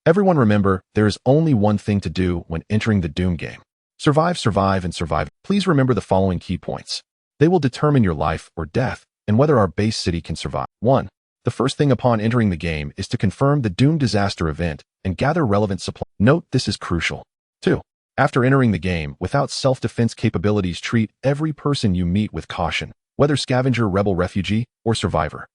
Everyone remember, there is only one thing to do when entering the Doom game. Survive, survive, and survive. Please remember the following key points. They will determine your life or death and whether our base city can survive. 1. The first thing upon entering the game is to confirm the Doom disaster event and gather relevant supply. Note this is crucial. 2. After entering the game, without self-defense capabilities, treat every person you meet with caution, whether scavenger, rebel, refugee, or survivor.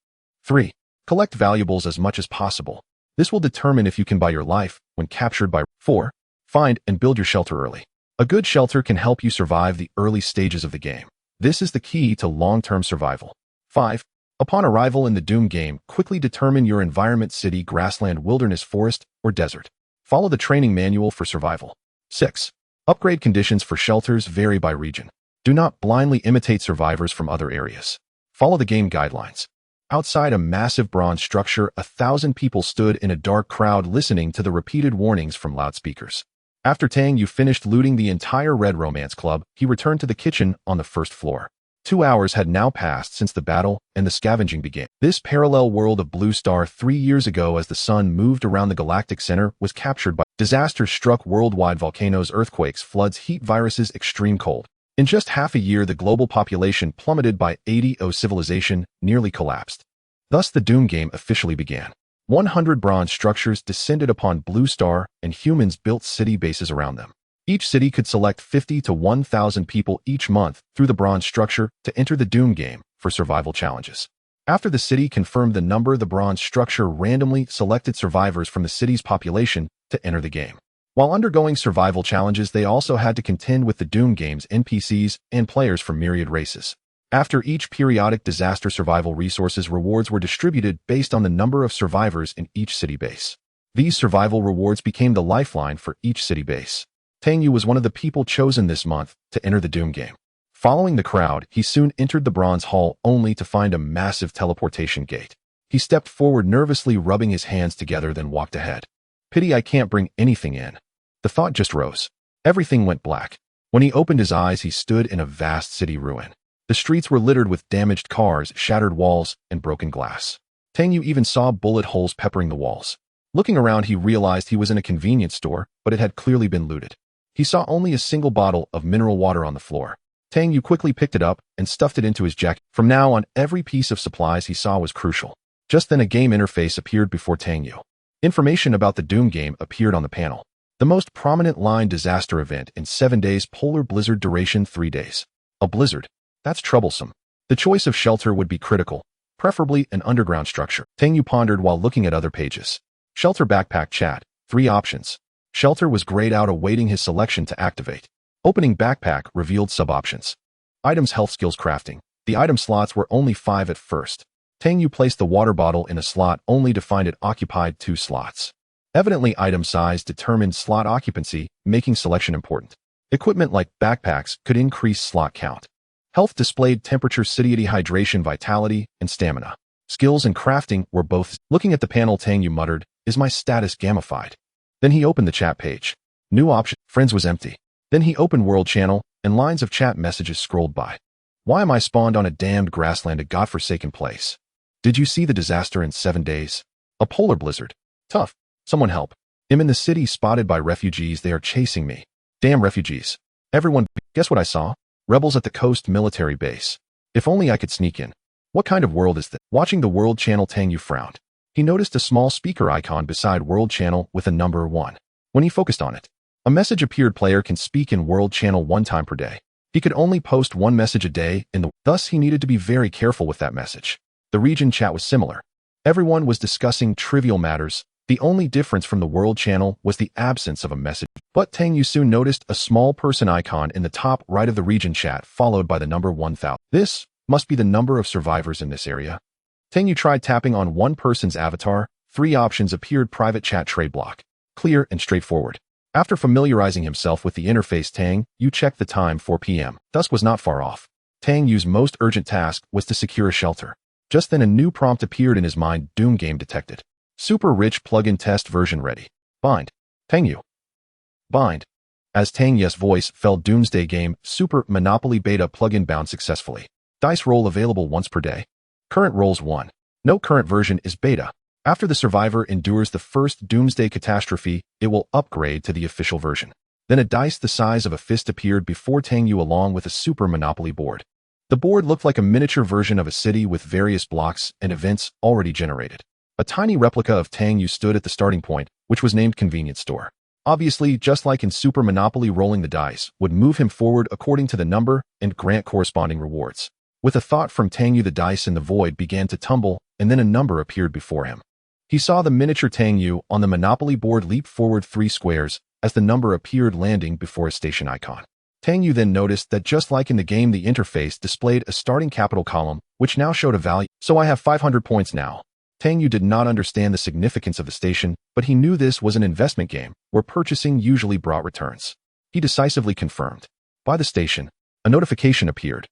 3. Collect valuables as much as possible. This will determine if you can buy your life when captured by. 4. Find and build your shelter early. A good shelter can help you survive the early stages of the game. This is the key to long-term survival. 5. Upon arrival in the Doom game, quickly determine your environment: city, grassland, wilderness, forest, or desert. Follow the training manual for survival. 6. Upgrade conditions for shelters vary by region. Do not blindly imitate survivors from other areas. Follow the game guidelines. Outside a massive bronze structure, 1,000 people stood in a dark crowd listening to the repeated warnings from loudspeakers. After Tang Yu finished looting the entire Red Romance Club, he returned to the kitchen on the first floor. 2 hours had now passed since the battle and the scavenging began. This parallel world of Blue Star 3 years ago, as the sun moved around the galactic center, was captured by disasters struck worldwide: volcanoes, earthquakes, floods, heat, viruses, extreme cold. In just half a year, the global population plummeted by 80. Civilization nearly collapsed. Thus, the Doom game officially began. 100 bronze structures descended upon Blue Star, and humans built city bases around them. Each city could select 50 to 1,000 people each month through the bronze structure to enter the Doom game for survival challenges. After the city confirmed the number, the bronze structure randomly selected survivors from the city's population to enter the game. While undergoing survival challenges, they also had to contend with the Doom game's NPCs and players from myriad races. After each periodic disaster, survival resources rewards were distributed based on the number of survivors in each city base. These survival rewards became the lifeline for each city base. Tang Yu was one of the people chosen this month to enter the Doom game. Following the crowd, he soon entered the Bronze Hall only to find a massive teleportation gate. He stepped forward nervously, rubbing his hands together, then walked ahead. Pity I can't bring anything in. The thought just rose. Everything went black. When he opened his eyes, he stood in a vast city ruin. The streets were littered with damaged cars, shattered walls, and broken glass. Tang Yu even saw bullet holes peppering the walls. Looking around, he realized he was in a convenience store, but it had clearly been looted. He saw only a single bottle of mineral water on the floor. Tang Yu quickly picked it up and stuffed it into his jacket. From now on, every piece of supplies he saw was crucial. Just then, a game interface appeared before Tang Yu. Information about the Doom game appeared on the panel. The most prominent line: disaster event in 7 days, polar blizzard, duration 3 days. A blizzard? That's troublesome. The choice of shelter would be critical, preferably an underground structure. Tang Yu pondered while looking at other pages. Shelter, backpack, chat. 3 options. Shelter was grayed out, awaiting his selection to activate. Opening backpack revealed sub-options. Items, health, skills, crafting. The item slots were only 5 at first. Tang Yu placed the water bottle in a slot only to find it occupied 2 slots. Evidently, item size determined slot occupancy, making selection important. Equipment like backpacks could increase slot count. Health displayed temperature, satiety, hydration, vitality, and stamina. Skills and crafting were both. Looking at the panel, Tang Yu muttered, "Is my status gamified?" Then he opened the chat page. New option. Friends was empty. Then he opened World Channel, and lines of chat messages scrolled by. Why am I spawned on a damned grassland, a godforsaken place? Did you see the disaster in 7 days? A polar blizzard. Tough. Someone help. I'm in the city, spotted by refugees. They are chasing me. Damn refugees. Everyone. Guess what I saw? Rebels at the coast military base. If only I could sneak in. What kind of world is this? Watching the World Channel, Tang Yu frowned. He noticed a small speaker icon beside World Channel with a number 1. When he focused on it, a message appeared: player can speak in World Channel 1 time per day. He could only post 1 message a day thus he needed to be very careful with that message. The region chat was similar. Everyone was discussing trivial matters. The only difference from the World Channel was the absence of a message. But Tang Yu soon noticed a small person icon in the top right of the region chat, followed by the number 1000. This must be the number of survivors in this area. Tang Yu tried tapping on one person's avatar. 3 options appeared: private chat, trade block. Clear and straightforward. After familiarizing himself with the interface, Tang Yu checked the time: 4 p.m. Dusk was not far off. Tang Yu's most urgent task was to secure a shelter. Just then, a new prompt appeared in his mind: Doom game detected. Super rich plugin test version ready. Bind. Tang Yu. Bind. As Tang Yu's voice fell, Doomsday game Super Monopoly Beta plugin bound successfully. Dice roll available once per day. Current rolls 1. No, current version is beta. After the survivor endures the first Doomsday catastrophe, it will upgrade to the official version. Then a dice the size of a fist appeared before Tang Yu along with a super Monopoly board. The board looked like a miniature version of a city with various blocks and events already generated. A tiny replica of Tang Yu stood at the starting point, which was named Convenience Store. Obviously, just like in Super Monopoly, rolling the dice would move him forward according to the number and grant corresponding rewards. With a thought from Tang Yu, the dice in the void began to tumble, and then a number appeared before him. He saw the miniature Tang Yu on the Monopoly board leap forward 3 squares as the number appeared, landing before a station icon. Tang Yu then noticed that just like in the game, the interface displayed a starting capital column, which now showed a value. So I have 500 points now. Tang Yu did not understand the significance of the station, but he knew this was an investment game, where purchasing usually brought returns. He decisively confirmed. By the station, a notification appeared.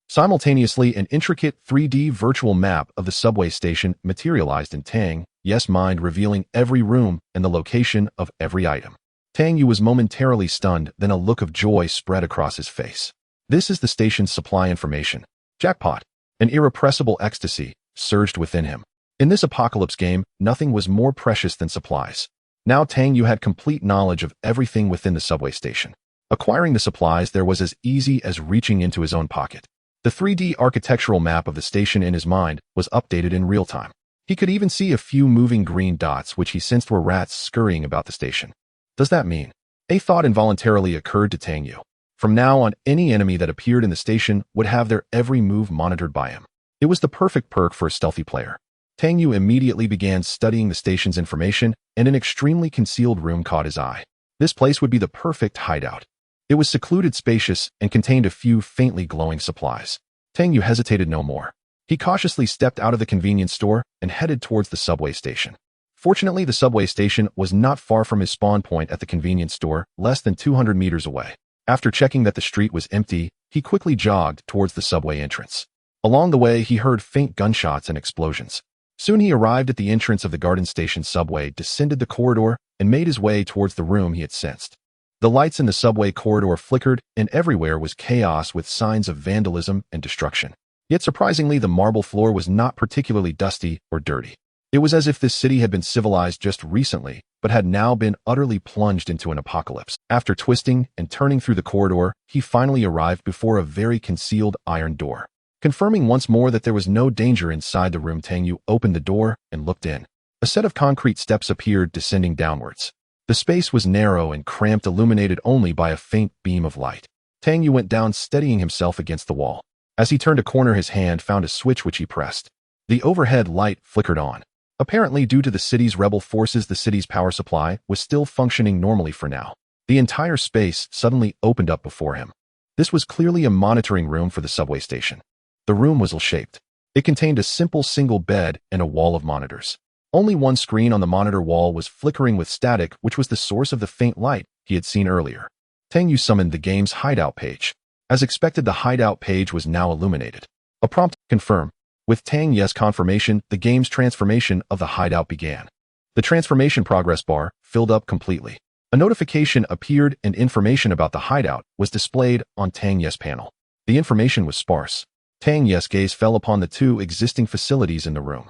Simultaneously, an intricate 3D virtual map of the subway station materialized in Tang Yu's mind, revealing every room and the location of every item. Tang Yu was momentarily stunned, then a look of joy spread across his face. This is the station's supply information. Jackpot! An irrepressible ecstasy surged within him. In this apocalypse game, nothing was more precious than supplies. Now Tang Yu had complete knowledge of everything within the subway station. Acquiring the supplies there was as easy as reaching into his own pocket. The 3D architectural map of the station in his mind was updated in real time. He could even see a few moving green dots which he sensed were rats scurrying about the station. Does that mean? A thought involuntarily occurred to Tang Yu. From now on, any enemy that appeared in the station would have their every move monitored by him. It was the perfect perk for a stealthy player. Tang Yu immediately began studying the station's information, and an extremely concealed room caught his eye. This place would be the perfect hideout. It was secluded, spacious, and contained a few faintly glowing supplies. Tang Yu hesitated no more. He cautiously stepped out of the convenience store and headed towards the subway station. Fortunately, the subway station was not far from his spawn point at the convenience store, less than 200 meters away. After checking that the street was empty, he quickly jogged towards the subway entrance. Along the way, he heard faint gunshots and explosions. Soon he arrived at the entrance of the Garden Station subway, descended the corridor, and made his way towards the room he had sensed. The lights in the subway corridor flickered, and everywhere was chaos with signs of vandalism and destruction. Yet surprisingly, the marble floor was not particularly dusty or dirty. It was as if this city had been civilized just recently, but had now been utterly plunged into an apocalypse. After twisting and turning through the corridor, he finally arrived before a very concealed iron door. Confirming once more that there was no danger inside the room, Tang Yu opened the door and looked in. A set of concrete steps appeared, descending downwards. The space was narrow and cramped, illuminated only by a faint beam of light. Tang Yu went down, steadying himself against the wall. As he turned a corner, his hand found a switch which he pressed. The overhead light flickered on. Apparently, due to the city's rebel forces, the city's power supply was still functioning normally for now. The entire space suddenly opened up before him. This was clearly a monitoring room for the subway station. The room was L-shaped. It contained a simple single bed and a wall of monitors. Only one screen on the monitor wall was flickering with static, which was the source of the faint light he had seen earlier. Tang Yu summoned the game's hideout page. As expected, the hideout page was now illuminated. A prompt, confirm. With Tang Yu's confirmation, the game's transformation of the hideout began. The transformation progress bar filled up completely. A notification appeared and information about the hideout was displayed on Tang Yu's panel. The information was sparse. Tang Yu's gaze fell upon the 2 existing facilities in the room.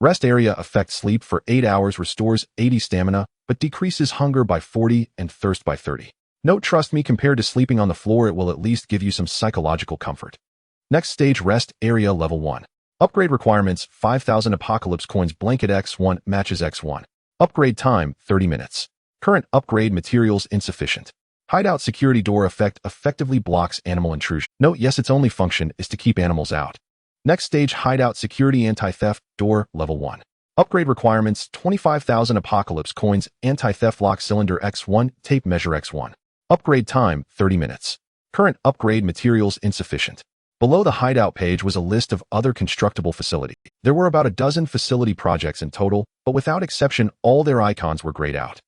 Rest area affects sleep for 8 hours, restores 80 stamina, but decreases hunger by 40 and thirst by 30. Note, trust me, compared to sleeping on the floor, it will at least give you some psychological comfort. Next stage, rest area level 1. Upgrade requirements: 5,000 apocalypse coins, blanket X1, matches X1. Upgrade time: 30 minutes. Current upgrade materials insufficient. Hideout security door effect effectively blocks animal intrusion. Note, yes, its only function is to keep animals out. Next stage, hideout security anti-theft door level 1. Upgrade requirements: 25,000 apocalypse coins, anti-theft lock cylinder X1, tape measure X1. Upgrade time: 30 minutes. Current upgrade materials insufficient. Below the hideout page was a list of other constructible facilities. There were about a dozen facility projects in total, but without exception, all their icons were grayed out.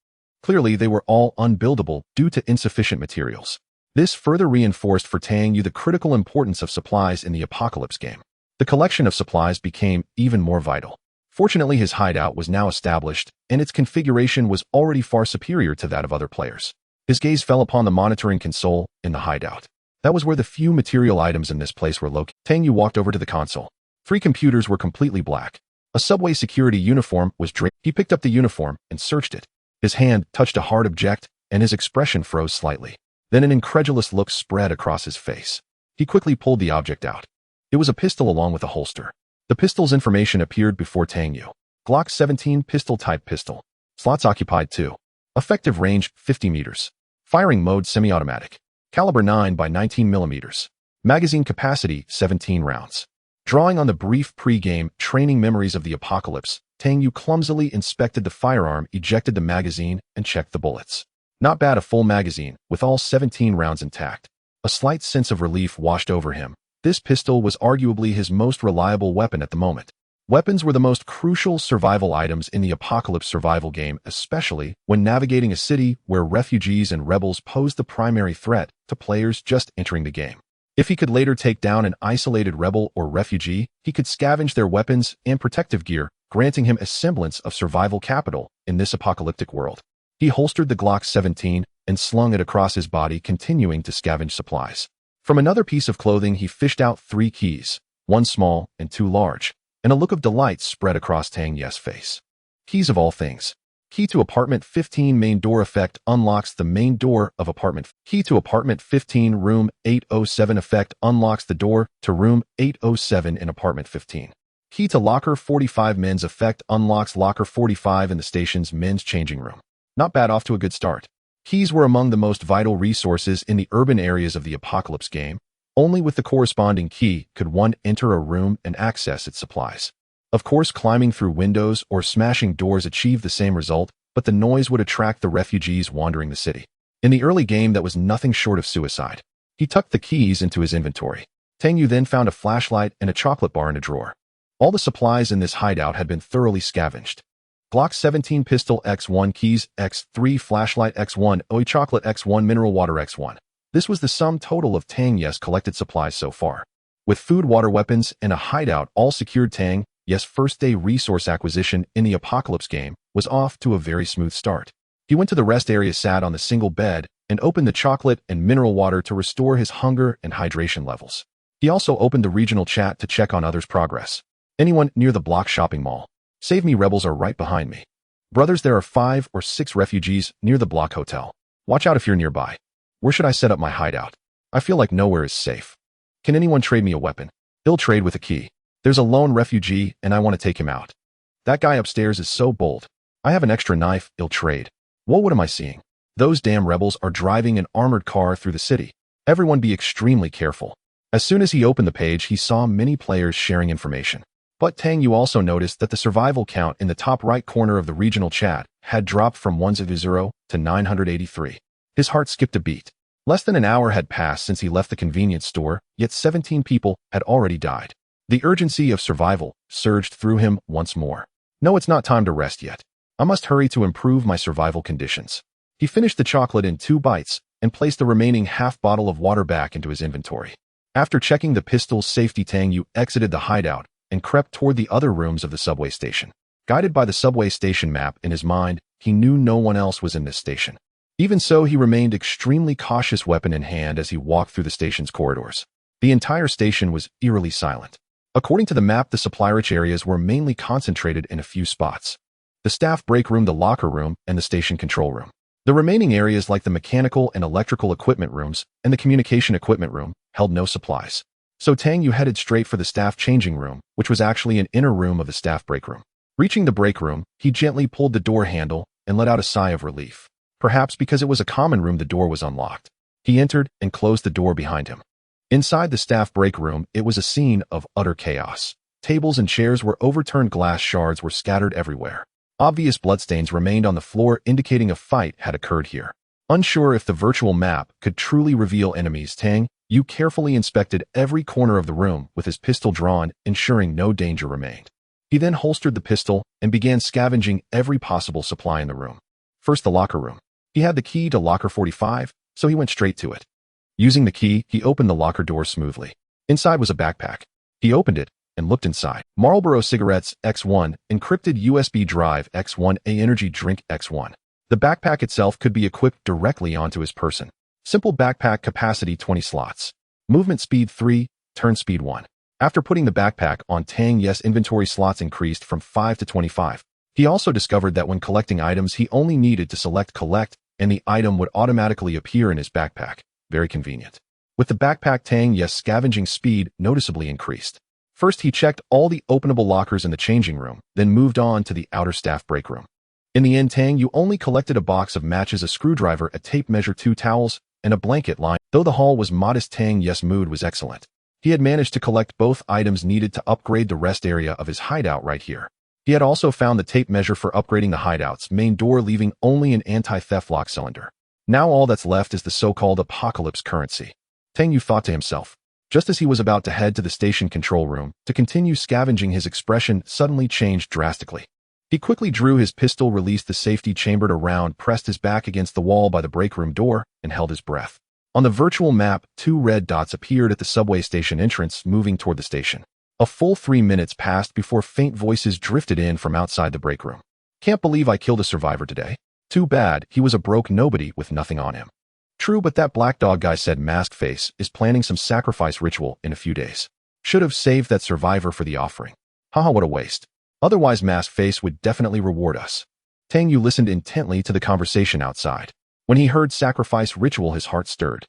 Clearly, they were all unbuildable due to insufficient materials. This further reinforced for Tang Yu the critical importance of supplies in the apocalypse game. The collection of supplies became even more vital. Fortunately, his hideout was now established, and its configuration was already far superior to that of other players. His gaze fell upon the monitoring console in the hideout. That was where the few material items in this place were located. Tang Yu walked over to the console. 3 computers were completely black. A subway security uniform was draped. He picked up the uniform and searched it. His hand touched a hard object, and his expression froze slightly. Then an incredulous look spread across his face. He quickly pulled the object out. It was a pistol along with a holster. The pistol's information appeared before Tang Yu. Glock 17 pistol-type pistol. Slots occupied 2. Effective range 50 meters. Firing mode semi-automatic. Caliber 9 by 19 millimeters. Magazine capacity 17 rounds. Drawing on the brief pre-game training memories of the apocalypse, Tang Yu clumsily inspected the firearm, ejected the magazine, and checked the bullets. Not bad, a full magazine, with all 17 rounds intact. A slight sense of relief washed over him. This pistol was arguably his most reliable weapon at the moment. Weapons were the most crucial survival items in the apocalypse survival game, especially when navigating a city where refugees and rebels posed the primary threat to players just entering the game. If he could later take down an isolated rebel or refugee, he could scavenge their weapons and protective gear, granting him a semblance of survival capital in this apocalyptic world. He holstered the Glock 17 and slung it across his body, continuing to scavenge supplies. From another piece of clothing, he fished out 3 keys, 1 small and 2 large, and a look of delight spread across Tang Yu's face. Keys of all things. Key to apartment 15 main door effect unlocks the main door of apartment. Key to apartment 15 room 807 effect unlocks the door to room 807 in apartment 15. Key to locker 45 men's effect unlocks locker 45 in the station's men's changing room. Not bad, off to a good start. Keys were among the most vital resources in the urban areas of the apocalypse game. Only with the corresponding key could one enter a room and access its supplies. Of course, climbing through windows or smashing doors achieved the same result, but the noise would attract the refugees wandering the city. In the early game, that was nothing short of suicide. He tucked the keys into his inventory. Tang Yu then found a flashlight and a chocolate bar in a drawer. All the supplies in this hideout had been thoroughly scavenged. Glock 17 pistol X1, keys X3, flashlight X1, OE chocolate X1, mineral water X1. This was the sum total of Tang Yu's collected supplies so far. With food, water, weapons, and a hideout all secured, Tang Yu's first-day resource acquisition in the apocalypse game was off to a very smooth start. He went to the rest area, sat on the single bed, and opened the chocolate and mineral water to restore his hunger and hydration levels. He also opened the regional chat to check on others' progress. Anyone near the block shopping mall? Save me, rebels are right behind me. Brothers, there are 5 or 6 refugees near the block hotel. Watch out if you're nearby. Where should I set up my hideout? I feel like nowhere is safe. Can anyone trade me a weapon? He'll trade with a key. There's a lone refugee and I want to take him out. That guy upstairs is so bold. I have an extra knife, he'll trade. Whoa, what am I seeing? Those damn rebels are driving an armored car through the city. Everyone be extremely careful. As soon as he opened the page, he saw many players sharing information. But Tang Yu also noticed that the survival count in the top right corner of the regional chat had dropped from 100 to 983. His heart skipped a beat. Less than an hour had passed since he left the convenience store, yet 17 people had already died. The urgency of survival surged through him once more. No, it's not time to rest yet. I must hurry to improve my survival conditions. He finished the chocolate in 2 bites and placed the remaining half bottle of water back into his inventory. After checking the pistol's safety, Tang Yu exited the hideout and crept toward the other rooms of the subway station. Guided by the subway station map in his mind, he knew no one else was in this station. Even so, he remained extremely cautious, weapon in hand, as he walked through the station's corridors. The entire station was eerily silent. According to the map, the supply-rich areas were mainly concentrated in a few spots. The staff break room, the locker room, and the station control room. The remaining areas, like the mechanical and electrical equipment rooms and the communication equipment room, held no supplies. So Tang Yu headed straight for the staff changing room, which was actually an inner room of the staff break room. Reaching the break room, he gently pulled the door handle and let out a sigh of relief. Perhaps because it was a common room, the door was unlocked. He entered and closed the door behind him. Inside the staff break room, it was a scene of utter chaos. Tables and chairs were overturned, glass shards were scattered everywhere. Obvious bloodstains remained on the floor, indicating a fight had occurred here. Unsure if the virtual map could truly reveal enemies, Tang Yu carefully inspected every corner of the room with his pistol drawn, ensuring no danger remained. He then holstered the pistol and began scavenging every possible supply in the room. First, the locker room. He had the key to locker 45, so he went straight to it. Using the key, he opened the locker door smoothly. Inside was a backpack. He opened it and looked inside. Marlboro cigarettes X1, encrypted USB drive X1, a energy drink X1. The backpack itself could be equipped directly onto his person. Simple backpack, capacity 20 slots. Movement speed 3, turn speed 1. After putting the backpack on, Tang Yu's inventory slots increased from 5 to 25. He also discovered that when collecting items, he only needed to select collect, and the item would automatically appear in his backpack. Very convenient. With the backpack, Tang Yu's scavenging speed noticeably increased. First, he checked all the openable lockers in the changing room, then moved on to the outer staff break room. In the end, Tang Yu only collected a box of matches, a screwdriver, a tape measure, 2 towels, and a blanket line. Though the haul was modest, Tang Yu's mood was excellent. He had managed to collect both items needed to upgrade the rest area of his hideout right here. He had also found the tape measure for upgrading the hideout's main door, leaving only an anti-theft lock cylinder. Now all that's left is the so-called apocalypse currency. Tang Yu thought to himself. Just as he was about to head to the station control room to continue scavenging, his expression suddenly changed drastically. He quickly drew his pistol, released the safety chambered around, pressed his back against the wall by the break room door, and held his breath. On the virtual map, 2 red dots appeared at the subway station entrance, moving toward the station. A full 3 minutes passed before faint voices drifted in from outside the break room. Can't believe I killed a survivor today. Too bad, he was a broke nobody with nothing on him. True, but that black dog guy said Mask Face is planning some sacrifice ritual in a few days. Should have saved that survivor for the offering. Haha, what a waste. Otherwise, Mask Face would definitely reward us. Tang Yu listened intently to the conversation outside. When he heard sacrifice ritual, his heart stirred.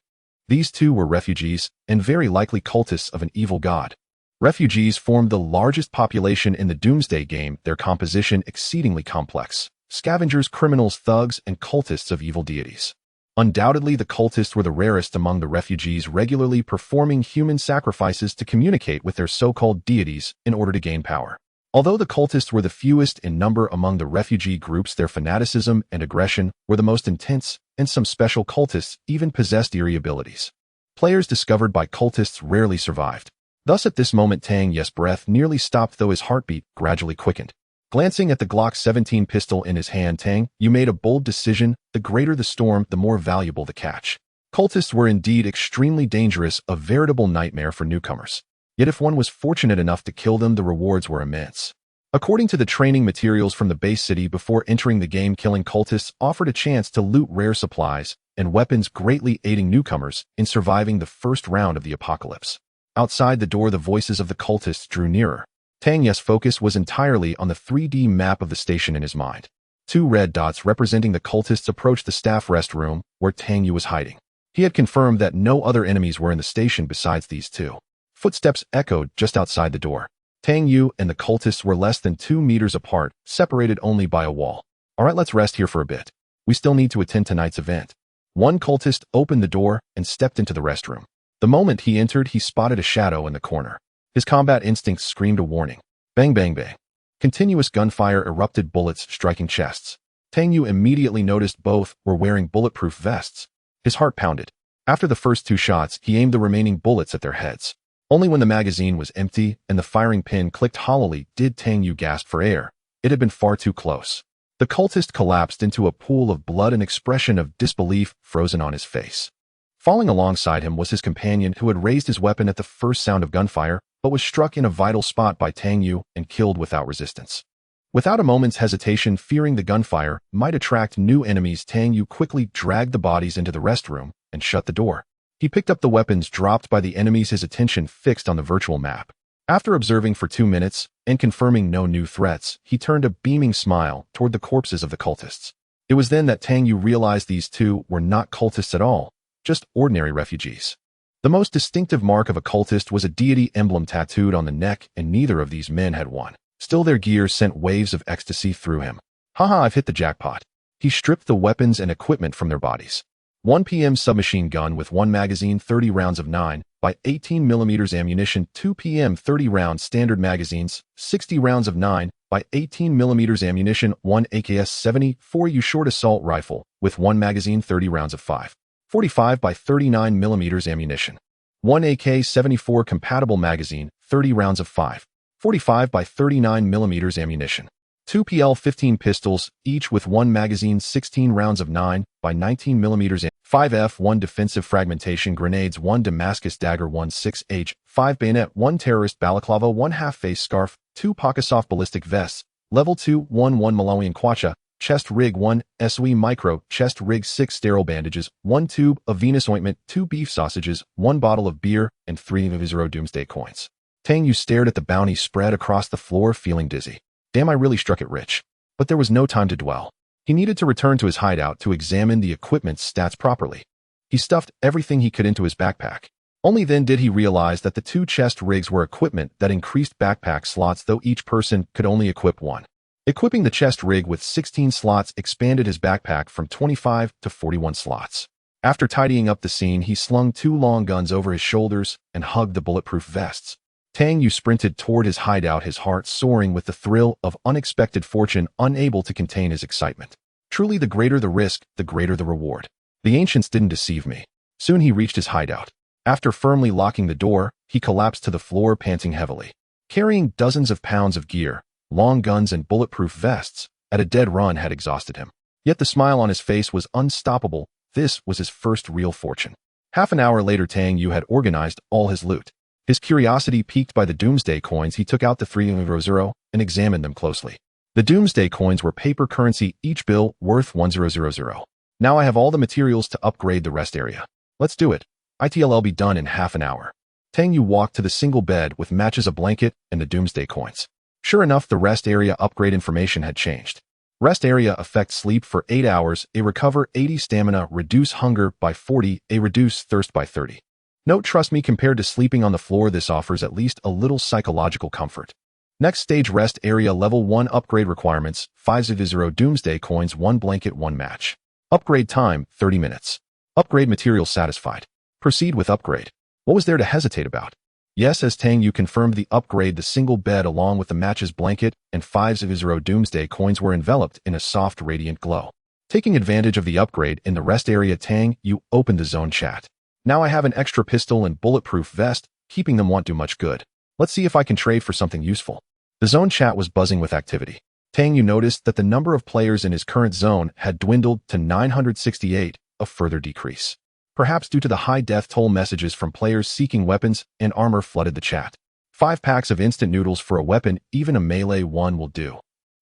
These two were refugees, and very likely cultists of an evil god. Refugees formed the largest population in the Doomsday game, their composition exceedingly complex. Scavengers, criminals, thugs, and cultists of evil deities. Undoubtedly, the cultists were the rarest among the refugees, regularly performing human sacrifices to communicate with their so-called deities in order to gain power. Although the cultists were the fewest in number among the refugee groups, their fanaticism and aggression were the most intense, and some special cultists even possessed eerie abilities. Players discovered by cultists rarely survived. Thus, at this moment, Tang Yu's breath nearly stopped, though his heartbeat gradually quickened. Glancing at the Glock 17 pistol in his hand, Tang Yu made a bold decision: the greater the storm, the more valuable the catch. Cultists were indeed extremely dangerous, a veritable nightmare for newcomers. Yet if one was fortunate enough to kill them, the rewards were immense. According to the training materials from the base city before entering the game, killing cultists offered a chance to loot rare supplies and weapons, greatly aiding newcomers in surviving the first round of the apocalypse. Outside the door, the voices of the cultists drew nearer. Tang Yu's focus was entirely on the 3D map of the station in his mind. 2 red dots representing the cultists approached the staff rest room where Tang Yu was hiding. He had confirmed that no other enemies were in the station besides these 2. Footsteps echoed just outside the door. Tang Yu and the cultists were less than 2 meters apart, separated only by a wall. Alright, let's rest here for a bit. We still need to attend tonight's event. One cultist opened the door and stepped into the restroom. The moment he entered, he spotted a shadow in the corner. His combat instincts screamed a warning. Bang, bang, bang. Continuous gunfire erupted, bullets striking chests. Tang Yu immediately noticed both were wearing bulletproof vests. His heart pounded. After the first 2 shots, he aimed the remaining bullets at their heads. Only when the magazine was empty and the firing pin clicked hollowly did Tang Yu gasp for air. It had been far too close. The cultist collapsed into a pool of blood, an expression of disbelief frozen on his face. Falling alongside him was his companion, who had raised his weapon at the first sound of gunfire, but was struck in a vital spot by Tang Yu and killed without resistance. Without a moment's hesitation, fearing the gunfire might attract new enemies, Tang Yu quickly dragged the bodies into the restroom and shut the door. He picked up the weapons dropped by the enemies, his attention fixed on the virtual map. After observing for 2 minutes and confirming no new threats, he turned a beaming smile toward the corpses of the cultists. It was then that Tang Yu realized these 2 were not cultists at all, just ordinary refugees. The most distinctive mark of a cultist was a deity emblem tattooed on the neck, and neither of these men had one. Still, their gear sent waves of ecstasy through him. Haha, I've hit the jackpot. He stripped the weapons and equipment from their bodies. 1 PM submachine gun with 1 magazine, 30 rounds of 9 by 18 mm ammunition, 2 PM 30 round standard magazines, 60 rounds of 9 by 18 mm ammunition, 1 AKS-70 4U short assault rifle with 1 magazine, 30 rounds of 5.45 by 39 mm ammunition, 1 AK-74 compatible magazine, 30 rounds of 5.45 by 39 mm ammunition, 2 PL-15 pistols, each with 1 magazine, 16 rounds of 9 by 19 mm, 5 F-1 defensive fragmentation grenades, 1 Damascus dagger, 1 6H, 5 bayonet, 1 terrorist balaclava, 1 half-face scarf, 2 Pakisov ballistic vests, level 2, 1 Malawian kwacha, chest rig, 1 SW micro, chest rig, 6 sterile bandages, 1 tube of Venus ointment, 2 beef sausages, 1 bottle of beer, and 3 of 0 Doomsday coins. Tang Yu stared at the bounty spread across the floor, feeling dizzy. Damn, I really struck it rich. But there was no time to dwell. He needed to return to his hideout to examine the equipment's stats properly. He stuffed everything he could into his backpack. Only then did he realize that the 2 chest rigs were equipment that increased backpack slots, though each person could only equip 1. Equipping the chest rig with 16 slots expanded his backpack from 25 to 41 slots. After tidying up the scene, he slung 2 long guns over his shoulders and hugged the bulletproof vests. Tang Yu sprinted toward his hideout, his heart soaring with the thrill of unexpected fortune, unable to contain his excitement. Truly, the greater the risk, the greater the reward. The ancients didn't deceive me. Soon he reached his hideout. After firmly locking the door, he collapsed to the floor, panting heavily. Carrying dozens of pounds of gear, long guns and bulletproof vests, at a dead run had exhausted him. Yet the smile on his face was unstoppable. This was his first real fortune. Half an hour later, Tang Yu had organized all his loot. His curiosity piqued by the Doomsday coins, he took out the 300 and examined them closely. The Doomsday coins were paper currency, each bill worth 1000. Now I have all the materials to upgrade the rest area. Let's do it. It'll be done in half an hour. Tang Yu walked to the single bed with matches, a blanket, and the Doomsday coins. Sure enough, the rest area upgrade information had changed. Rest area affect sleep for 8 hours, a recover 80 stamina, reduce hunger by 40, a reduce thirst by 30. Note, trust me, compared to sleeping on the floor, this offers at least a little psychological comfort. Next stage, rest area level 1 upgrade requirements, 500 Doomsday coins, 1 blanket, 1 match. Upgrade time, 30 minutes. Upgrade material satisfied. Proceed with upgrade. What was there to hesitate about? Yes, as Tang Yu confirmed the upgrade, the single bed along with the matches, blanket, and 500 Doomsday coins were enveloped in a soft, radiant glow. Taking advantage of the upgrade in the rest area, Tang Yu opened the zone chat. Now I have an extra pistol and bulletproof vest, keeping them won't do much good. Let's see if I can trade for something useful. The zone chat was buzzing with activity. Tang Yu noticed that the number of players in his current zone had dwindled to 968, a further decrease. Perhaps due to the high death toll, messages from players seeking weapons and armor flooded the chat. 5 packs of instant noodles for a weapon, even a melee one will do.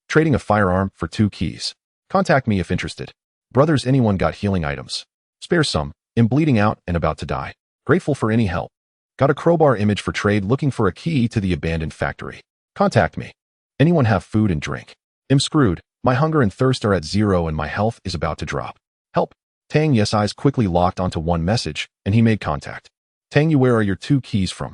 Trading a firearm for 2 keys. Contact me if interested. Brothers, anyone got healing items? Spare some. Am bleeding out and about to die. Grateful for any help. Got a crowbar image for trade, looking for a key to the abandoned factory. Contact me. Anyone have food and drink? Am screwed. My hunger and thirst are at 0 and my health is about to drop. Help. Tang Yu's eyes quickly locked onto one message, and he made contact. Tang Yu, where are your 2 keys from?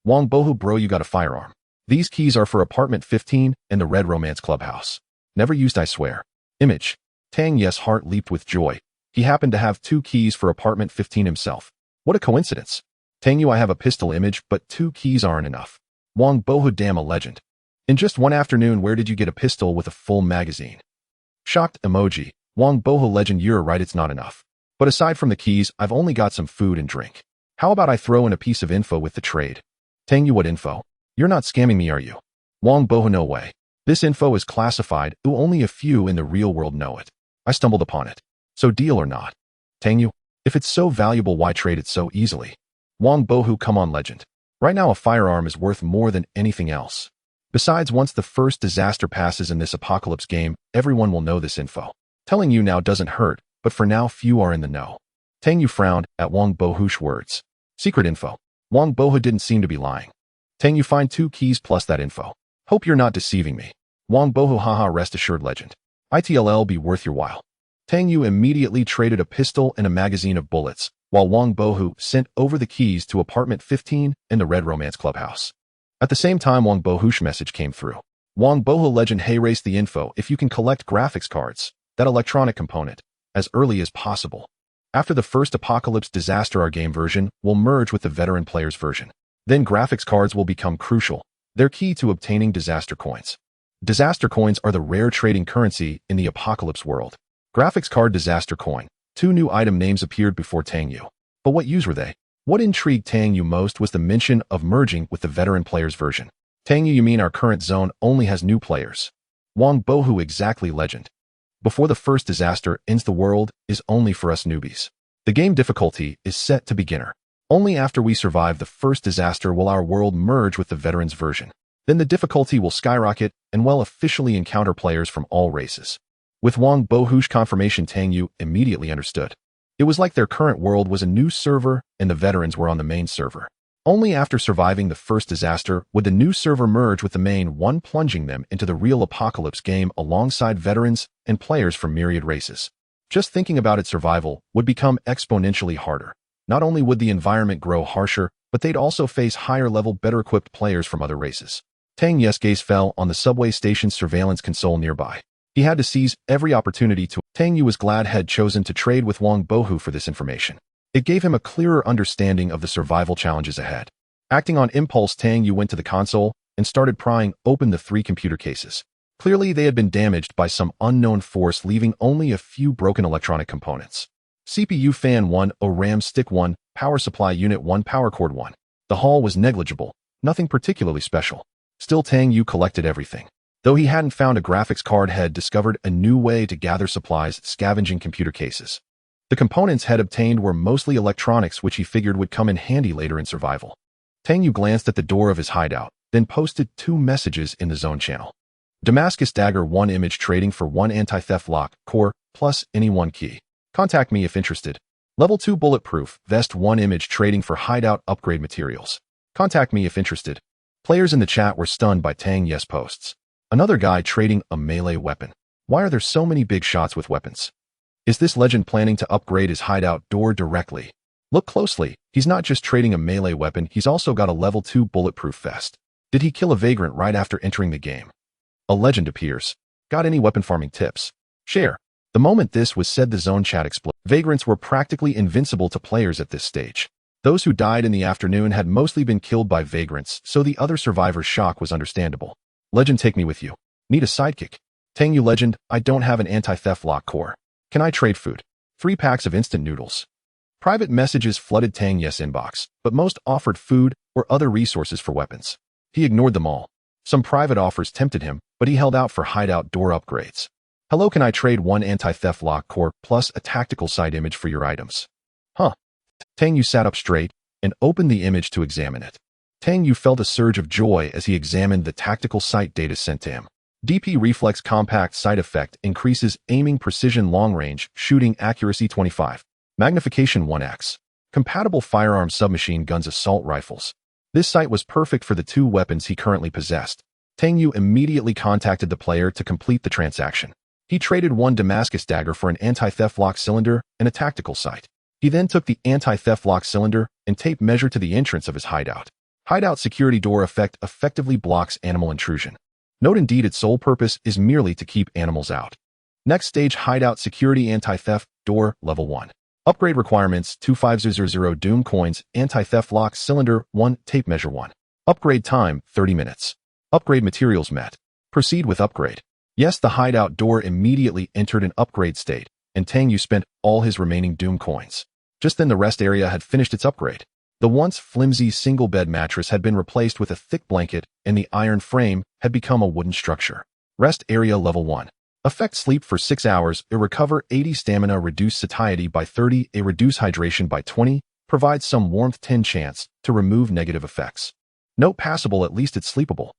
Wong Bohu, bro, you got a firearm. These keys are for apartment 15 and the Red Romance Clubhouse. Never used, I swear. Image. Tang Yu's heart leaped with joy. He happened to have 2 keys for apartment 15 himself. What a coincidence. Tang Yu, I have a pistol image, but 2 keys aren't enough. Wong Bohu, damn, a legend. In just one afternoon, where did you get a pistol with a full magazine? Shocked emoji. Wong Bohu, legend, you're right, it's not enough. But aside from the keys, I've only got some food and drink. How about I throw in a piece of info with the trade? Tang Yu, what info? You're not scamming me, are you? Wong Bohu, no way. This info is classified, only a few in the real world know it. I stumbled upon it. So deal or not? Tang Yu, if it's so valuable, why trade it so easily? Wong Bohu, come on, legend. Right now a firearm is worth more than anything else. Besides, once the first disaster passes in this apocalypse game, everyone will know this info. Telling you now doesn't hurt, but for now few are in the know. Tang Yu frowned at Wong Bohu's words. Secret info. Wong Bohu didn't seem to be lying. Tang Yu, find 2 keys plus that info. Hope you're not deceiving me. Wong Bohu, haha, rest assured, legend. It'll be worth your while. Tang Yu immediately traded a pistol and a magazine of bullets, while Wong Bohu sent over the keys to apartment 15 in the Red Romance Clubhouse. At the same time, Wong Bohu's message came through. Wong Bohu, legend, hey, race the info if you can collect graphics cards, that electronic component, as early as possible. After the first apocalypse disaster, our game version will merge with the veteran player's version. Then graphics cards will become crucial. They're key to obtaining disaster coins. Disaster coins are the rare trading currency in the apocalypse world. Graphics card, disaster coin. 2 new item names appeared before Tang Yu. But what use were they? What intrigued Tang Yu most was the mention of merging with the veteran player's version. Tang Yu, you mean our current zone only has new players? Wong Bohu, exactly, legend. Before the first disaster ends, the world is only for us newbies. The game difficulty is set to beginner. Only after we survive the first disaster will our world merge with the veterans version. Then the difficulty will skyrocket and we'll officially encounter players from all races. With Wong Bohu's confirmation, Tang Yu immediately understood. It was like their current world was a new server and the veterans were on the main server. Only after surviving the first disaster would the new server merge with the main one, plunging them into the real apocalypse game alongside veterans and players from myriad races. Just thinking about its survival would become exponentially harder. Not only would the environment grow harsher, but they'd also face higher-level, better-equipped players from other races. Tang Yu's gaze fell on the subway station's surveillance console nearby. He had to seize every opportunity to. Tang Yu was glad had chosen to trade with Wang Bohu for this information. It gave him a clearer understanding of the survival challenges ahead. Acting on impulse, Tang Yu went to the console and started prying open the 3 computer cases. Clearly, they had been damaged by some unknown force, leaving only a few broken electronic components. CPU fan 1, RAM stick 1, power supply unit 1, power cord 1. The haul was negligible, nothing particularly special. Still, Tang Yu collected everything. Though he hadn't found a graphics card, had discovered a new way to gather supplies, scavenging computer cases. The components had obtained were mostly electronics, which he figured would come in handy later in survival. Tang Yu glanced at the door of his hideout, then posted 2 messages in the zone channel. Damascus Dagger 1 image trading for 1 anti-theft lock, core, plus any 1 key. Contact me if interested. Level 2 bulletproof, vest 1 image trading for hideout upgrade materials. Contact me if interested. Players in the chat were stunned by Tang Yu's posts. Another guy trading a melee weapon. Why are there so many big shots with weapons? Is this legend planning to upgrade his hideout door directly? Look closely, he's not just trading a melee weapon, he's also got a level 2 bulletproof vest. Did he kill a vagrant right after entering the game? A legend appears. Got any weapon farming tips? Share. The moment this was said, the zone chat exploded. Vagrants were practically invincible to players at this stage. Those who died in the afternoon had mostly been killed by vagrants, so the other survivors' shock was understandable. Legend, take me with you. Need a sidekick. Tang Yu legend, I don't have an anti-theft lock core. Can I trade food? 3 packs of instant noodles. Private messages flooded Tang Yu's inbox, but most offered food or other resources for weapons. He ignored them all. Some private offers tempted him, but he held out for hideout door upgrades. Hello, can I trade 1 anti-theft lock core plus a tactical sight image for your items? Huh. Tang Yu sat up straight and opened the image to examine it. Tang Yu felt a surge of joy as he examined the tactical sight data sent to him. DP Reflex Compact Sight Effect increases aiming precision, long range, shooting accuracy 25. Magnification 1x. Compatible firearm, submachine guns, assault rifles. This sight was perfect for the 2 weapons he currently possessed. Tang Yu immediately contacted the player to complete the transaction. He traded 1 Damascus Dagger for an anti-theft lock cylinder and a tactical sight. He then took the anti-theft lock cylinder and tape measure to the entrance of his hideout. Hideout security door effect effectively blocks animal intrusion. Note indeed its sole purpose is merely to keep animals out. Next stage, hideout security anti-theft door level 1. Upgrade requirements 2500 Doom coins, anti-theft lock cylinder 1, tape measure 1. Upgrade time 30 minutes. Upgrade materials met. Proceed with upgrade. Yes, the hideout door immediately entered an upgrade state, and Tang Yu spent all his remaining Doom coins. Just then the rest area had finished its upgrade. The once flimsy single bed mattress had been replaced with a thick blanket, and the iron frame had become a wooden structure. Rest area level 1. Affect sleep for 6 hours, a recover 80 stamina, reduce satiety by 30, a reduce hydration by 20, provides some warmth 10 chance to remove negative effects. Note passable, at least it's sleepable.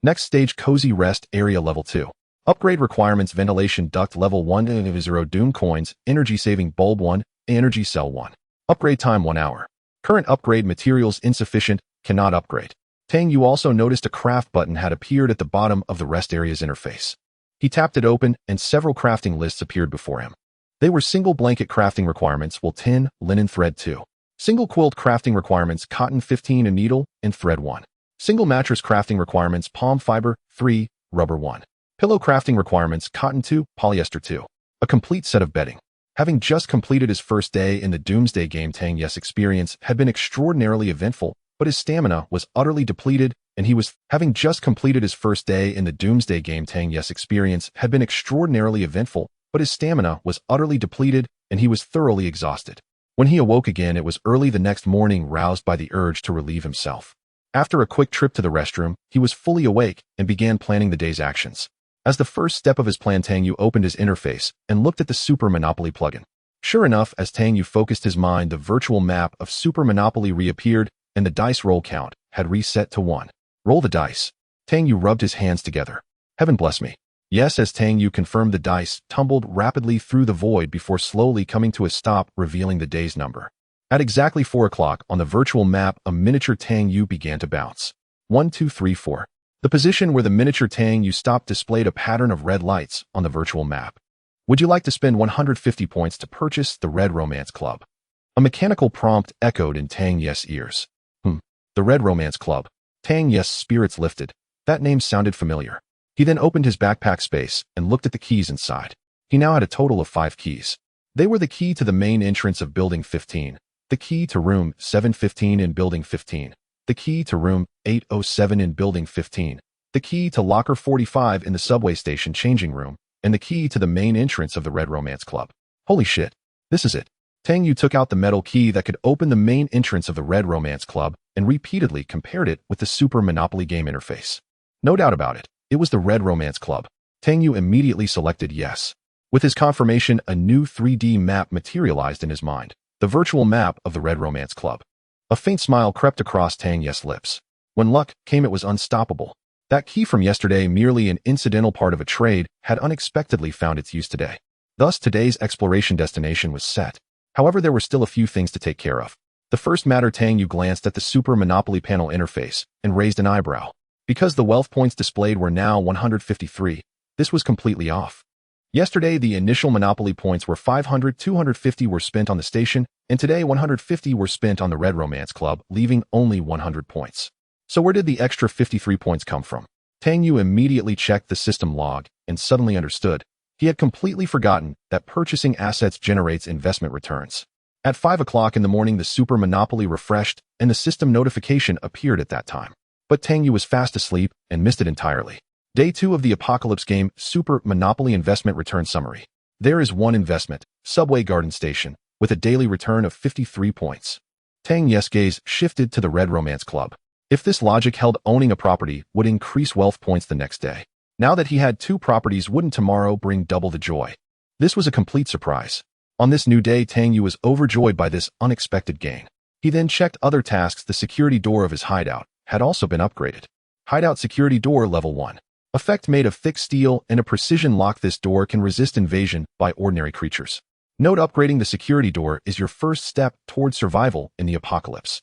Next stage, cozy rest area level 2. Upgrade requirements ventilation duct level 1, 0 Doom coins, energy saving bulb 1, energy cell 1. Upgrade time 1 hour. Current upgrade materials insufficient, cannot upgrade. Tang Yu also noticed a craft button had appeared at the bottom of the rest area's interface. He tapped it open and several crafting lists appeared before him. They were single blanket crafting requirements, wool 10, linen thread 2. Single quilt crafting requirements, cotton 15 and needle and thread 1. Single mattress crafting requirements, palm fiber 3, rubber 1. Pillow crafting requirements, cotton 2, polyester 2. A complete set of bedding. Having just completed his first day in the Doomsday game, Tang Yu's experience had been extraordinarily eventful, but his stamina was utterly depleted, and he was having just completed his first day in the Doomsday game. Tang Yu's experience had been extraordinarily eventful, but his stamina was utterly depleted, and he was thoroughly exhausted. When he awoke again, it was early the next morning, roused by the urge to relieve himself. After a quick trip to the restroom, he was fully awake and began planning the day's actions. As the first step of his plan, Tang Yu opened his interface and looked at the Super Monopoly plugin. Sure enough, as Tang Yu focused his mind, the virtual map of Super Monopoly reappeared, and the dice roll count had reset to 1. Roll the dice. Tang Yu rubbed his hands together. Heaven bless me. Yes, as Tang Yu confirmed, the dice tumbled rapidly through the void before slowly coming to a stop, revealing the day's number. At exactly 4 o'clock on the virtual map, a miniature Tang Yu began to bounce. 1, 2, 3, 4. The position where the miniature Tang Yu stopped displayed a pattern of red lights on the virtual map. Would you like to spend 150 points to purchase the Red Romance Club? A mechanical prompt echoed in Tang Yu's ears. The Red Romance Club. Tang Yu's spirits lifted. That name sounded familiar. He then opened his backpack space and looked at the keys inside. He now had a total of 5 keys. They were the key to the main entrance of Building 15, the key to room 715 in Building 15, the key to room 807 in Building 15, the key to locker 45 in the subway station changing room, and the key to the main entrance of the Red Romance Club. Holy shit, this is it. Tang Yu took out the metal key that could open the main entrance of the Red Romance Club and repeatedly compared it with the Super Monopoly game interface. No doubt about it, it was the Red Romance Club. Tang Yu immediately selected yes. With his confirmation, a new 3D map materialized in his mind, the virtual map of the Red Romance Club. A faint smile crept across Tang Yu's lips. When luck came, it was unstoppable. That key from yesterday, merely an incidental part of a trade, had unexpectedly found its use today. Thus, today's exploration destination was set. However, there were still a few things to take care of. The first matter, Tang Yu glanced at the Super Monopoly panel interface and raised an eyebrow. Because the wealth points displayed were now 153, this was completely off. Yesterday, the initial Monopoly points were 500, 250 were spent on the station, and today 150 were spent on the Red Romance Club, leaving only 100 points. So where did the extra 53 points come from? Tang Yu immediately checked the system log and suddenly understood. He had completely forgotten that purchasing assets generates investment returns. At 5 o'clock in the morning, the Super Monopoly refreshed, and the system notification appeared at that time. But Tang Yu was fast asleep and missed it entirely. Day 2 of the Apocalypse game, Super Monopoly Investment Return Summary. There is one investment, Subway Garden Station, with a daily return of 53 points. Tang Yu's gaze shifted to the Red Romance Club. If this logic held, owning a property would increase wealth points the next day. Now that he had 2 properties, wouldn't tomorrow bring double the joy? This was a complete surprise. On this new day, Tang Yu was overjoyed by this unexpected gain. He then checked other tasks. The security door of his hideout had also been upgraded. Hideout security door level 1. Effect made of thick steel and a precision lock. This door can resist invasion by ordinary creatures. Note: upgrading the security door is your first step toward survival in the apocalypse.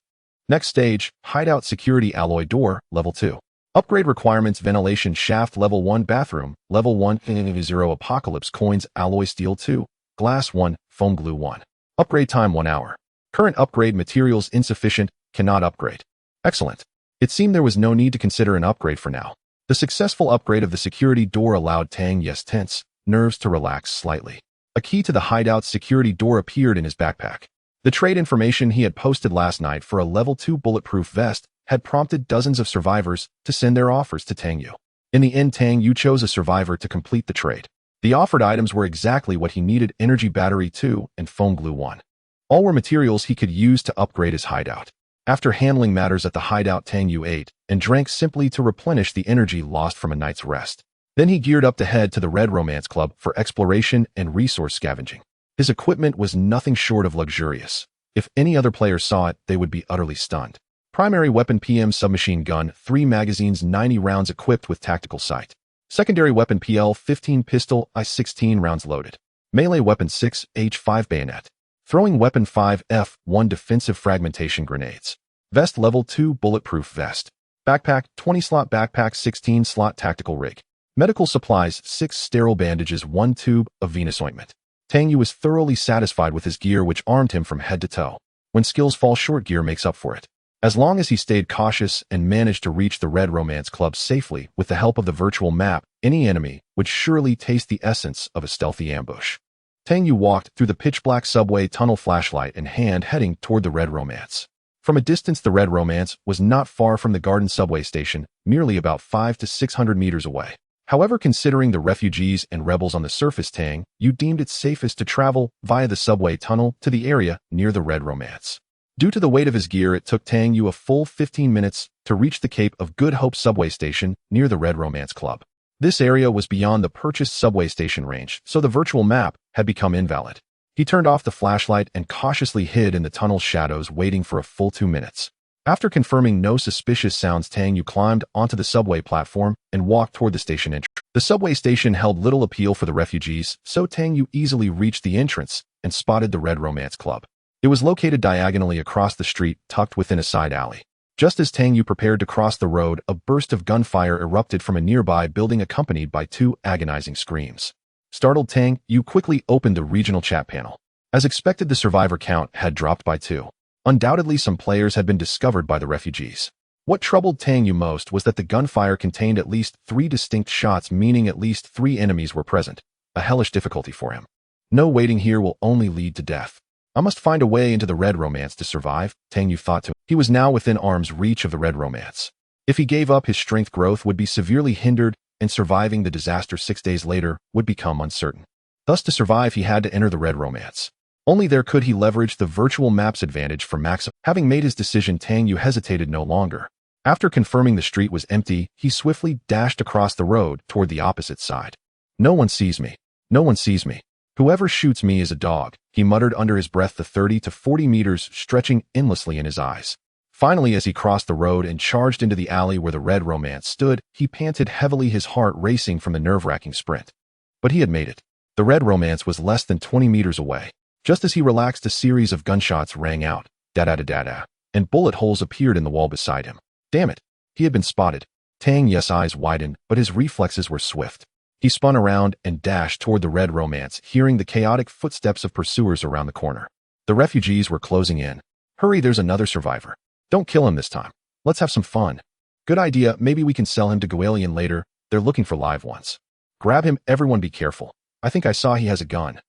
Next stage, hideout security alloy door level 2. Upgrade requirements: ventilation shaft level 1, bathroom level 1, 0 apocalypse coins, alloy steel 2, glass 1, foam glue 1. Upgrade time 1 hour. Current upgrade materials insufficient, cannot upgrade. Excellent. It seemed there was no need to consider an upgrade for now. The successful upgrade of the security door allowed Tang Yu's tense nerves to relax slightly. A key to the hideout security door appeared in his backpack. The trade information he had posted last night for a level 2 bulletproof vest had prompted dozens of survivors to send their offers to Tang Yu. In the end, Tang Yu chose a survivor to complete the trade. The offered items were exactly what he needed: energy battery 2 and foam glue 1. All were materials he could use to upgrade his hideout. After handling matters at the hideout, Tang Yu ate and drank simply to replenish the energy lost from a night's rest. Then he geared up to head to the Red Romance Club for exploration and resource scavenging. His equipment was nothing short of luxurious. If any other player saw it, they would be utterly stunned. Primary weapon: PM submachine gun, 3 magazines, 90 rounds equipped with tactical sight. Secondary weapon: PL-15 pistol, I-16 rounds loaded. Melee weapon: 6H5 bayonet. Throwing weapon: 5F1 defensive fragmentation grenades. Vest level 2 bulletproof vest. Backpack: 20 slot backpack, 16 slot tactical rig. Medical supplies: 6 sterile bandages, 1 tube of venous ointment. Tang Yu was thoroughly satisfied with his gear, which armed him from head to toe. When skills fall short, gear makes up for it. As long as he stayed cautious and managed to reach the Red Romance Club safely with the help of the virtual map, any enemy would surely taste the essence of a stealthy ambush. Tang Yu walked through the pitch-black subway tunnel, flashlight in hand, heading toward the Red Romance. From a distance, the Red Romance was not far from the Garden subway station, merely about 500 to 600 meters away. However, considering the refugees and rebels on the surface, Tang Yu deemed it safest to travel via the subway tunnel to the area near the Red Romance. Due to the weight of his gear, it took Tang Yu a full 15 minutes to reach the Cape of Good Hope subway station near the Red Romance Club. This area was beyond the purchased subway station range, so the virtual map had become invalid. He turned off the flashlight and cautiously hid in the tunnel's shadows, waiting for a full 2 minutes. After confirming no suspicious sounds, Tang Yu climbed onto the subway platform and walked toward the station entrance. The subway station held little appeal for the refugees, so Tang Yu easily reached the entrance and spotted the Red Romance Club. It was located diagonally across the street, tucked within a side alley. Just as Tang Yu prepared to cross the road, a burst of gunfire erupted from a nearby building accompanied by 2 agonizing screams. Startled, Tang Yu quickly opened the regional chat panel. As expected, the survivor count had dropped by 2. Undoubtedly, some players had been discovered by the refugees. What troubled Tang Yu most was that the gunfire contained at least 3 distinct shots, meaning at least 3 enemies were present, a hellish difficulty for him. No, waiting here will only lead to death. I must find a way into the Red Romance to survive, Tang Yu thought to. He was now within arm's reach of the Red Romance. If he gave up, his strength growth would be severely hindered, and surviving the disaster 6 days later would become uncertain. Thus, to survive, he had to enter the Red Romance. Only there could he leverage the virtual map's advantage for maximum. Having made his decision, Tang Yu hesitated no longer. After confirming the street was empty, he swiftly dashed across the road toward the opposite side. No one sees me. No one sees me. Whoever shoots me is a dog, he muttered under his breath, the 30 to 40 meters stretching endlessly in his eyes. Finally, as he crossed the road and charged into the alley where the Red Romance stood, he panted heavily, his heart racing from the nerve-wracking sprint. But he had made it. The Red Romance was less than 20 meters away. Just as he relaxed, a series of gunshots rang out, da-da-da-da-da, and bullet holes appeared in the wall beside him. Damn it! He had been spotted. Tang Yu's eyes widened, but his reflexes were swift. He spun around and dashed toward the Red Romance, hearing the chaotic footsteps of pursuers around the corner. The refugees were closing in. Hurry, there's another survivor. Don't kill him this time. Let's have some fun. Good idea, maybe we can sell him to Goalian later. They're looking for live ones. Grab him, everyone, be careful. I think I saw he has a gun.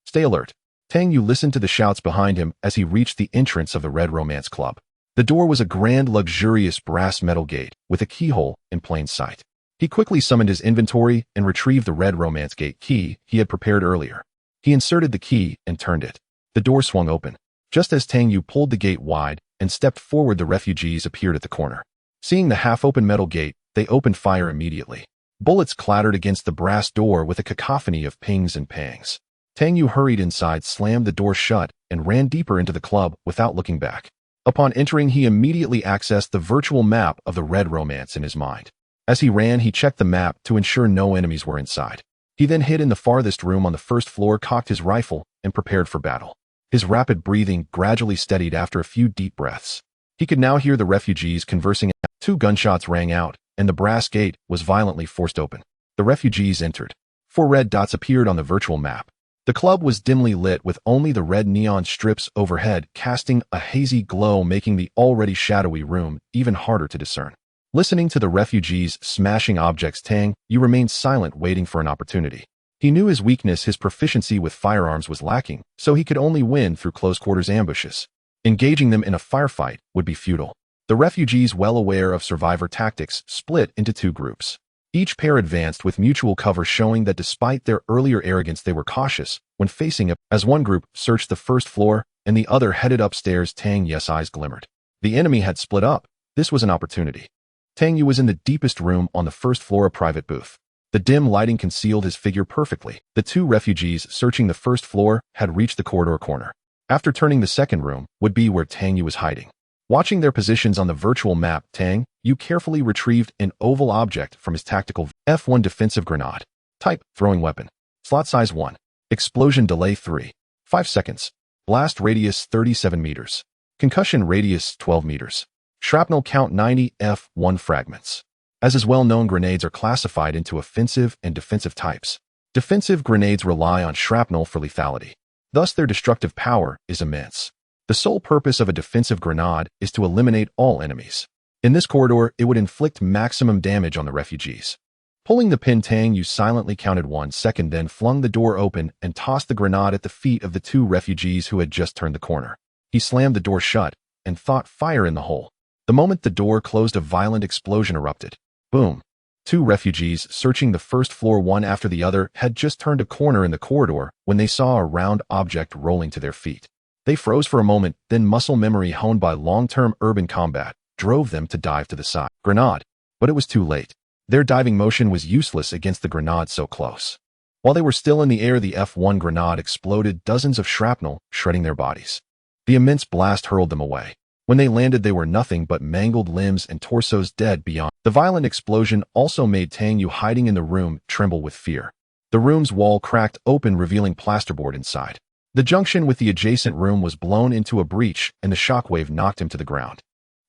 Stay alert. Tang Yu listened to the shouts behind him as he reached the entrance of the Red Romance Club. The door was a grand, luxurious brass metal gate with a keyhole in plain sight. He quickly summoned his inventory and retrieved the Red Romance gate key he had prepared earlier. He inserted the key and turned it. The door swung open. Just as Tang Yu pulled the gate wide and stepped forward, the refugees appeared at the corner. Seeing the half-open metal gate, they opened fire immediately. Bullets clattered against the brass door with a cacophony of pings and pangs. Tang Yu hurried inside, slammed the door shut, and ran deeper into the club without looking back. Upon entering, he immediately accessed the virtual map of the Red Romance in his mind. As he ran, he checked the map to ensure no enemies were inside. He then hid in the farthest room on the first floor, cocked his rifle, and prepared for battle. His rapid breathing gradually steadied after a few deep breaths. He could now hear the refugees conversing. 2 gunshots rang out, and the brass gate was violently forced open. The refugees entered. 4 red dots appeared on the virtual map. The club was dimly lit with only the red neon strips overhead casting a hazy glow, making the already shadowy room even harder to discern. Listening to the refugees smashing objects, Tang Yu remained silent, waiting for an opportunity. He knew his weakness, his proficiency with firearms, was lacking, so he could only win through close-quarters ambushes. Engaging them in a firefight would be futile. The refugees, well aware of survivor tactics, split into 2 groups. Each pair advanced with mutual cover, showing that despite their earlier arrogance, they were cautious when facing up. As one group searched the first floor and the other headed upstairs, Tang Yu's eyes glimmered. The enemy had split up. This was an opportunity. Tang Yu was in the deepest room on the first floor, a private booth. The dim lighting concealed his figure perfectly. The 2 refugees searching the first floor had reached the corridor corner. After turning, the second room would be where Tang Yu was hiding. Watching their positions on the virtual map, Tang Yu carefully retrieved an oval object from his tactical F1 defensive grenade. Type, throwing weapon. Slot size 1. Explosion delay 3. 5 seconds. Blast radius 37 meters. Concussion radius 12 meters. Shrapnel count 90 F1 fragments. As is well known, grenades are classified into offensive and defensive types. Defensive grenades rely on shrapnel for lethality. Thus, their destructive power is immense. The sole purpose of a defensive grenade is to eliminate all enemies. In this corridor, it would inflict maximum damage on the refugees. Pulling the pin, Tang Yu silently counted 1 second, then flung the door open and tossed the grenade at the feet of the 2 refugees who had just turned the corner. He slammed the door shut and thought, fire in the hole. The moment the door closed, a violent explosion erupted. Boom. 2 refugees searching the first floor one after the other had just turned a corner in the corridor when they saw a round object rolling to their feet. They froze for a moment, then muscle memory honed by long-term urban combat drove them to dive to the side. Grenade. But it was too late. Their diving motion was useless against the grenade so close. While they were still in the air, the F1 grenade exploded, dozens of shrapnel shredding their bodies. The immense blast hurled them away. When they landed, they were nothing but mangled limbs and torsos, dead beyond. The violent explosion also made Tang Yu, hiding in the room, tremble with fear. The room's wall cracked open, revealing plasterboard inside. The junction with the adjacent room was blown into a breach, and the shockwave knocked him to the ground.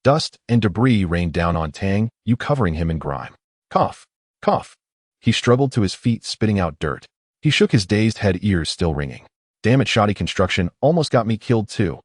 Dust and debris rained down on Tang Yu, covering him in grime. Cough. Cough. He struggled to his feet, spitting out dirt. He shook his dazed head, ears still ringing. Damn it, shoddy construction almost got me killed too.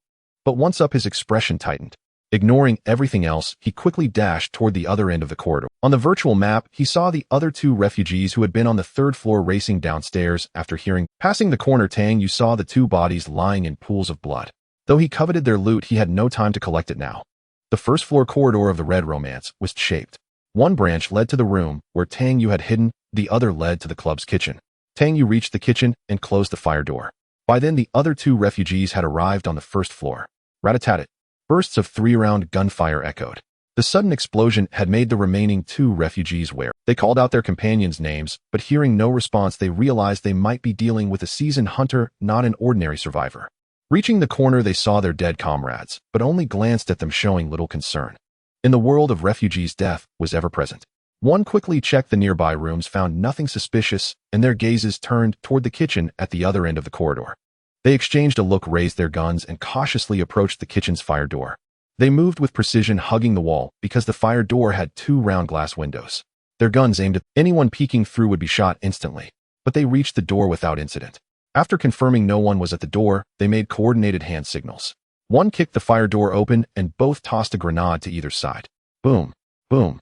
But once up, his expression tightened. Ignoring everything else, he quickly dashed toward the other end of the corridor. On the virtual map, he saw the other two refugees who had been on the third floor racing downstairs after hearing. Passing the corner, Tang Yu saw the two bodies lying in pools of blood. Though he coveted their loot, he had no time to collect it now. The first floor corridor of the Red Romance was shaped. One branch led to the room where Tang Yu had hidden, the other led to the club's kitchen. Tang Yu reached the kitchen and closed the fire door. By then, the other two refugees had arrived on the first floor. Rat-a-tat-tat. Bursts of 3-round gunfire echoed. The sudden explosion had made the remaining two refugees wary. They called out their companions' names, but hearing no response, they realized they might be dealing with a seasoned hunter, not an ordinary survivor. Reaching the corner, they saw their dead comrades, but only glanced at them, showing little concern. In the world of refugees, death was ever present. One quickly checked the nearby rooms, found nothing suspicious, and their gazes turned toward the kitchen at the other end of the corridor. They exchanged a look, raised their guns, and cautiously approached the kitchen's fire door. They moved with precision, hugging the wall, because the fire door had 2 round glass windows. Their guns aimed at anyone peeking through would be shot instantly, but they reached the door without incident. After confirming no one was at the door, they made coordinated hand signals. One kicked the fire door open, and both tossed a grenade to either side. Boom, boom.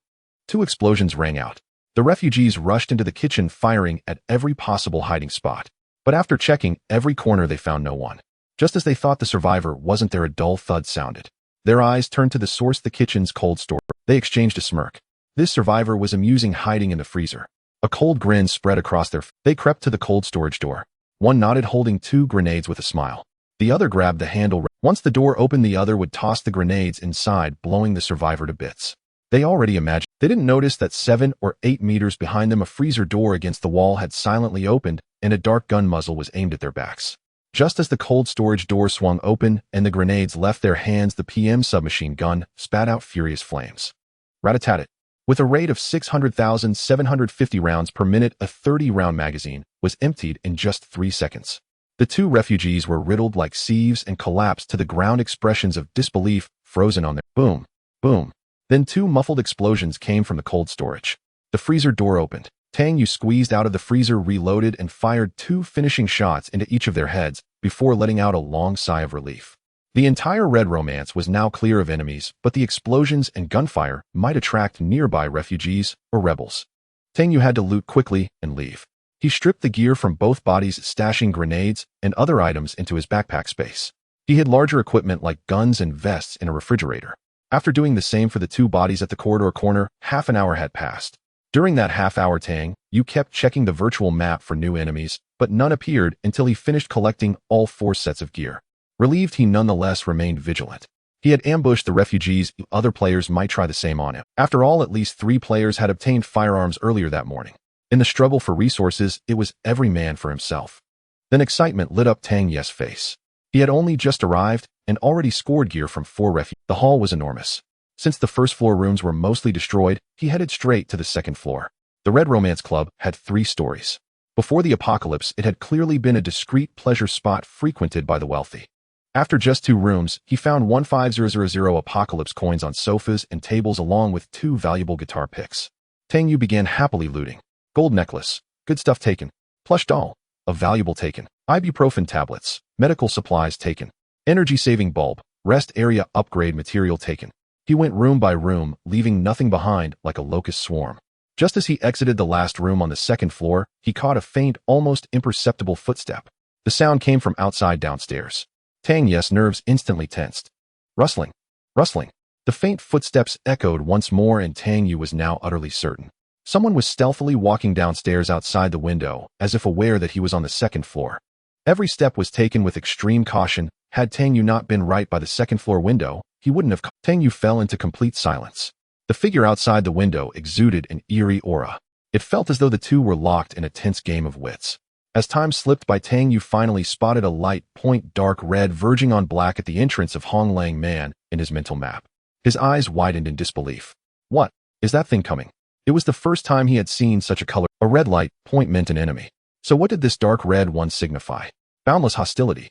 2 explosions rang out. The refugees rushed into the kitchen, firing at every possible hiding spot. But after checking every corner, they found no one. Just as they thought the survivor wasn't there, a dull thud sounded. Their eyes turned to the source, the kitchen's cold store. They exchanged a smirk. This survivor was amusing, hiding in the freezer. A cold grin spread across their face. They crept to the cold storage door. One nodded, holding 2 grenades with a smile. The other grabbed the handle. Once the door opened, the other would toss the grenades inside, blowing the survivor to bits. They already imagined. They didn't notice that 7 or 8 meters behind them, a freezer door against the wall had silently opened, and a dark gun muzzle was aimed at their backs. Just as the cold storage door swung open and the grenades left their hands, the PM submachine gun spat out furious flames. Rat-a-tat-tat. With a rate of 600,750 rounds per minute, a 30-round magazine was emptied in just 3 seconds. The 2 refugees were riddled like sieves and collapsed to the ground, expressions of disbelief frozen on their. Boom, boom. Then 2 muffled explosions came from the cold storage. The freezer door opened. Tang Yu squeezed out of the freezer, reloaded, and fired 2 finishing shots into each of their heads before letting out a long sigh of relief. The entire Red Romance was now clear of enemies, but the explosions and gunfire might attract nearby refugees or rebels. Tang Yu had to loot quickly and leave. He stripped the gear from both bodies, stashing grenades and other items into his backpack space. He hid larger equipment like guns and vests in a refrigerator. After doing the same for the 2 bodies at the corridor corner, half an hour had passed. During that half hour, Tang Yu kept checking the virtual map for new enemies, but none appeared until he finished collecting all 4 sets of gear. Relieved, he nonetheless remained vigilant. He had ambushed the refugees. Other players might try the same on him. After all, at least 3 players had obtained firearms earlier that morning. In the struggle for resources, it was every man for himself. Then excitement lit up Tang Yu's face. He had only just arrived and already scored gear from 4 refugees. The hall was enormous. Since the first floor rooms were mostly destroyed, he headed straight to the second floor. The Red Romance Club had 3 stories. Before the apocalypse, it had clearly been a discreet pleasure spot frequented by the wealthy. After just 2 rooms, he found 15000 apocalypse coins on sofas and tables, along with 2 valuable guitar picks. Tang Yu began happily looting. Gold necklace, good stuff taken. Plush doll, a valuable taken. Ibuprofen tablets, medical supplies taken. Energy-saving bulb, rest area upgrade material taken. He went room by room, leaving nothing behind, like a locust swarm. Just as he exited the last room on the second floor, he caught a faint, almost imperceptible footstep. The sound came from outside downstairs. Tang Yu's nerves instantly tensed. Rustling, rustling. The faint footsteps echoed once more, and Tang Yu was now utterly certain. Someone was stealthily walking downstairs outside the window, as if aware that he was on the second floor. Every step was taken with extreme caution. Had Tang Yu not been right by the second floor window, he wouldn't have. Tang Yu fell into complete silence. The figure outside the window exuded an eerie aura. It felt as though the 2 were locked in a tense game of wits. As time slipped by, Tang Yu finally spotted a light point, dark red verging on black, at the entrance of Hong Lang Man in his mental map. His eyes widened in disbelief. What is that thing coming? It was the first time he had seen such a color. A red light point meant an enemy. So what did this dark red one signify? Boundless hostility.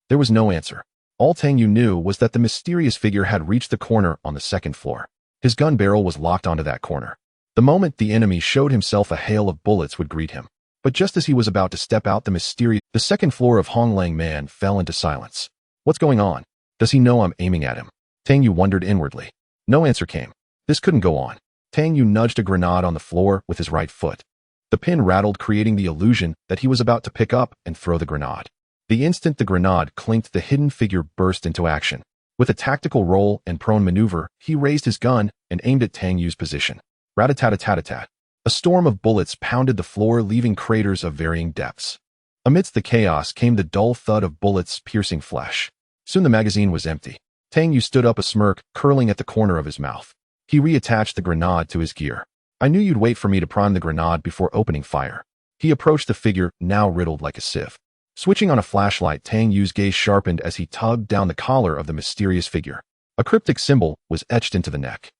There was no answer. All Tang Yu knew was that the mysterious figure had reached the corner on the second floor. His gun barrel was locked onto that corner. The moment the enemy showed himself, a hail of bullets would greet him. But just as he was about to step out, the second floor of Honglang Man fell into silence. What's going on? Does he know I'm aiming at him? Tang Yu wondered inwardly. No answer came. This couldn't go on. Tang Yu nudged a grenade on the floor with his right foot. The pin rattled, creating the illusion that he was about to pick up and throw the grenade. The instant the grenade clinked, the hidden figure burst into action. With a tactical roll and prone maneuver, he raised his gun and aimed at Tang Yu's position. Rat-a-tat-a-tat-a-tat. A storm of bullets pounded the floor, leaving craters of varying depths. Amidst the chaos came the dull thud of bullets piercing flesh. Soon the magazine was empty. Tang Yu stood up, a smirk curling at the corner of his mouth. He reattached the grenade to his gear. I knew you'd wait for me to prime the grenade before opening fire. He approached the figure, now riddled like a sieve. Switching on a flashlight, Tang Yu's gaze sharpened as he tugged down the collar of the mysterious figure. A cryptic symbol was etched into the neck.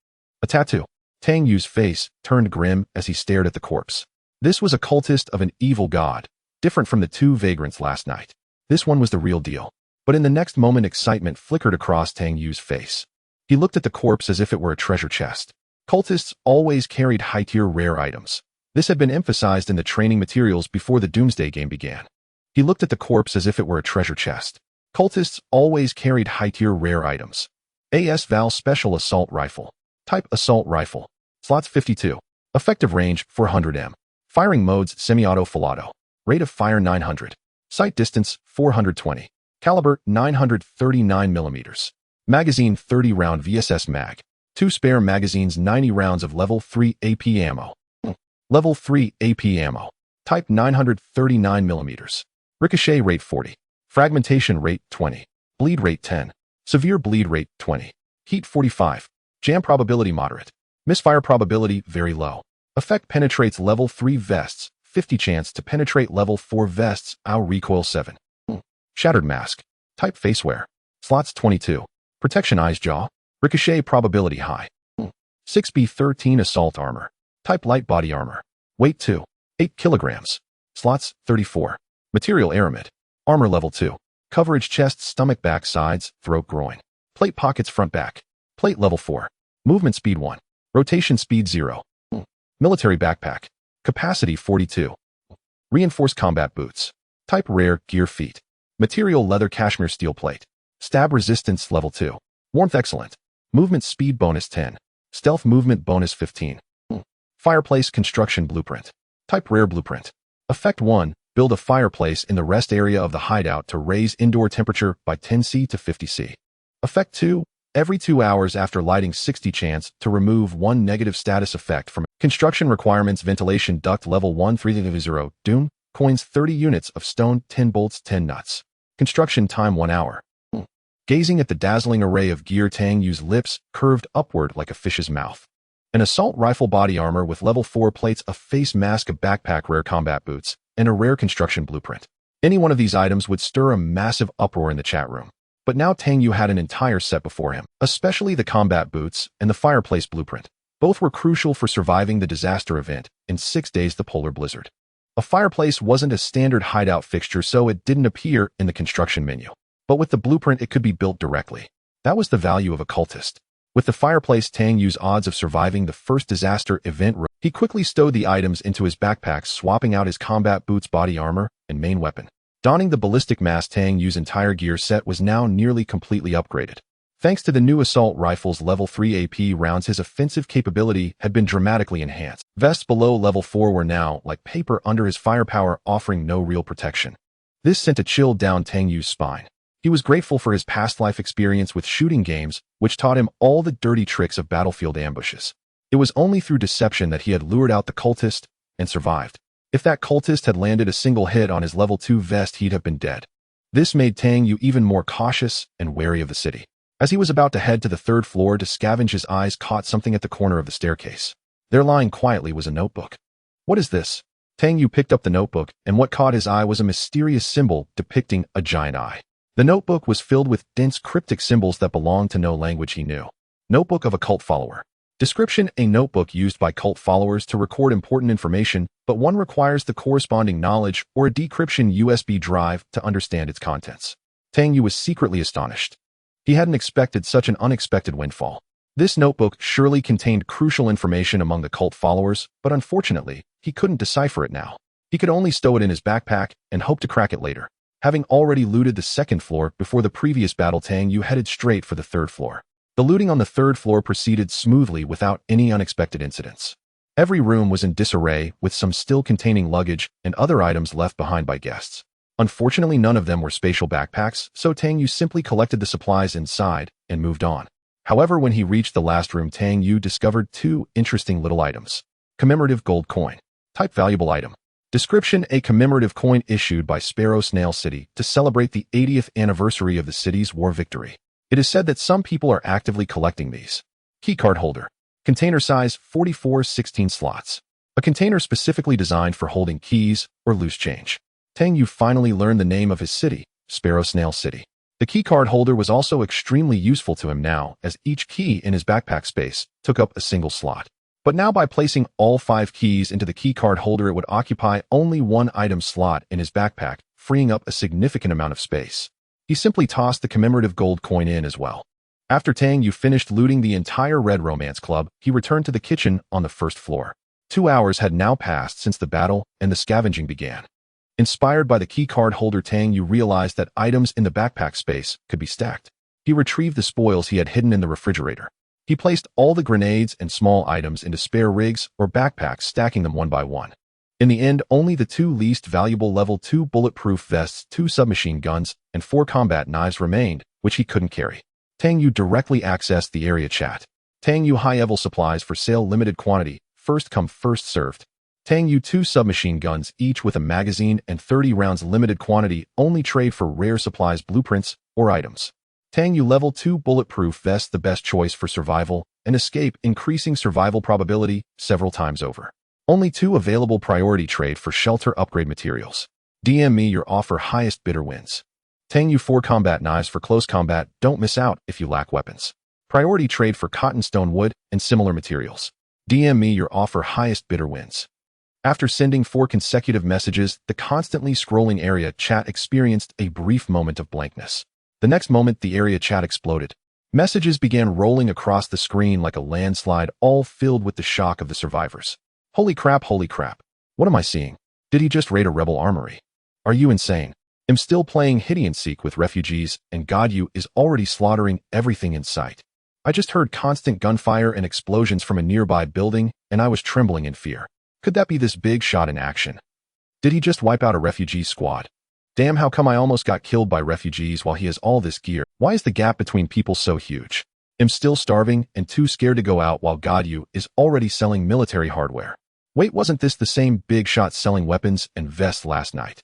A tattoo. Tang Yu's face turned grim as he stared at the corpse. This was a cultist of an evil god, different from the two vagrants last night. This one was the real deal. But in the next moment, excitement flickered across Tang Yu's face. He looked at the corpse as if it were a treasure chest. Cultists always carried high-tier rare items. This had been emphasized in the training materials before the Doomsday game began. He looked at the corpse as if it were a treasure chest. Cultists always carried high-tier rare items. AS Val Special Assault Rifle. Type Assault Rifle. Slots 52. Effective range 400 m. Firing modes semi-auto, full auto. Rate of fire 900. Sight distance 420. Caliber 939 mm. Magazine 30 round VSS mag. 2 spare magazines, 90 rounds of level 3 AP ammo. Level 3 AP ammo. Type 939 mm. Ricochet rate 40. Fragmentation rate 20. Bleed rate 10. Severe bleed rate 20. Heat 45. Jam probability moderate. Misfire probability very low. Effect penetrates level 3 vests. 50 chance to penetrate level 4 vests. Our recoil 7. Shattered mask. Type facewear. Slots 22. Protection eyes jaw. Ricochet probability high. 6B13 assault armor. Type light body armor. Weight 2. 8 kilograms. Slots 34. Material aramid. Armor level 2. Coverage chest, stomach, back, sides, throat, groin. Plate pockets, front, back. Plate level 4. Movement speed 1. Rotation speed 0. Military backpack. Capacity 42. Reinforced combat boots. Type rare, gear feet. Material leather, cashmere, steel plate. Stab resistance level 2. Warmth excellent. Movement speed bonus 10. Stealth movement bonus 15. Fireplace construction blueprint. Type rare blueprint. Effect 1. Build a fireplace in the rest area of the hideout to raise indoor temperature by 10°C to 50°C. Effect 2. Every 2 hours after lighting, 60 chance to remove 1 negative status effect from construction requirements. Ventilation duct level 1 300. Doom. Coins 30 units of stone, 10 bolts, 10 nuts. Construction time 1 hour. Gazing at the dazzling array of gear, Tang Yu's lips curved upward like a fish's mouth. An assault rifle, body armor with level 4 plates, a face mask, a backpack, rare combat boots, and a rare construction blueprint. Any one of these items would stir a massive uproar in the chat room. But now Tang Yu had an entire set before him, especially the combat boots and the fireplace blueprint. Both were crucial for surviving the disaster event in 6 days, the polar blizzard. A fireplace wasn't a standard hideout fixture, so it didn't appear in the construction menu. But with the blueprint, it could be built directly. That was the value of a cultist. With the fireplace, Tang Yu's odds of surviving the first disaster event rose. He quickly stowed the items into his backpack, swapping out his combat boots, body armor, and main weapon. Donning the ballistic mask, Tang Yu's entire gear set was now nearly completely upgraded. Thanks to the new assault rifle's level 3 AP rounds, his offensive capability had been dramatically enhanced. Vests below level 4 were now like paper under his firepower, offering no real protection. This sent a chill down Tang Yu's spine. He was grateful for his past life experience with shooting games, which taught him all the dirty tricks of battlefield ambushes. It was only through deception that he had lured out the cultist and survived. If that cultist had landed a single hit on his level 2 vest, he'd have been dead. This made Tang Yu even more cautious and wary of the city. As he was about to head to the 3rd floor to scavenge, his eyes caught something at the corner of the staircase. There, lying quietly, was a notebook. What is this? Tang Yu picked up the notebook, and what caught his eye was a mysterious symbol depicting a giant eye. The notebook was filled with dense cryptic symbols that belonged to no language he knew. Notebook of a cult follower. Description: a notebook used by cult followers to record important information, but one requires the corresponding knowledge or a decryption USB drive to understand its contents. Tang Yu was secretly astonished. He hadn't expected such an unexpected windfall. This notebook surely contained crucial information among the cult followers, but unfortunately, he couldn't decipher it now. He could only stow it in his backpack and hope to crack it later. Having already looted the second floor before the previous battle, Tang Yu headed straight for the third floor. The looting on the third floor proceeded smoothly without any unexpected incidents. Every room was in disarray, with some still containing luggage and other items left behind by guests. Unfortunately, none of them were spatial backpacks, so Tang Yu simply collected the supplies inside and moved on. However, when he reached the last room, Tang Yu discovered two interesting little items. Commemorative gold coin. Type valuable item. Description: a commemorative coin issued by Sparrow Snail City to celebrate the 80th anniversary of the city's war victory. It is said that some people are actively collecting these. Keycard holder. Container size 44/16 slots. A container specifically designed for holding keys or loose change. Tang Yu finally learned the name of his city, Sparrow Snail City. The keycard holder was also extremely useful to him now, as each key in his backpack space took up a single slot. But now by placing all 5 keys into the keycard holder, it would occupy only one item slot in his backpack, freeing up a significant amount of space. He simply tossed the commemorative gold coin in as well. After Tang Yu finished looting the entire Red Romance Club, he returned to the kitchen on the first floor. 2 hours had now passed since the battle and the scavenging began. Inspired by the keycard holder, Tang Yu realized that items in the backpack space could be stacked. He retrieved the spoils he had hidden in the refrigerator. He placed all the grenades and small items into spare rigs or backpacks, stacking them one by one. In the end, only the 2 least valuable level 2 bulletproof vests, 2 submachine guns, and 4 combat knives remained, which he couldn't carry. Tang Yu directly accessed the area chat. Tang Yu high-level supplies for sale, limited quantity, first come first served. Tang Yu 2 submachine guns, each with a magazine and 30 rounds, limited quantity, only trade for rare supplies, blueprints, or items. Tang Yu level 2 bulletproof vest, the best choice for survival and escape, increasing survival probability several times over. Only 2 available, priority trade for shelter upgrade materials. DM me your offer, highest bidder wins. Tang Yu 4 combat knives for close combat, don't miss out if you lack weapons. Priority trade for cotton, stone, wood, and similar materials. DM me your offer, highest bidder wins. After sending 4 consecutive messages, the constantly scrolling area chat experienced a brief moment of blankness. The next moment, the area chat exploded. Messages began rolling across the screen like a landslide, all filled with the shock of the survivors. Holy crap, holy crap. What am I seeing? Did he just raid a rebel armory? Are you insane? I'm still playing hide and seek with refugees, and God Yu is already slaughtering everything in sight. I just heard constant gunfire and explosions from a nearby building, and I was trembling in fear. Could that be this big shot in action? Did he just wipe out a refugee squad? Damn, how come I almost got killed by refugees while he has all this gear? Why is the gap between people so huge? I'm still starving and too scared to go out while God Yu is already selling military hardware. Wait, wasn't this the same big shot selling weapons and vests last night?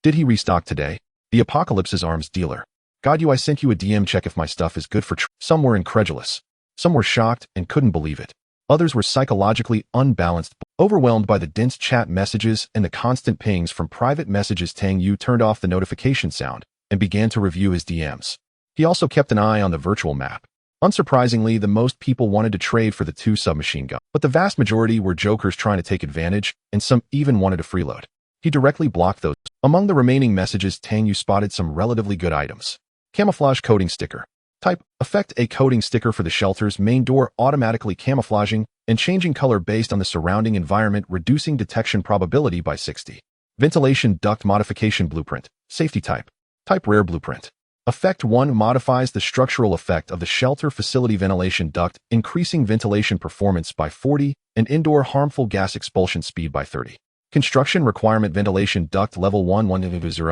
Did he restock today? The Apocalypse's arms dealer. God Yu, I sent you a DM, check if my stuff is good for Some were incredulous. Some were shocked and couldn't believe it. Others were psychologically unbalanced, overwhelmed by the dense chat messages and the constant pings from private messages. Tang Yu turned off the notification sound and began to review his DMs. He also kept an eye on the virtual map. Unsurprisingly, the most people wanted to trade for the 2 submachine guns, but the vast majority were jokers trying to take advantage, and some even wanted to freeload. He directly blocked those. Among the remaining messages, Tang Yu spotted some relatively good items. Camouflage coating sticker. Type: effect, a coating sticker for the shelter's main door, automatically camouflaging and changing color based on the surrounding environment, reducing detection probability by 60. Ventilation duct modification blueprint. Safety type. Type: rare blueprint. Effect 1 modifies the structural effect of the shelter facility ventilation duct, increasing ventilation performance by 40 and indoor harmful gas expulsion speed by 30. Construction requirement: ventilation duct level 1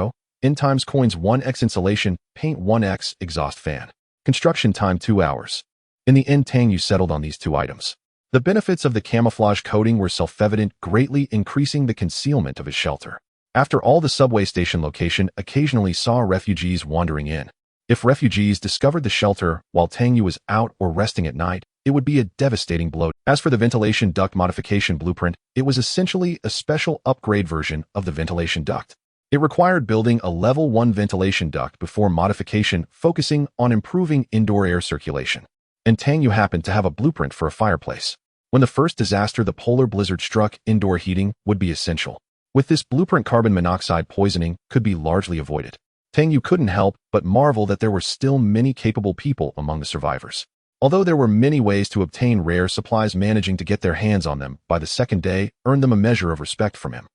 N times coins 1x, insulation, paint 1x, exhaust fan. Construction time 2 hours. In the end, Tang Yu settled on these 2 items. The benefits of the camouflage coating were self-evident, greatly increasing the concealment of his shelter. After all, the subway station location occasionally saw refugees wandering in. If refugees discovered the shelter while Tang Yu was out or resting at night, it would be a devastating blow. As for the ventilation duct modification blueprint, it was essentially a special upgrade version of the ventilation duct. It required building a level 1 ventilation duct before modification, focusing on improving indoor air circulation. And Tang Yu happened to have a blueprint for a fireplace. When the first disaster, the polar blizzard, struck, indoor heating would be essential. With this blueprint, carbon monoxide poisoning could be largely avoided. Tang Yu couldn't help but marvel that there were still many capable people among the survivors. Although there were many ways to obtain rare supplies, managing to get their hands on them by the second day earned them a measure of respect from him.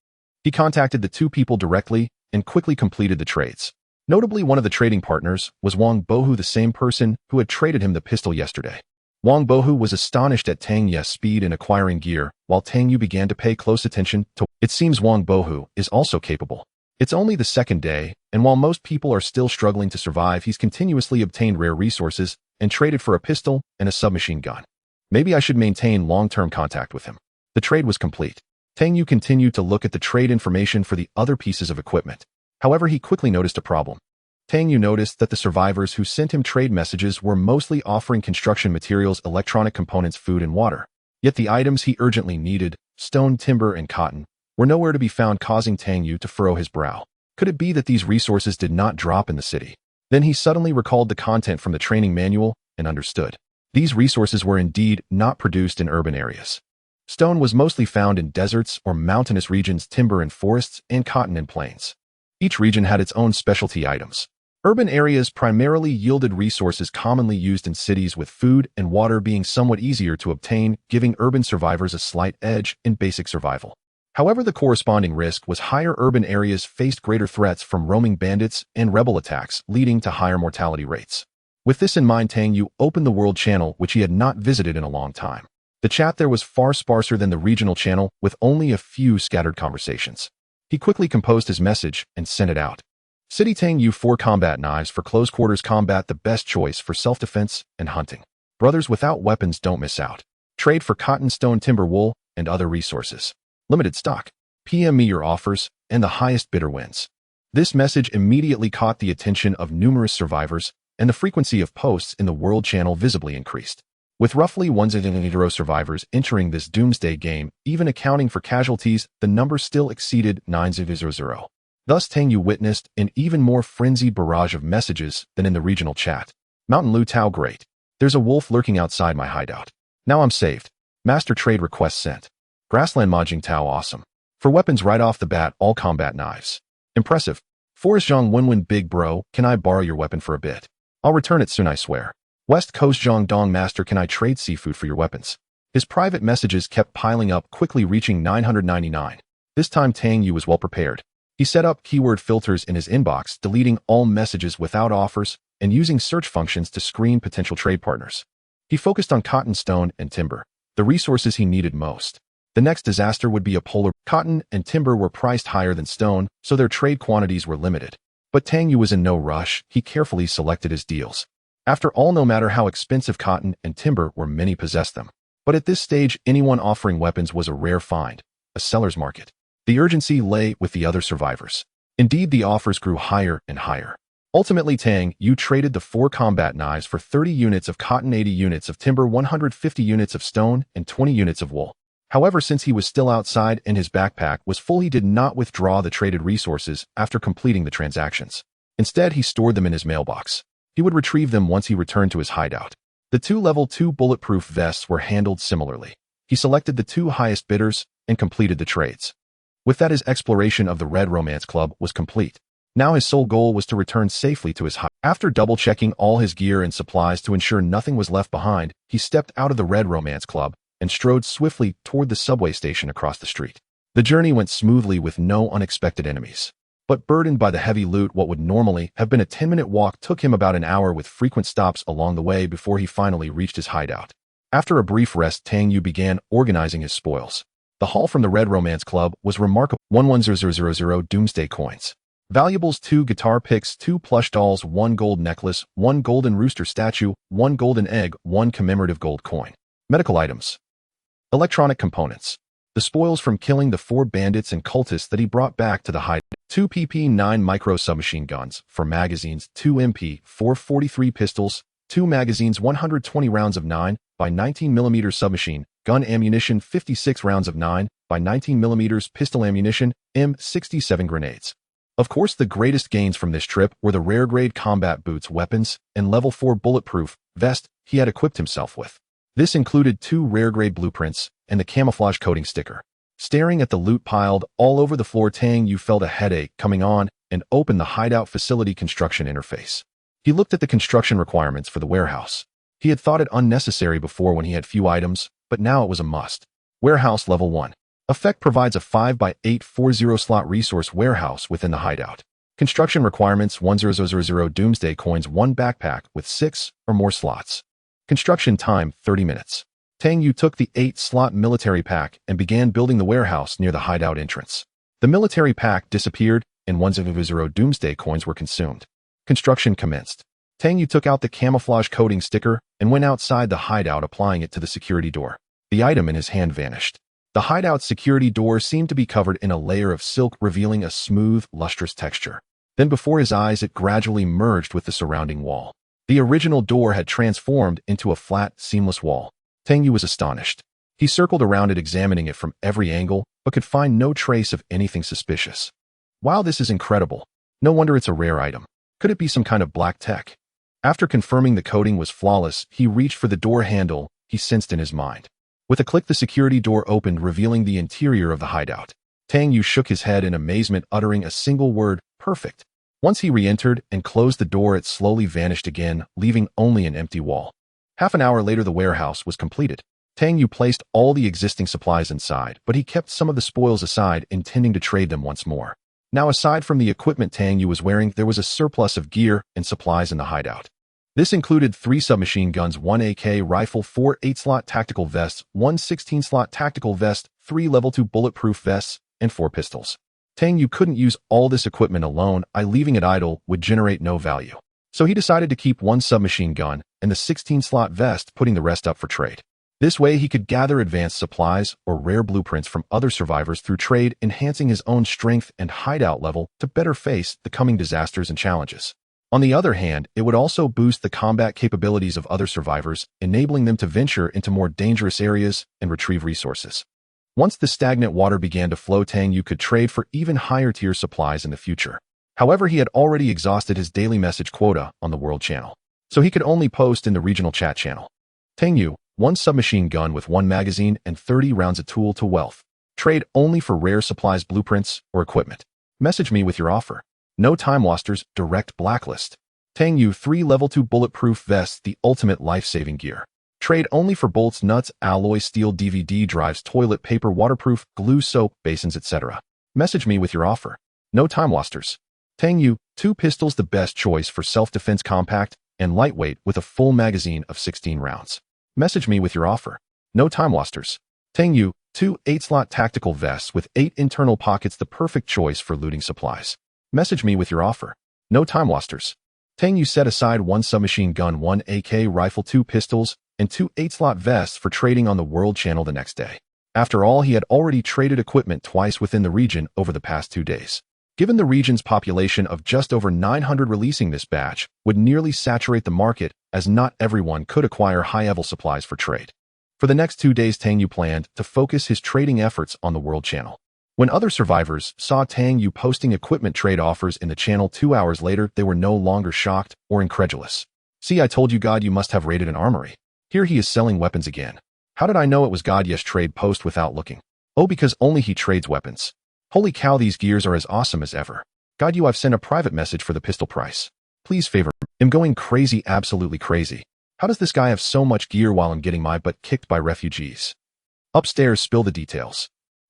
He contacted the two people directly and quickly completed the trades. Notably, one of the trading partners was Wang Bohu, the same person who had traded him the pistol yesterday. Wang Bohu was astonished at Tang Yu's speed in acquiring gear, while Tang Yu began to pay close attention to. It seems Wang Bohu is also capable. It's only the second day, and while most people are still struggling to survive, he's continuously obtained rare resources and traded for a pistol and a submachine gun. Maybe I should maintain long-term contact with him. The trade was complete. Tang Yu continued to look at the trade information for the other pieces of equipment. However, he quickly noticed a problem. Tang Yu noticed that the survivors who sent him trade messages were mostly offering construction materials, electronic components, food, and water. Yet the items he urgently needed, stone, timber, and cotton, were nowhere to be found, causing Tang Yu to furrow his brow. Could it be that these resources did not drop in the city? Then he suddenly recalled the content from the training manual and understood. These resources were indeed not produced in urban areas. Stone was mostly found in deserts or mountainous regions, timber in forests, and cotton in plains. Each region had its own specialty items. Urban areas primarily yielded resources commonly used in cities, with food and water being somewhat easier to obtain, giving urban survivors a slight edge in basic survival. However, the corresponding risk was higher. Urban areas faced greater threats from roaming bandits and rebel attacks, leading to higher mortality rates. With this in mind, Tang Yu opened the world channel, which he had not visited in a long time. The chat there was far sparser than the regional channel, with only a few scattered conversations. He quickly composed his message and sent it out. City Tang Yu 4 combat knives for close quarters combat, the best choice for self-defense and hunting. Brothers without weapons don't miss out. Trade for cotton, stone, timber, wool, and other resources. Limited stock. PM me your offers, and the highest bidder wins. This message immediately caught the attention of numerous survivors, and the frequency of posts in the world channel visibly increased. With roughly 1,000 survivors entering this Doomsday game, even accounting for casualties, the number still exceeded 9,000. Thus, Tang Yu witnessed an even more frenzied barrage of messages than in the regional chat. Mountain Lu Tao, great. There's a wolf lurking outside my hideout. Now I'm saved. Master trade request sent. Grassland Majing Tao, awesome. For weapons right off the bat, all combat knives. Impressive. Forest Zhang Wenwen, big bro, can I borrow your weapon for a bit? I'll return it soon, I swear. West Coast Zhang Dong, master, can I trade seafood for your weapons? His private messages kept piling up, quickly reaching 999. This time Tang Yu was well prepared. He set up keyword filters in his inbox, deleting all messages without offers and using search functions to screen potential trade partners. He focused on cotton, stone, and timber, the resources he needed most. The next disaster would be a polar. Cotton and timber were priced higher than stone, so their trade quantities were limited. But Tang Yu was in no rush. He carefully selected his deals. After all, no matter how expensive cotton and timber were, many possessed them. But at this stage, anyone offering weapons was a rare find, a seller's market. The urgency lay with the other survivors. Indeed, the offers grew higher and higher. Ultimately, Tang Yu traded the 4 combat knives for 30 units of cotton, 80 units of timber, 150 units of stone, and 20 units of wool. However, since he was still outside and his backpack was full, he did not withdraw the traded resources after completing the transactions. Instead, he stored them in his mailbox. He would retrieve them once he returned to his hideout. The 2 level 2 bulletproof vests were handled similarly. He selected the 2 highest bidders and completed the trades. With that, his exploration of the Red Romance Club was complete. Now his sole goal was to return safely to his hideout. After double-checking all his gear and supplies to ensure nothing was left behind, he stepped out of the Red Romance Club and strode swiftly toward the subway station across the street. The journey went smoothly with no unexpected enemies. But burdened by the heavy loot, what would normally have been a 10-minute walk took him about an hour, with frequent stops along the way before he finally reached his hideout. After a brief rest, Tang Yu began organizing his spoils. The haul from the Red Romance Club was remarkable. 110000 Doomsday coins. Valuables: 2 guitar picks, 2 plush dolls, 1 gold necklace, 1 golden rooster statue, 1 golden egg, 1 commemorative gold coin. Medical items. Electronic components. The spoils from killing the 4 bandits and cultists that he brought back to the hideout. 2 PP-9 micro submachine guns, 4 magazines, 2 MP-443 pistols, 2 magazines, 120 rounds of 9 by 19mm submachine gun ammunition, 56 rounds of 9 by 19mm pistol ammunition, M67 grenades. Of course, the greatest gains from this trip were the rare grade combat boots, weapons, and level 4 bulletproof vest he had equipped himself with. This included 2 rare grade blueprints and the camouflage coating sticker. Staring at the loot piled all over the floor, Tang Yu felt a headache coming on and opened the hideout facility construction interface. He looked at the construction requirements for the warehouse. He had thought it unnecessary before when he had few items, but now it was a must. Warehouse Level 1. Effect provides a 5x840 slot resource warehouse within the hideout. Construction requirements 10000 Doomsday coins 1 backpack with 6 or more slots. Construction time 30 minutes. Tang Yu took the 8-slot military pack and began building the warehouse near the hideout entrance. The military pack disappeared and 100 Doomsday coins were consumed. Construction commenced. Tang Yu took out the camouflage coating sticker and went outside the hideout, applying it to the security door. The item in his hand vanished. The hideout security door seemed to be covered in a layer of silk, revealing a smooth, lustrous texture. Then before his eyes, it gradually merged with the surrounding wall. The original door had transformed into a flat, seamless wall. Tang Yu was astonished. He circled around it, examining it from every angle, but could find no trace of anything suspicious. Wow, this is incredible. No wonder it's a rare item. Could it be some kind of black tech? After confirming the coating was flawless, he reached for the door handle he sensed in his mind. With a click, the security door opened, revealing the interior of the hideout. Tang Yu shook his head in amazement, uttering a single word, perfect. Once he re-entered and closed the door, it slowly vanished again, leaving only an empty wall. Half an hour later, the warehouse was completed. Tang Yu placed all the existing supplies inside, but he kept some of the spoils aside, intending to trade them once more. Now, aside from the equipment Tang Yu was wearing, there was a surplus of gear and supplies in the hideout. This included 3 submachine guns, 1 AK rifle, 4 8-slot tactical vests, 1 16-slot tactical vest, 3 level 2 bulletproof vests, and 4 pistols. Tang Yu couldn't use all this equipment alone. Leaving it idle would generate no value. So he decided to keep 1 submachine gun and the 16-slot vest, putting the rest up for trade. This way he could gather advanced supplies or rare blueprints from other survivors through trade, enhancing his own strength and hideout level to better face the coming disasters and challenges. On the other hand, it would also boost the combat capabilities of other survivors, enabling them to venture into more dangerous areas and retrieve resources. Once the stagnant water began to flow, Tang Yu could trade for even higher tier supplies in the future. However, he had already exhausted his daily message quota on the world channel, so he could only post in the regional chat channel. Tang Yu, 1 submachine gun with 1 magazine and 30 rounds, a tool to wealth. Trade only for rare supplies, blueprints, or equipment. Message me with your offer. No time wasters, direct blacklist. Tang Yu, 3 level 2 bulletproof vests, the ultimate life-saving gear. Trade only for bolts, nuts, alloy steel, DVD drives, toilet paper, waterproof, glue, soap, basins, etc. Message me with your offer. No time wasters. Tang Yu, 2 pistols, the best choice for self-defense, compact and lightweight with a full magazine of 16 rounds. Message me with your offer. No time wasters. Tang Yu, 2 8-slot tactical vests with 8 internal pockets, the perfect choice for looting supplies. Message me with your offer. No time wasters. Tang Yu set aside 1 submachine gun, 1 AK rifle, 2 pistols, and 2 8-slot vests for trading on the world channel the next day. After all, he had already traded equipment twice within the region over the past 2 days. Given the region's population of just over 900, releasing this batch would nearly saturate the market, as not everyone could acquire high-level supplies for trade. For the next 2 days, Tang Yu planned to focus his trading efforts on the world channel. When other survivors saw Tang Yu posting equipment trade offers in the channel 2 hours later, they were no longer shocked or incredulous. See, I told you God, you must have raided an armory. Here he is selling weapons again. How did I know it was God? Yes, trade post without looking. Oh, because only he trades weapons. Holy cow, these gears are as awesome as ever. God, you, I've sent a private message for the pistol price. Please favor me. I'm going crazy, absolutely crazy. How does this guy have so much gear while I'm getting my butt kicked by refugees? Upstairs, spill the details.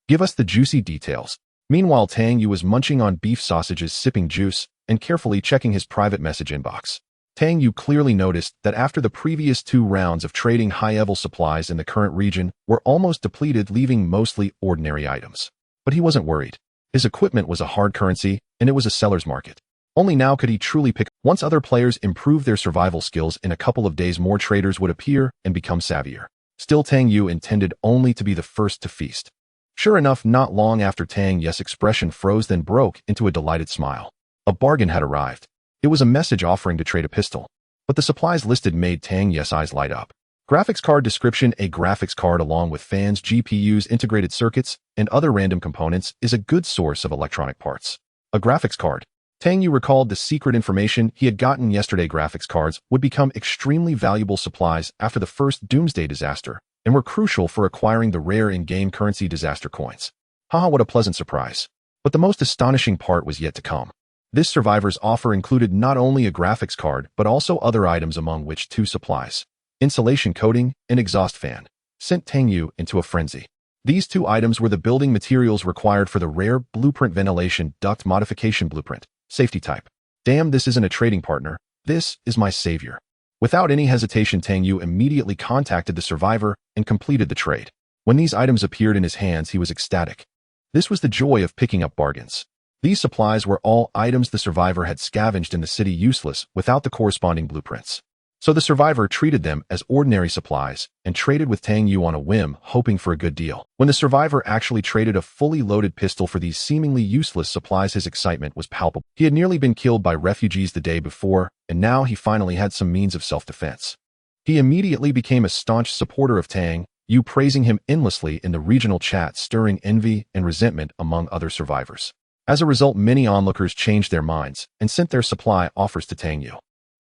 Give us the juicy details. Meanwhile, Tang Yu was munching on beef sausages, sipping juice, and carefully checking his private message inbox. Tang Yu clearly noticed that after the previous 2 rounds of trading, high-level supplies in the current region were almost depleted, leaving mostly ordinary items. But he wasn't worried. His equipment was a hard currency, and it was a seller's market. Only now could he truly pick. Once other players improved their survival skills, in a couple of days more traders would appear and become savvier. Still, Tang Yu intended only to be the first to feast. Sure enough, not long after, Tang Yu's expression froze, then broke into a delighted smile. A bargain had arrived. It was a message offering to trade a pistol, but the supplies listed made Tang Yu's eyes light up. Graphics card description: a graphics card along with fans, GPUs, integrated circuits, and other random components is a good source of electronic parts. A graphics card. Tang Yu recalled the secret information he had gotten yesterday. Graphics cards would become extremely valuable supplies after the first Doomsday disaster, and were crucial for acquiring the rare in-game currency disaster coins. Haha, what a pleasant surprise. But the most astonishing part was yet to come. This survivor's offer included not only a graphics card, but also other items, among which two supplies, insulation coating and exhaust fan, sent Tang Yu into a frenzy. These two items were the building materials required for the rare blueprint ventilation duct modification blueprint, safety type. Damn, this isn't a trading partner. This is my savior. Without any hesitation, Tang Yu immediately contacted the survivor and completed the trade. When these items appeared in his hands, he was ecstatic. This was the joy of picking up bargains. These supplies were all items the survivor had scavenged in the city, useless without the corresponding blueprints. So the survivor treated them as ordinary supplies and traded with Tang Yu on a whim, hoping for a good deal. When the survivor actually traded a fully loaded pistol for these seemingly useless supplies, his excitement was palpable. He had nearly been killed by refugees the day before, and now he finally had some means of self-defense. He immediately became a staunch supporter of Tang Yu, praising him endlessly in the regional chat, stirring envy and resentment among other survivors. As a result, many onlookers changed their minds and sent their supply offers to Tang Yu.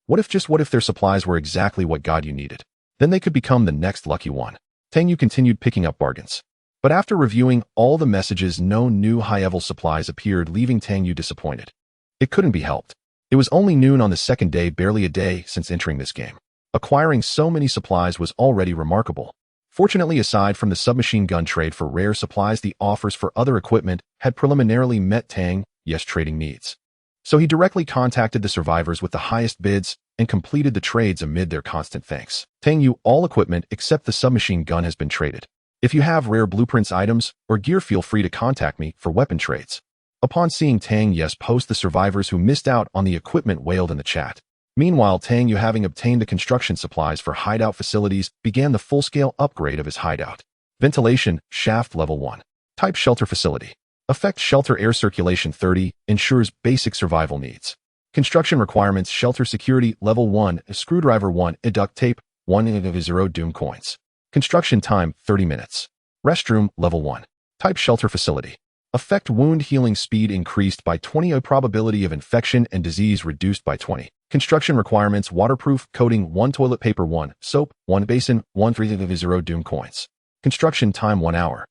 What if their supplies were exactly what God Yu needed? Then they could become the next lucky one. Tang Yu continued picking up bargains. But after reviewing all the messages, no new high-level supplies appeared, leaving Tang Yu disappointed. It couldn't be helped. It was only noon on the second day, barely a day since entering this game. Acquiring so many supplies was already remarkable. Fortunately, aside from the submachine gun trade for rare supplies, the offers for other equipment had preliminarily met Tang Yu's trading needs. So he directly contacted the survivors with the highest bids and completed the trades amid their constant thanks. Tang Yu, all equipment except the submachine gun has been traded. If you have rare blueprints, items, or gear, feel free to contact me for weapon trades. Upon seeing Tang Yu's post, the survivors who missed out on the equipment wailed in the chat. Meanwhile, Tang Yu, having obtained the construction supplies for hideout facilities, began the full-scale upgrade of his hideout. Ventilation, shaft level 1. Type shelter facility. Effect shelter air circulation 30, ensures basic survival needs. Construction requirements, shelter security level 1, screwdriver 1, duct tape 1, 0 doom coins. Construction time 30 minutes. Restroom level 1. Type shelter facility. Effect wound healing speed increased by 20, probability of infection and disease reduced by 20. Construction requirements, waterproof coating 1, toilet paper 1, soap 1, basin 1, 0 doom coins. Construction time 1 hour.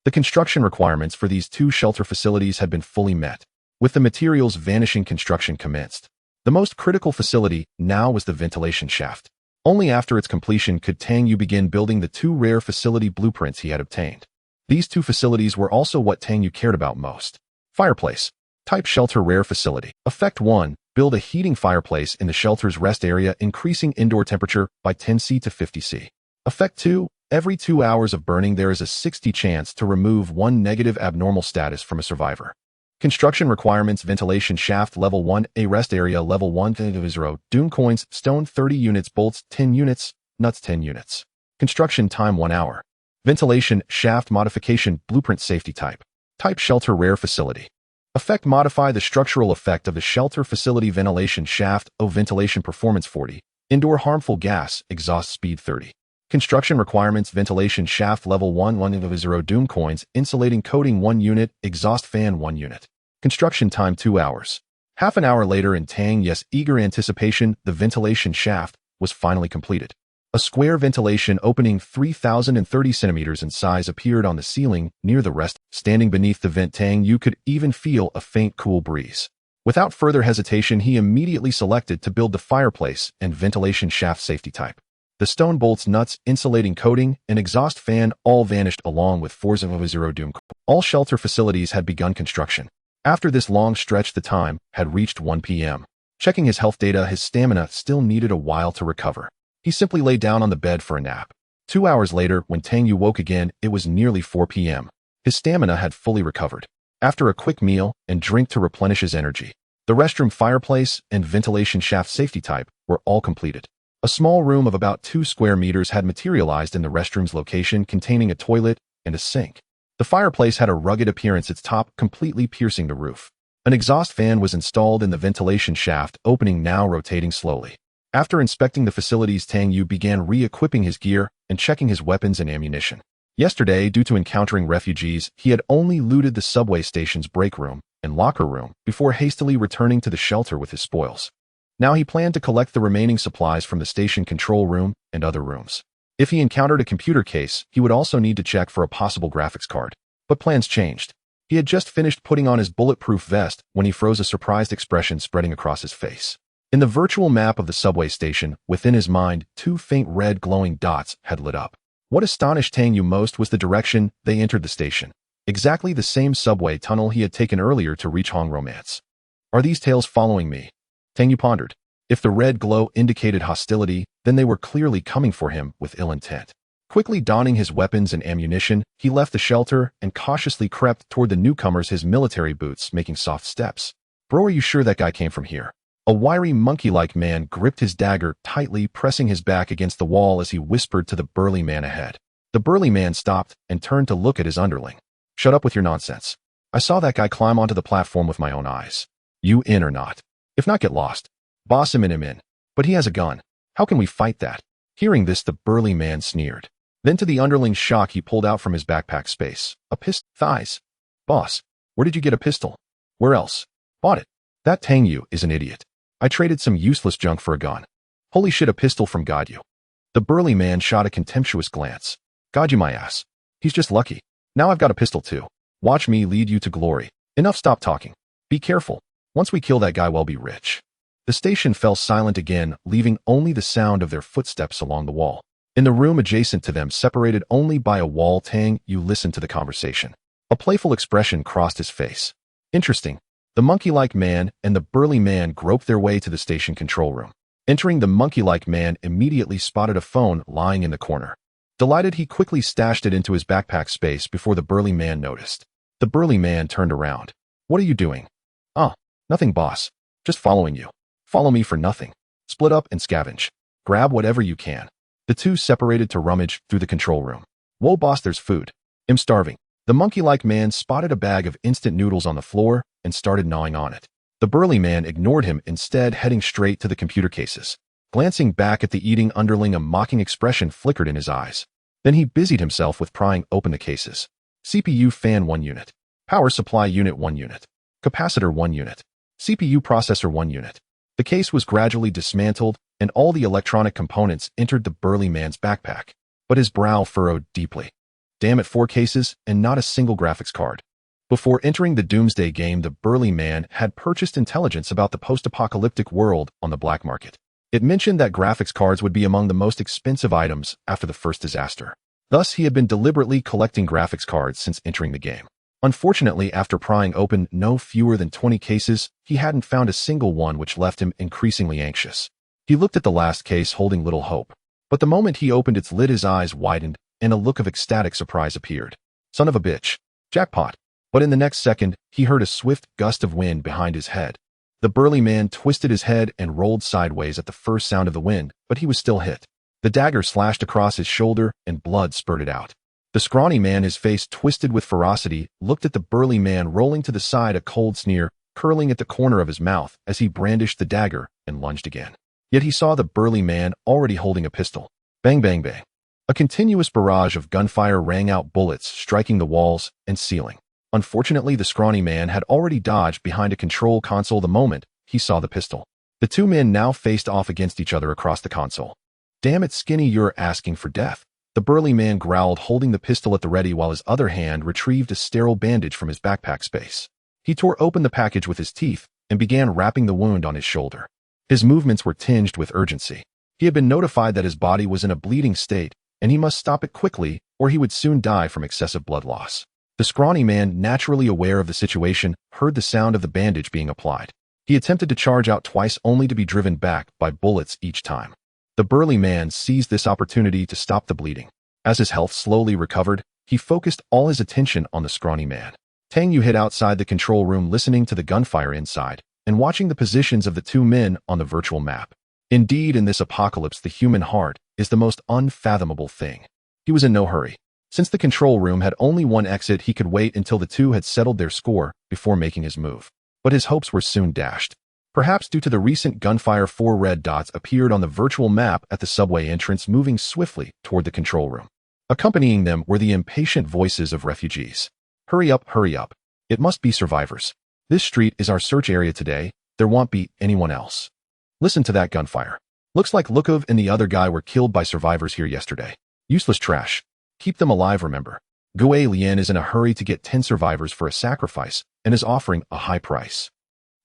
The construction requirements for these two shelter facilities had been fully met. With the materials vanishing, construction commenced. The most critical facility now was the ventilation shaft. Only after its completion could Tang Yu begin building the two rare facility blueprints he had obtained. These two facilities were also what Tang Yu cared about most. Fireplace. Type shelter rare facility. Effect 1. Build a heating fireplace in the shelter's rest area, increasing indoor temperature by 10 C to 50 C. Effect 2. Every 2 hours of burning, there is a 60% chance to remove 1 negative abnormal status from a survivor. Construction requirements, ventilation shaft level 1, a rest area level 1, 0 doom coins, stone 30 units, bolts 10 units, nuts 10 units. Construction time 1 hour. Ventilation shaft modification blueprint, safety type. Type shelter rare facility. Effect, modify the structural effect of the shelter facility ventilation shaft. Ventilation performance 40. Indoor harmful gas, exhaust speed 30. Construction requirements, ventilation shaft level 1, 0 doom coins, insulating coating 1 unit, exhaust fan 1 unit. Construction time 2 hours. Half an hour later, in Tang Yu's eager anticipation, the ventilation shaft was finally completed. A square ventilation opening 3,030 centimeters in size appeared on the ceiling near the rest. Standing beneath the vent, Tang Yu could even feel a faint cool breeze. Without further hesitation, he immediately selected to build the fireplace and ventilation shaft safety type. The stone bolts, nuts, insulating coating, and exhaust fan all vanished, along with 0 doom. All shelter facilities had begun construction. After this long stretch, the time had reached 1 p.m. Checking his health data, his stamina still needed a while to recover. He simply lay down on the bed for a nap. 2 hours later, when Tang Yu woke again, it was nearly 4 p.m. His stamina had fully recovered. After a quick meal and drink to replenish his energy, the restroom, fireplace, and ventilation shaft safety type were all completed. A small room of about 2 square meters had materialized in the restroom's location, containing a toilet and a sink. The fireplace had a rugged appearance, its top completely piercing the roof. An exhaust fan was installed in the ventilation shaft, opening now rotating slowly. After inspecting the facilities, Tang Yu began re-equipping his gear and checking his weapons and ammunition. Yesterday, due to encountering refugees, he had only looted the subway station's break room and locker room before hastily returning to the shelter with his spoils. Now he planned to collect the remaining supplies from the station control room and other rooms. If he encountered a computer case, he would also need to check for a possible graphics card. But plans changed. He had just finished putting on his bulletproof vest when he froze, a surprised expression spreading across his face. In the virtual map of the subway station, within his mind, two faint red glowing dots had lit up. What astonished Tang Yu most was the direction they entered the station. Exactly the same subway tunnel he had taken earlier to reach Hong Romance. Are these tails following me? Tang Yu pondered. If the red glow indicated hostility, then they were clearly coming for him with ill intent. Quickly donning his weapons and ammunition, he left the shelter and cautiously crept toward the newcomers, his military boots making soft steps. Bro, are you sure that guy came from here? A wiry monkey-like man gripped his dagger tightly, pressing his back against the wall as he whispered to the burly man ahead. The burly man stopped and turned to look at his underling. Shut up with your nonsense. I saw that guy climb onto the platform with my own eyes. You in or not? If not, get lost. Boss him in. But he has a gun. How can we fight that? Hearing this, the burly man sneered. Then to the underling's shock, he pulled out from his backpack space a pistol. Thighs. Boss, where did you get a pistol? Where else? Bought it. That Tang Yu is an idiot. I traded some useless junk for a gun. Holy shit, a pistol from God Yu. The burly man shot a contemptuous glance. God Yu my ass. He's just lucky. Now I've got a pistol too. Watch me lead you to glory. Enough, stop talking. Be careful. Once we kill that guy, we'll be rich. The station fell silent again, leaving only the sound of their footsteps along the wall. In the room adjacent to them, separated only by a wall, Tang Yu listened to the conversation. A playful expression crossed his face. Interesting. The monkey-like man and the burly man groped their way to the station control room. Entering, the monkey-like man immediately spotted a phone lying in the corner. Delighted, he quickly stashed it into his backpack space before the burly man noticed. The burly man turned around. What are you doing? Oh, nothing, boss. Just following you. Follow me for nothing. Split up and scavenge. Grab whatever you can. The two separated to rummage through the control room. Whoa, boss, there's food. I'm starving. The monkey-like man spotted a bag of instant noodles on the floor and started gnawing on it. The burly man ignored him, instead heading straight to the computer cases. Glancing back at the eating underling, a mocking expression flickered in his eyes. Then he busied himself with prying open the cases. CPU fan 1 unit. Power supply unit 1 unit. Capacitor 1 unit. CPU processor 1 unit. The case was gradually dismantled, and all the electronic components entered the burly man's backpack. But his brow furrowed deeply. Damn it, 4 cases, and not a single graphics card. Before entering the Doomsday game, the burly man had purchased intelligence about the post-apocalyptic world on the black market. It mentioned that graphics cards would be among the most expensive items after the first disaster. Thus, he had been deliberately collecting graphics cards since entering the game. Unfortunately, after prying open no fewer than 20 cases, he hadn't found a single one, which left him increasingly anxious. He looked at the last case, holding little hope. But the moment he opened its lid, his eyes widened, and a look of ecstatic surprise appeared. Son of a bitch. Jackpot. But in the next second, he heard a swift gust of wind behind his head. The burly man twisted his head and rolled sideways at the first sound of the wind, but he was still hit. The dagger slashed across his shoulder, and blood spurted out. The scrawny man, his face twisted with ferocity, looked at the burly man, rolling to the side, a cold sneer curling at the corner of his mouth as he brandished the dagger and lunged again. Yet he saw the burly man already holding a pistol. Bang, bang, bang. A continuous barrage of gunfire rang out, bullets striking the walls and ceiling. Unfortunately, the scrawny man had already dodged behind a control console the moment he saw the pistol. The two men now faced off against each other across the console. Damn it, Skinny, you're asking for death. The burly man growled, holding the pistol at the ready while his other hand retrieved a sterile bandage from his backpack space. He tore open the package with his teeth and began wrapping the wound on his shoulder. His movements were tinged with urgency. He had been notified that his body was in a bleeding state, and he must stop it quickly or he would soon die from excessive blood loss. The scrawny man, naturally aware of the situation, heard the sound of the bandage being applied. He attempted to charge out twice, only to be driven back by bullets each time. The burly man seized this opportunity to stop the bleeding. As his health slowly recovered, he focused all his attention on the scrawny man. Tang Yu hid outside the control room, listening to the gunfire inside and watching the positions of the two men on the virtual map. Indeed, in this apocalypse, the human heart is the most unfathomable thing. He was in no hurry. Since the control room had only one exit, he could wait until the two had settled their score before making his move. But his hopes were soon dashed. Perhaps due to the recent gunfire, 4 red dots appeared on the virtual map at the subway entrance, moving swiftly toward the control room. Accompanying them were the impatient voices of refugees. Hurry up, hurry up. It must be survivors. This street is our search area today. There won't be anyone else. Listen to that gunfire. Looks like Lukov and the other guy were killed by survivors here yesterday. Useless trash. Keep them alive, remember. Gui Lian is in a hurry to get 10 survivors for a sacrifice and is offering a high price.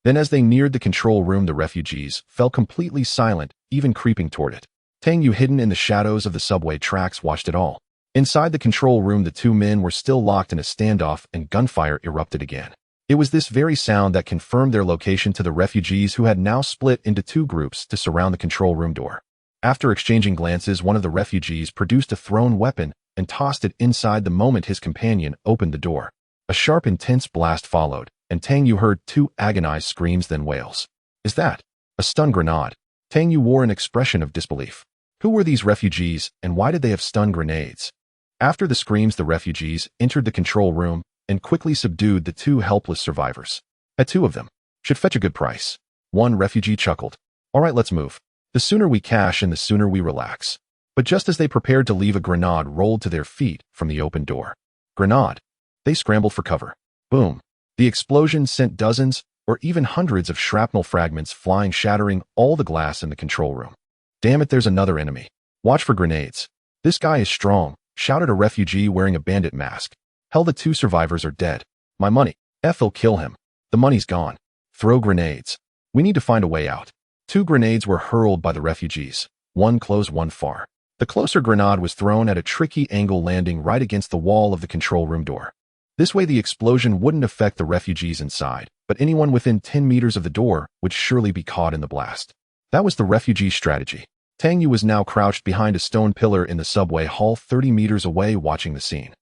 Then as they neared the control room, the refugees fell completely silent, even creeping toward it. Tang Yu, hidden in the shadows of the subway tracks, watched it all. Inside the control room, the two men were still locked in a standoff and gunfire erupted again. It was this very sound that confirmed their location to the refugees, who had now split into two groups to surround the control room door. After exchanging glances, one of the refugees produced a thrown weapon and tossed it inside the moment his companion opened the door. A sharp, intense blast followed, and Tang Yu heard two agonized screams, then wails. Is that a stun grenade? Tang Yu wore an expression of disbelief. Who were these refugees, and why did they have stun grenades? After the screams, the refugees entered the control room and quickly subdued the two helpless survivors. At two of them should fetch a good price. One refugee chuckled. All right, let's move. The sooner we cash in, the sooner we relax. But just as they prepared to leave, a grenade rolled to their feet from the open door. Grenade. They scrambled for cover. Boom. The explosion sent dozens or even hundreds of shrapnel fragments flying, shattering all the glass in the control room. Damn it, there's another enemy. Watch for grenades. This guy is strong, shouted a refugee wearing a bandit mask. Hell, the two survivors are dead. My money. They'll kill him. The money's gone. Throw grenades. We need to find a way out. Two grenades were hurled by the refugees. One close, one far. The closer grenade was thrown at a tricky angle, landing right against the wall of the control room door. This way the explosion wouldn't affect the refugees inside, but anyone within 10 meters of the door would surely be caught in the blast. That was the refugee strategy. Tang Yu was now crouched behind a stone pillar in the subway hall 30 meters away, watching the scene.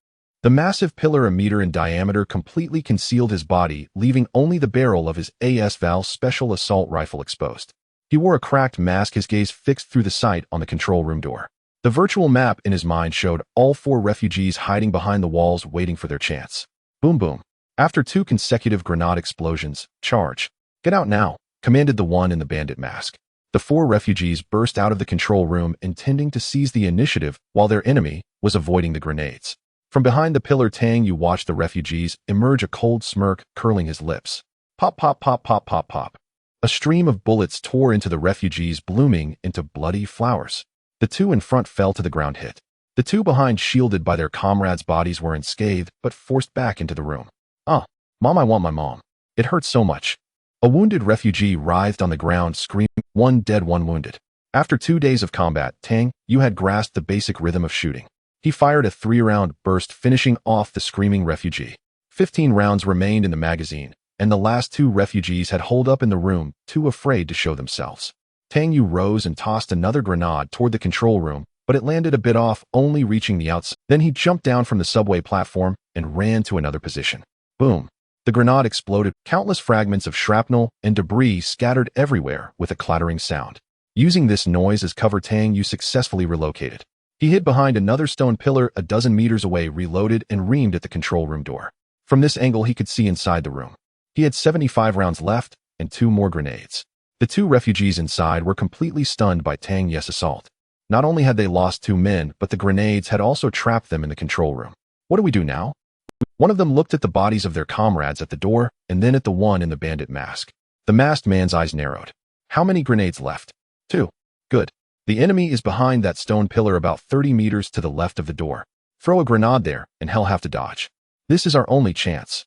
The massive pillar, a meter in diameter, completely concealed his body, leaving only the barrel of his AS-Val special assault rifle exposed. He wore a cracked mask, his gaze fixed through the sight on the control room door. The virtual map in his mind showed all four refugees hiding behind the walls, waiting for their chance. Boom, boom. After two consecutive grenade explosions, charge. Get out now, commanded the one in the bandit mask. The four refugees burst out of the control room, intending to seize the initiative while their enemy was avoiding the grenades. From behind the pillar, Tang Yu watched the refugees emerge, a cold smirk curling his lips. Pop, pop, pop, pop, pop, pop. A stream of bullets tore into the refugees, blooming into bloody flowers. The two in front fell to the ground, hit. The two behind, shielded by their comrades' bodies, were unscathed but forced back into the room. Mom, I want my mom. It hurts so much. A wounded refugee writhed on the ground, screaming, one dead, one wounded. After 2 days of combat, Tang Yu had grasped the basic rhythm of shooting. He fired a 3-round burst, finishing off the screaming refugee. 15 rounds remained in the magazine, and the last two refugees had holed up in the room, too afraid to show themselves. Tang Yu rose and tossed another grenade toward the control room, but it landed a bit off, only reaching the outside. Then he jumped down from the subway platform and ran to another position. Boom. The grenade exploded, countless fragments of shrapnel and debris scattered everywhere with a clattering sound. Using this noise as cover, Tang Yu successfully relocated. He hid behind another stone pillar a dozen meters away, reloaded, and reamed at the control room door. From this angle, he could see inside the room. He had 75 rounds left and 2 more grenades. The two refugees inside were completely stunned by Tang Yu's assault. Not only had they lost 2 men, but the grenades had also trapped them in the control room. What do we do now? One of them looked at the bodies of their comrades at the door and then at the one in the bandit mask. The masked man's eyes narrowed. How many grenades left? 2. Good. The enemy is behind that stone pillar about 30 meters to the left of the door. Throw a grenade there and he'll have to dodge. This is our only chance.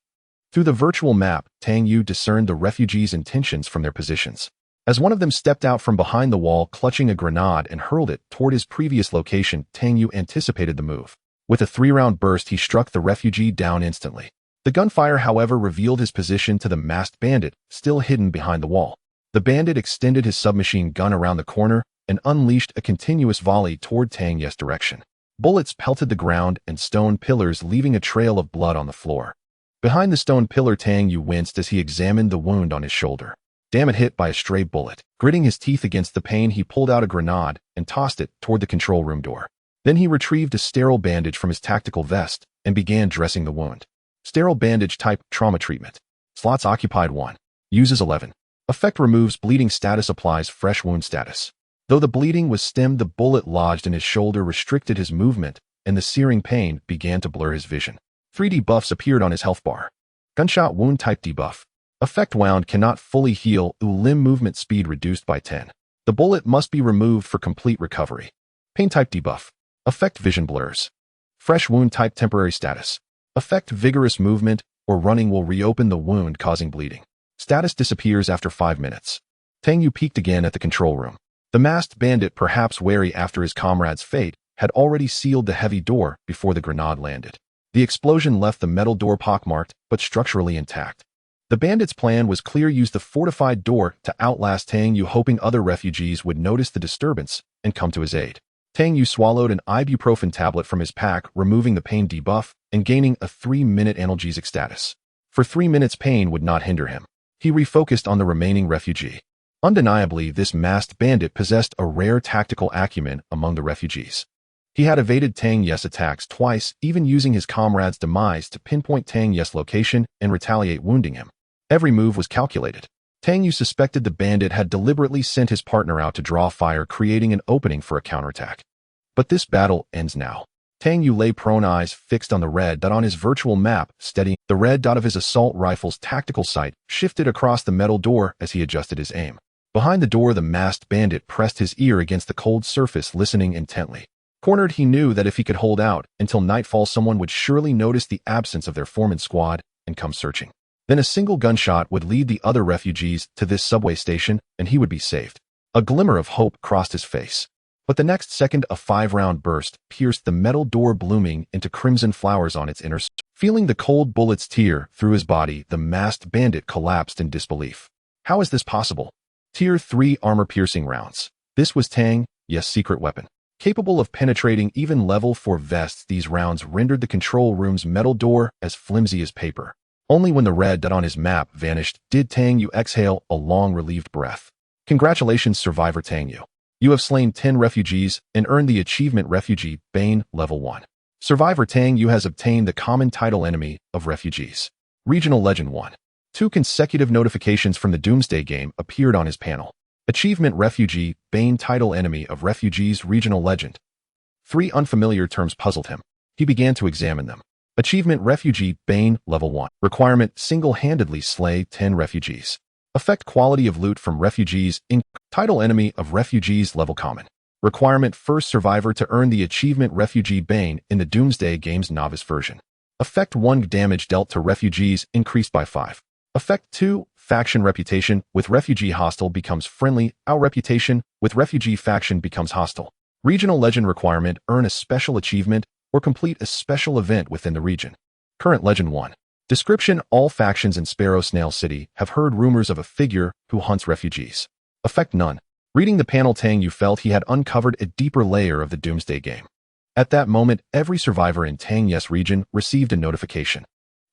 Through the virtual map, Tang Yu discerned the refugees' intentions from their positions. As one of them stepped out from behind the wall, clutching a grenade, and hurled it toward his previous location, Tang Yu anticipated the move. With a 3-round burst, he struck the refugee down instantly. The gunfire, however, revealed his position to the masked bandit, still hidden behind the wall. The bandit extended his submachine gun around the corner and unleashed a continuous volley toward Tang Yu's direction. Bullets pelted the ground and stone pillars, leaving a trail of blood on the floor. Behind the stone pillar, Tang Yu winced as he examined the wound on his shoulder. Damn it, hit by a stray bullet. Gritting his teeth against the pain, he pulled out a grenade and tossed it toward the control room door. Then he retrieved a sterile bandage from his tactical vest and began dressing the wound. Sterile bandage type, trauma treatment. Slots occupied 1. Uses 11. Effect removes bleeding status, applies fresh wound status. Though the bleeding was stemmed, the bullet lodged in his shoulder restricted his movement, and the searing pain began to blur his vision. 3 debuffs appeared on his health bar. Gunshot wound type debuff. Effect wound cannot fully heal, limb movement speed reduced by 10. The bullet must be removed for complete recovery. Pain type debuff. Effect vision blurs. Fresh wound type temporary status. Effect vigorous movement or running will reopen the wound causing bleeding. Status disappears after 5 minutes. Tang Yu peeked again at the control room. The masked bandit, perhaps wary after his comrade's fate, had already sealed the heavy door before the grenade landed. The explosion left the metal door pockmarked but structurally intact. The bandit's plan was clear: use the fortified door to outlast Tang Yu, hoping other refugees would notice the disturbance and come to his aid. Tang Yu swallowed an ibuprofen tablet from his pack, removing the pain debuff and gaining a 3-minute analgesic status. For 3 minutes, pain would not hinder him. He refocused on the remaining refugee. Undeniably, this masked bandit possessed a rare tactical acumen among the refugees. He had evaded Tang Yu's attacks twice, even using his comrade's demise to pinpoint Tang Yu's location and retaliate, wounding him. Every move was calculated. Tang Yu suspected the bandit had deliberately sent his partner out to draw fire, creating an opening for a counterattack. But this battle ends now. Tang Yu lay prone, eyes fixed on the red dot on his virtual map, steadying. The red dot of his assault rifle's tactical sight shifted across the metal door as he adjusted his aim. Behind the door, the masked bandit pressed his ear against the cold surface, listening intently. Cornered, he knew that if he could hold out until nightfall, someone would surely notice the absence of their foreman squad and come searching. Then a single gunshot would lead the other refugees to this subway station, and he would be saved. A glimmer of hope crossed his face. But the next second, a 5-round burst pierced the metal door, blooming into crimson flowers on its inner surface. Feeling the cold bullets tear through his body, the masked bandit collapsed in disbelief. How is this possible? Tier 3 armor-piercing rounds. This was Tang Yu's secret weapon. Capable of penetrating even level 4 vests, these rounds rendered the control room's metal door as flimsy as paper. Only when the red dot on his map vanished did Tang Yu exhale a long, relieved breath. Congratulations, Survivor Tang Yu. You have slain 10 refugees and earned the achievement Refugee Bane Level 1. Survivor Tang Yu has obtained the common title Enemy of Refugees. Regional Legend 1. 2 consecutive notifications from the Doomsday game appeared on his panel. Achievement Refugee Bane Title Enemy of Refugees Regional Legend. 3 unfamiliar terms puzzled him. He began to examine them. Achievement Refugee Bane Level 1. Requirement: single-handedly slay 10 refugees. Affect quality of loot from refugees. Title Enemy of Refugees Level Common. Requirement: first survivor to earn the achievement Refugee Bane in the Doomsday game's novice version. Effect: 1 damage dealt to refugees increased by 5. Effect: 2 faction reputation with refugee hostile becomes friendly. Our reputation with refugee faction becomes hostile. Regional Legend requirement: earn a special achievement or complete a special event within the region. Current Legend 1. Description: all factions in Sparrow Snail City have heard rumors of a figure who hunts refugees. Effect: none. Reading the panel, Tang Yu felt he had uncovered a deeper layer of the Doomsday game. At that moment, every survivor in Tang Yu's region received a notification.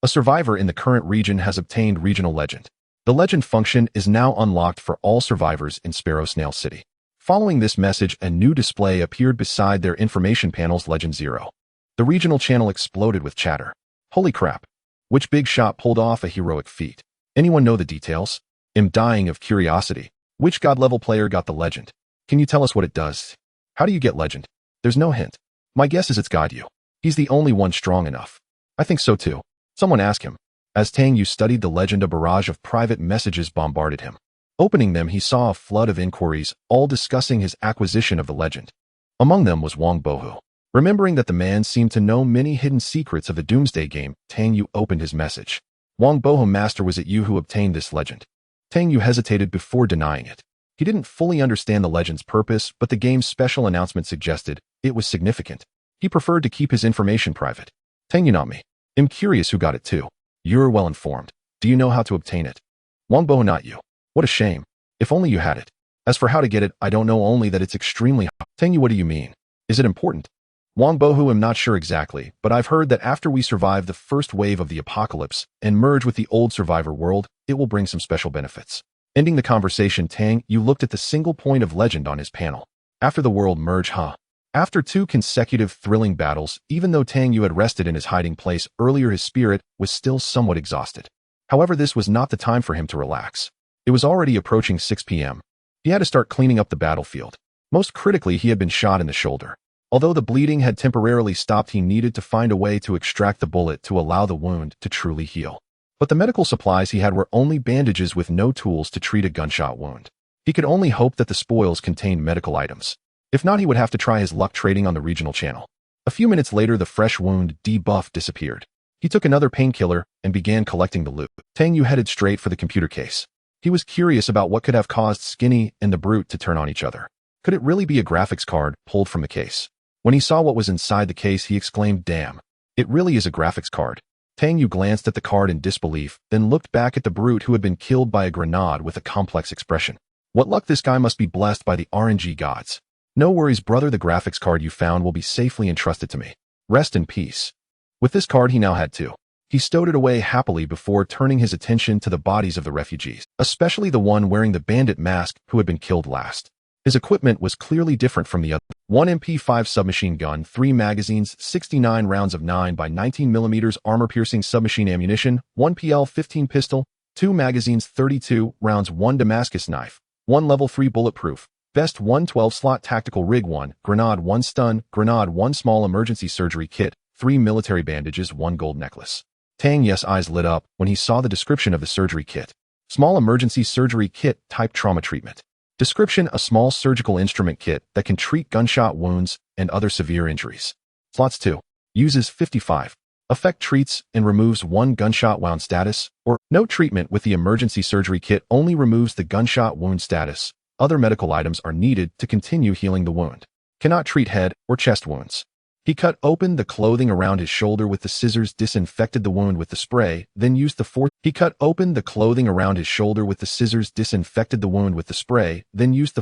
A survivor in the current region has obtained Regional Legend. The legend function is now unlocked for all survivors in Sparrow Snail City. Following this message, a new display appeared beside their information panels. Legend 0. The regional channel exploded with chatter. Holy crap. Which big shot pulled off a heroic feat? Anyone know the details? I'm dying of curiosity. Which god-level player got the legend? Can you tell us what it does? How do you get legend? There's no hint. My guess is it's God Yu. He's the only one strong enough. I think so too. Someone ask him. As Tang Yu studied the legend, a barrage of private messages bombarded him. Opening them, he saw a flood of inquiries, all discussing his acquisition of the legend. Among them was Wang Bohu. Remembering that the man seemed to know many hidden secrets of the Doomsday game, Tang Yu opened his message. Wang Bohu, Master, was it you who obtained this legend? Tang Yu hesitated before denying it. He didn't fully understand the legend's purpose, but the game's special announcement suggested it was significant. He preferred to keep his information private. Tang Yu, not me. I'm curious who got it too. You're well informed. Do you know how to obtain it? Wang Bohu, not you. What a shame. If only you had it. As for how to get it, I don't know, only that it's extremely hard. Tang Yu, what do you mean? Is it important? Wang Bohu, I'm not sure exactly, but I've heard that after we survive the first wave of the apocalypse and merge with the old survivor world, it will bring some special benefits. Ending the conversation, Tang Yu looked at the single point of legend on his panel. After the world merge, huh? After 2 consecutive thrilling battles, even though Tang Yu had rested in his hiding place earlier, his spirit was still somewhat exhausted. However, this was not the time for him to relax. It was already approaching 6 p.m. He had to start cleaning up the battlefield. Most critically, he had been shot in the shoulder. Although the bleeding had temporarily stopped, he needed to find a way to extract the bullet to allow the wound to truly heal. But the medical supplies he had were only bandages with no tools to treat a gunshot wound. He could only hope that the spoils contained medical items. If not, he would have to try his luck trading on the regional channel. A few minutes later, the fresh wound debuff disappeared. He took another painkiller and began collecting the loot. Tang Yu headed straight for the computer case. He was curious about what could have caused Skinny and the Brute to turn on each other. Could it really be a graphics card pulled from the case? When he saw what was inside the case, he exclaimed, "Damn, it really is a graphics card." Tang Yu glanced at the card in disbelief, then looked back at the Brute who had been killed by a grenade with a complex expression. What luck, this guy must be blessed by the RNG gods. No worries, brother, the graphics card you found will be safely entrusted to me. Rest in peace. With this card he now had two. He stowed it away happily before turning his attention to the bodies of the refugees, especially the one wearing the bandit mask who had been killed last. His equipment was clearly different from the other. 1 MP5 submachine gun, 3 magazines, 69 rounds of 9x19mm armor-piercing submachine ammunition, 1 PL-15 pistol, 2 magazines, 32 rounds, 1 Damascus knife, 1 level 3 bulletproof vest, 1 12-slot tactical rig, 1 grenade, 1 stun grenade, 1 small emergency surgery kit, 3 military bandages, 1 gold necklace. Tang Yu's eyes lit up when he saw the description of the surgery kit. Small emergency surgery kit, type trauma treatment. Description: a small surgical instrument kit that can treat gunshot wounds and other severe injuries. Slots 2. Uses 55. Effect: treats and removes 1 gunshot wound status, or no treatment with the emergency surgery kit, only removes the gunshot wound status. Other medical items are needed to continue healing the wound. Cannot treat head or chest wounds. He cut open the clothing around his shoulder with the scissors, disinfected the wound with the spray, then used the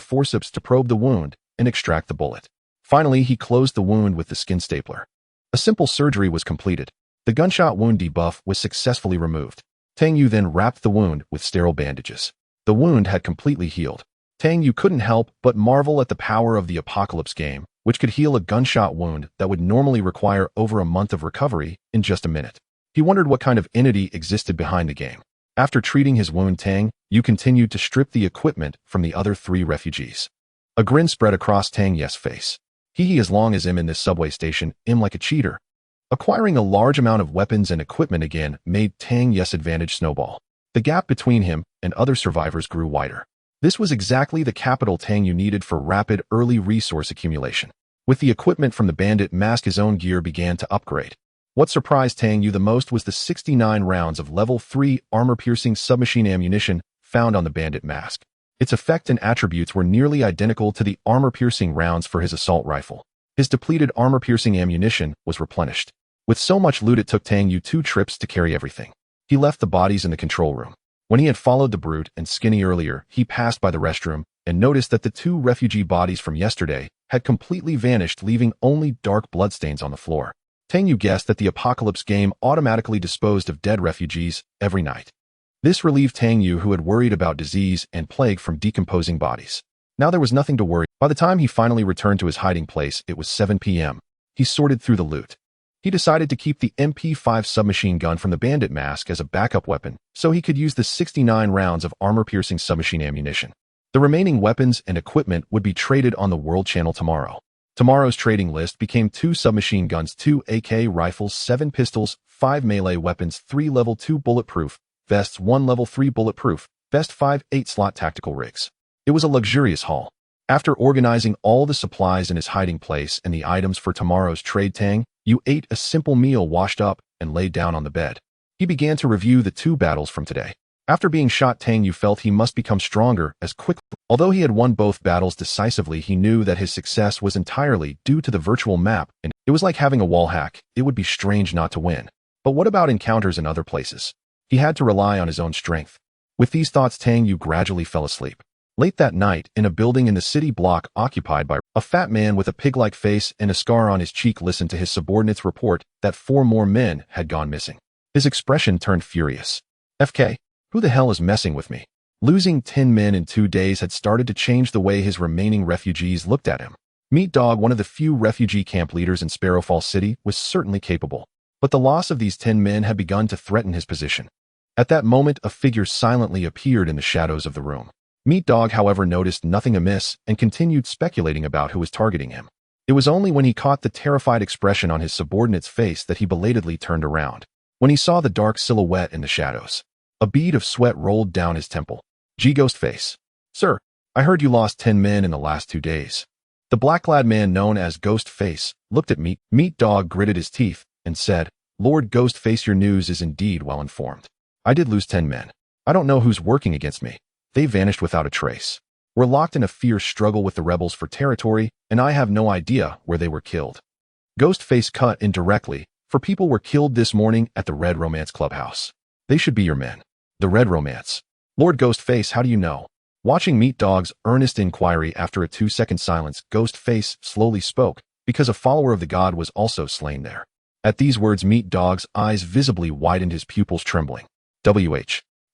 forceps to probe the wound and extract the bullet. Finally, he closed the wound with the skin stapler. A simple surgery was completed. The gunshot wound debuff was successfully removed. Tang Yu then wrapped the wound with sterile bandages. The wound had completely healed. Tang Yu couldn't help but marvel at the power of the Apocalypse game, which could heal a gunshot wound that would normally require over a month of recovery in just a minute. He wondered what kind of entity existed behind the game. After treating his wound, Tang Yu continued to strip the equipment from the other 3 refugees. A grin spread across Tang Yu's face. He as long as him in this subway station, him like a cheater. Acquiring a large amount of weapons and equipment again made Tang Yu's advantage snowball. The gap between him and other survivors grew wider. This was exactly the capital Tang Yu needed for rapid early resource accumulation. With the equipment from the bandit mask, his own gear began to upgrade. What surprised Tang Yu the most was the 69 rounds of level 3 armor-piercing submachine ammunition found on the bandit mask. Its effect and attributes were nearly identical to the armor-piercing rounds for his assault rifle. His depleted armor-piercing ammunition was replenished. With so much loot, it took Tang Yu 2 trips to carry everything. He left the bodies in the control room. When he had followed the Brute and Skinny earlier, he passed by the restroom and noticed that the 2 refugee bodies from yesterday had completely vanished, leaving only dark bloodstains on the floor. Tang Yu guessed that the Apocalypse game automatically disposed of dead refugees every night. This relieved Tang Yu, who had worried about disease and plague from decomposing bodies. Now there was nothing to worry. By the time he finally returned to his hiding place, it was 7 p.m. He sorted through the loot. He decided to keep the MP5 submachine gun from the bandit mask as a backup weapon, so he could use the 69 rounds of armor-piercing submachine ammunition. The remaining weapons and equipment would be traded on the World Channel tomorrow. Tomorrow's trading list became 2 submachine guns, 2 AK rifles, 7 pistols, 5 melee weapons, 3 level 2 bulletproof vests, 1 level 3 bulletproof vest, 5 8-slot tactical rigs. It was a luxurious haul. After organizing all the supplies in his hiding place and the items for tomorrow's trade, Tang Yu ate a simple meal, washed up, and lay down on the bed. He began to review the 2 battles from today. After being shot, Tang Yu felt he must become stronger as quickly. Although he had won both battles decisively, he knew that his success was entirely due to the virtual map, and it was like having a wall hack. It would be strange not to win. But what about encounters in other places? He had to rely on his own strength. With these thoughts, Tang Yu gradually fell asleep. Late that night, in a building in the city block occupied by a fat man with a pig-like face and a scar on his cheek listened to his subordinates report that 4 more men had gone missing. His expression turned furious. FK, who the hell is messing with me? Losing 10 men in 2 days had started to change the way his remaining refugees looked at him. Meat Dog, one of the few refugee camp leaders in Sparrowfall City, was certainly capable. But the loss of these 10 men had begun to threaten his position. At that moment, a figure silently appeared in the shadows of the room. Meat Dog, however, noticed nothing amiss and continued speculating about who was targeting him. It was only when he caught the terrified expression on his subordinate's face that he belatedly turned around. When he saw the dark silhouette in the shadows, a bead of sweat rolled down his temple. G-Ghostface. Sir, I heard you lost 10 men in the last 2 days. The black-clad man known as Ghost Face looked at Meat. Meat Dog gritted his teeth and said, "Lord Ghost Face, your news is indeed well informed. I did lose 10 men. I don't know who's working against me. They vanished without a trace. We're locked in a fierce struggle with the rebels for territory, and I have no idea where they were killed." Ghost Face cut in directly, "For people were killed this morning at the Red Romance Clubhouse. They should be your men." The Red Romance. Lord Ghost Face, how do you know? Watching Meat Dog's earnest inquiry after a 2-second silence, Ghost Face slowly spoke, "Because a follower of the god was also slain there." At these words, Meat Dog's eyes visibly widened, his pupils trembling.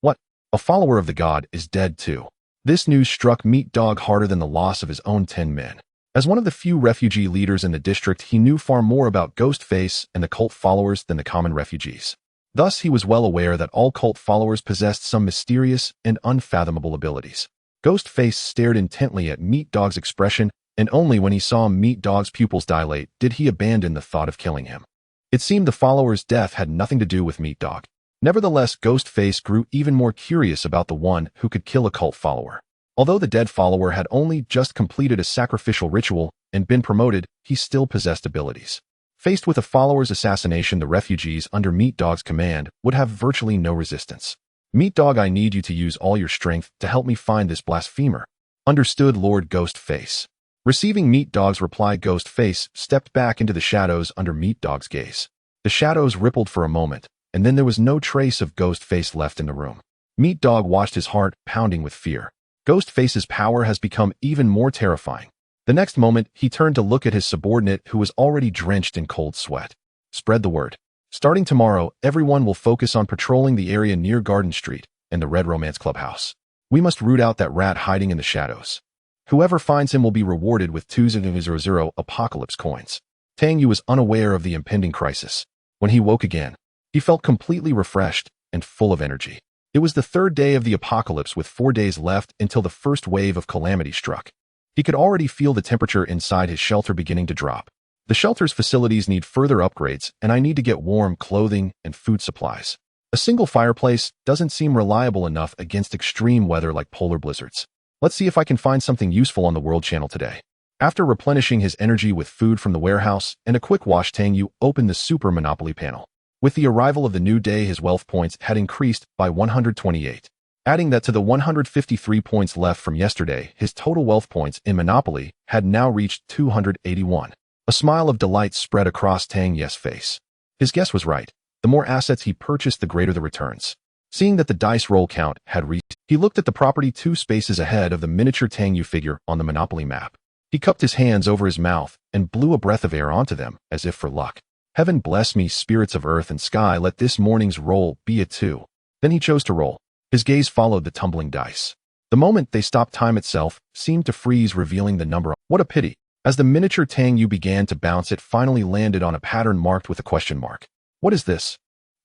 What? A follower of the god is dead too. This news struck Meat Dog harder than the loss of his own 10 men. As one of the few refugee leaders in the district, he knew far more about Ghost Face and the cult followers than the common refugees. Thus, he was well aware that all cult followers possessed some mysterious and unfathomable abilities. Ghost Face stared intently at Meat Dog's expression, and only when he saw Meat Dog's pupils dilate did he abandon the thought of killing him. It seemed the follower's death had nothing to do with Meat Dog. Nevertheless, Ghost Face grew even more curious about the one who could kill a cult follower. Although the dead follower had only just completed a sacrificial ritual and been promoted, he still possessed abilities. Faced with a follower's assassination, the refugees under Meat Dog's command would have virtually no resistance. "Meat Dog, I need you to use all your strength to help me find this blasphemer." "Understood, Lord Ghost Face." Receiving Meat Dog's reply, Ghost Face stepped back into the shadows under Meat Dog's gaze. The shadows rippled for a moment, and then there was no trace of Ghost Face left in the room. Meat Dog watched, his heart pounding with fear. Ghost Face's power has become even more terrifying. The next moment, he turned to look at his subordinate, who was already drenched in cold sweat. "Spread the word. Starting tomorrow, everyone will focus on patrolling the area near Garden Street and the Red Romance Clubhouse. We must root out that rat hiding in the shadows. Whoever finds him will be rewarded with 200 apocalypse coins." Tang Yu was unaware of the impending crisis. When he woke again, he felt completely refreshed and full of energy. It was the third day of the apocalypse, with 4 days left until the first wave of calamity struck. He could already feel the temperature inside his shelter beginning to drop. "The shelter's facilities need further upgrades, and I need to get warm clothing and food supplies. A single fireplace doesn't seem reliable enough against extreme weather like polar blizzards. Let's see if I can find something useful on the World Channel today." After replenishing his energy with food from the warehouse and a quick wash, Tang Yu opened the Super Monopoly panel. With the arrival of the new day, his wealth points had increased by 128. Adding that to the 153 points left from yesterday, his total wealth points in Monopoly had now reached 281. A smile of delight spread across Tang Yu's face. His guess was right. The more assets he purchased, the greater the returns. Seeing that the dice roll count had reached, he looked at the property 2 spaces ahead of the miniature Tang Yu figure on the Monopoly map. He cupped his hands over his mouth and blew a breath of air onto them, as if for luck. "Heaven bless me, spirits of earth and sky, let this morning's roll be a 2. Then he chose to roll. His gaze followed the tumbling dice. The moment they stopped, time itself seemed to freeze, revealing the number. What a pity. As the miniature Tang Yu began to bounce, it finally landed on a pattern marked with a question mark. What is this?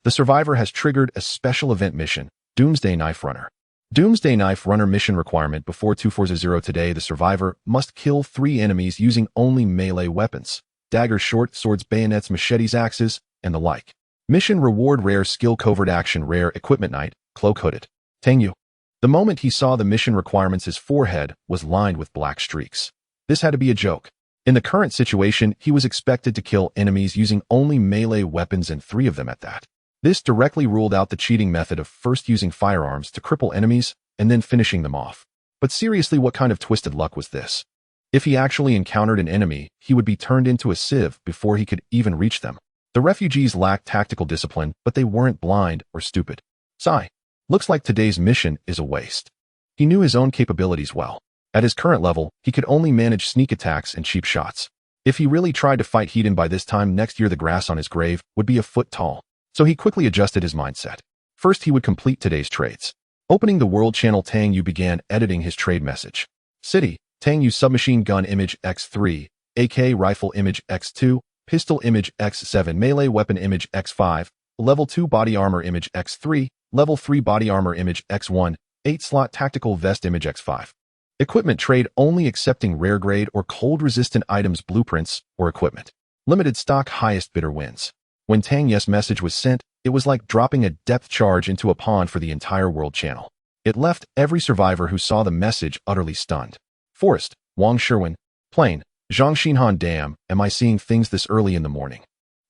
The survivor has triggered a special event mission, Doomsday Knife Runner. Doomsday Knife Runner mission requirement before 240 today. The survivor must kill 3 enemies using only melee weapons: daggers, short swords, bayonets, machetes, axes, and the like. Mission reward: rare skill, covert action, rare equipment, night, cloak, hooded. Tang Yu. The moment he saw the mission requirements, his forehead was lined with black streaks. This had to be a joke. In the current situation, he was expected to kill enemies using only melee weapons, and 3 of them at that. This directly ruled out the cheating method of first using firearms to cripple enemies and then finishing them off. But seriously, what kind of twisted luck was this? If he actually encountered an enemy, he would be turned into a sieve before he could even reach them. The refugees lacked tactical discipline, but they weren't blind or stupid. Sigh. Looks like today's mission is a waste. He knew his own capabilities well. At his current level, he could only manage sneak attacks and cheap shots. If he really tried to fight Hedon, by this time next year the grass on his grave would be a foot tall. So he quickly adjusted his mindset. First, he would complete today's trades. Opening the World Channel, Tang Yu began editing his trade message. City, Tang Yu submachine gun image X3, AK rifle image X2, pistol image X7, melee weapon image X5, level 2 body armor image X3, level 3 body armor image X1, 8-slot tactical vest image X5. Equipment trade only accepting rare grade or cold resistant items, blueprints, or equipment. Limited stock, highest bidder wins. When Tang Yu's message was sent, it was like dropping a depth charge into a pond for the entire World Channel. It left every survivor who saw the message utterly stunned. Forest, Wang Sherwin, Plain, Zhang Xinhan, damn, am I seeing things this early in the morning?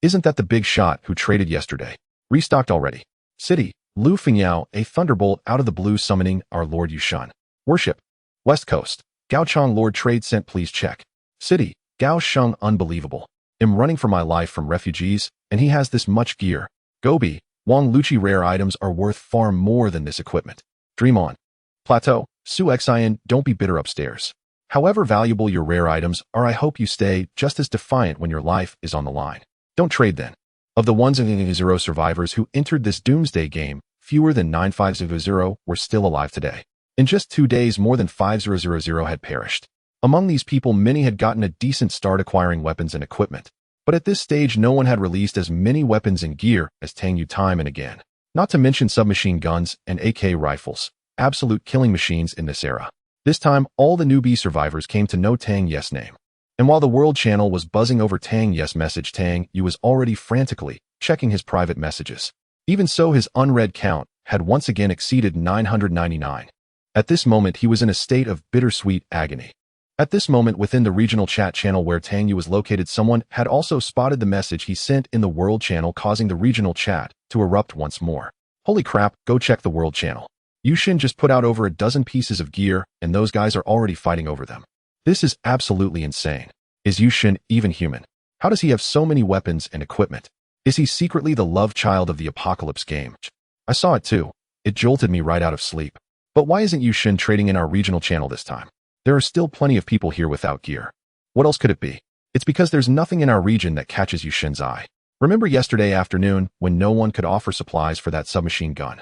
Isn't that the big shot who traded yesterday? Restocked already. City, Lu Fingyao, a thunderbolt out of the blue summoning our Lord Yushan. Worship. West Coast. Gaochang Lord Trade sent, please check. City, Gao Sheng, unbelievable. Am running for my life from refugees, and he has this much gear. Gobi, Wang Luchi, rare items are worth far more than this equipment. Dream on. Plateau, Su Xian, don't be bitter upstairs. However valuable your rare items are, I hope you stay just as defiant when your life is on the line. Don't trade then. Of the 1,000 survivors who entered this Doomsday game, fewer than 9,500 were still alive today. In just 2 days, more than 5,000 had perished. Among these people, many had gotten a decent start acquiring weapons and equipment. But at this stage, no one had released as many weapons and gear as Tang Yu time and again. Not to mention submachine guns and AK rifles, absolute killing machines in this era. This time, all the newbie survivors came to know Tang Yu's name. And while the world channel was buzzing over Tang Yu's message, Tang Yu was already frantically checking his private messages. Even so, his unread count had once again exceeded 999. At this moment, he was in a state of bittersweet agony. At this moment, within the regional chat channel where Tang Yu was located, someone had also spotted the message he sent in the world channel, causing the regional chat to erupt once more. Holy crap, go check the world channel. Yushin just put out over a dozen pieces of gear, and those guys are already fighting over them. This is absolutely insane. Is Yushin even human? How does he have so many weapons and equipment? Is he secretly the love child of the apocalypse game? I saw it too. It jolted me right out of sleep. But why isn't Yushin trading in our regional channel this time? There are still plenty of people here without gear. What else could it be? It's because there's nothing in our region that catches Yushin's eye. Remember yesterday afternoon when no one could offer supplies for that submachine gun?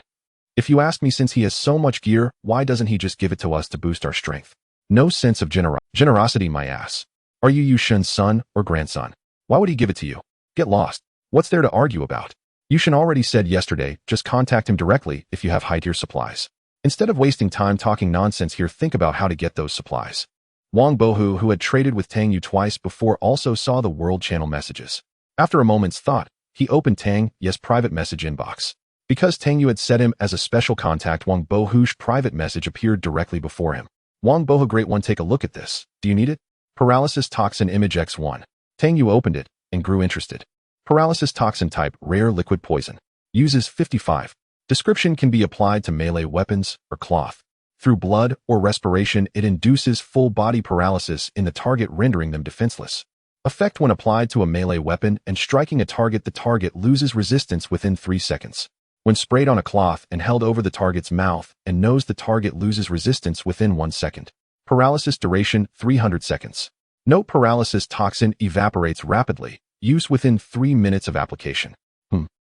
If you ask me, since he has so much gear, why doesn't he just give it to us to boost our strength? No sense of generosity, my ass. Are you Yushin's son or grandson? Why would he give it to you? Get lost. What's there to argue about? Yushin already said yesterday, just contact him directly if you have high-tier supplies. Instead of wasting time talking nonsense here, think about how to get those supplies. Wang Bohu, who had traded with Tang Yu twice before, also saw the world channel messages. After a moment's thought, he opened Tang Yu's private message inbox. Because Tang Yu had set him as a special contact, Wang Bohu's private message appeared directly before him. Wang Bohu, great one, take a look at this. Do you need it? Paralysis Toxin Image X1. Tang Yu opened it and grew interested. Paralysis Toxin type, rare liquid poison. Uses 55. Description: can be applied to melee weapons or cloth. Through blood or respiration, it induces full body paralysis in the target, rendering them defenseless. Effect: when applied to a melee weapon and striking a target, the target loses resistance within 3 seconds. When sprayed on a cloth and held over the target's mouth and nose, the target loses resistance within 1 second. Paralysis duration: 300 seconds. Note: paralysis toxin evaporates rapidly. Use within 3 minutes of application.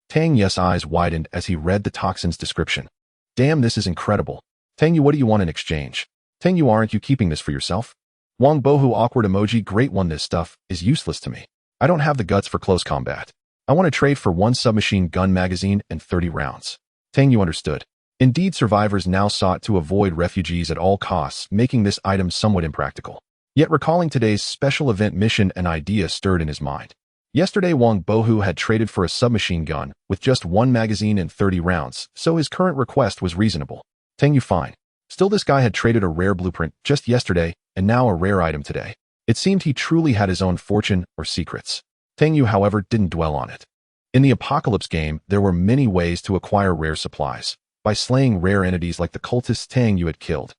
Tang Yu's eyes widened as he read the toxin's description. Damn, this is incredible. Tang Yu, what do you want in exchange? Tang Yu, aren't you keeping this for yourself? Wang Bohu, awkward emoji, great one, this stuff is useless to me. I don't have the guts for close combat. I want to trade for 1 submachine gun magazine and 30 rounds. Tang Yu understood. Indeed, survivors now sought to avoid refugees at all costs, making this item somewhat impractical. Yet recalling today's special event mission, an idea stirred in his mind. Yesterday, Wang Bohu had traded for a submachine gun with just 1 magazine and 30 rounds, so his current request was reasonable. Tang Yu, fine. Still, this guy had traded a rare blueprint just yesterday, and now a rare item today. It seemed he truly had his own fortune or secrets. Tang Yu, however, didn't dwell on it. In the apocalypse game, there were many ways to acquire rare supplies. By slaying rare entities like the cultists Tang Yu had killed.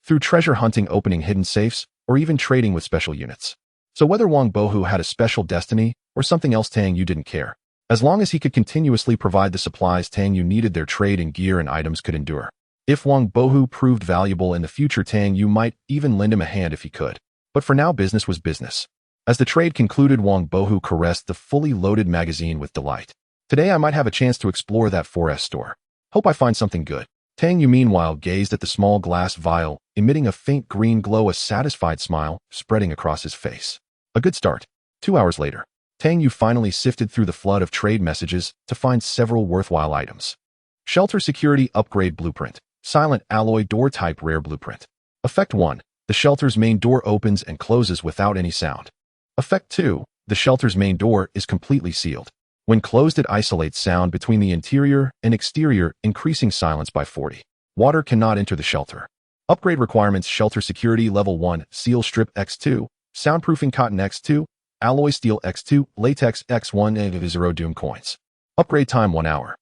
Through treasure hunting, opening hidden safes, or even trading with special units. So whether Wang Bohu had a special destiny or something else, Tang Yu didn't care. As long as he could continuously provide the supplies Tang Yu needed, their trade in gear and items could endure. If Wang Bohu proved valuable in the future, Tang Yu might even lend him a hand if he could. But for now, business was business. As the trade concluded, Wang Bohu caressed the fully loaded magazine with delight. Today I might have a chance to explore that 4S store. Hope I find something good. Tang Yu meanwhile gazed at the small glass vial, emitting a faint green glow, a satisfied smile spreading across his face. A good start. 2 hours later, Tang Yu finally sifted through the flood of trade messages to find several worthwhile items. Shelter Security Upgrade Blueprint. Silent Alloy Door Type Rare Blueprint. Effect 1. The shelter's main door opens and closes without any sound. Effect 2. The shelter's main door is completely sealed. When closed, it isolates sound between the interior and exterior, increasing silence by 40. Water cannot enter the shelter. Upgrade requirements: Shelter Security Level 1, Seal Strip X2, soundproofing cotton X2, alloy steel X2, latex X1, and 0 Doom coins. Upgrade time 1 hour.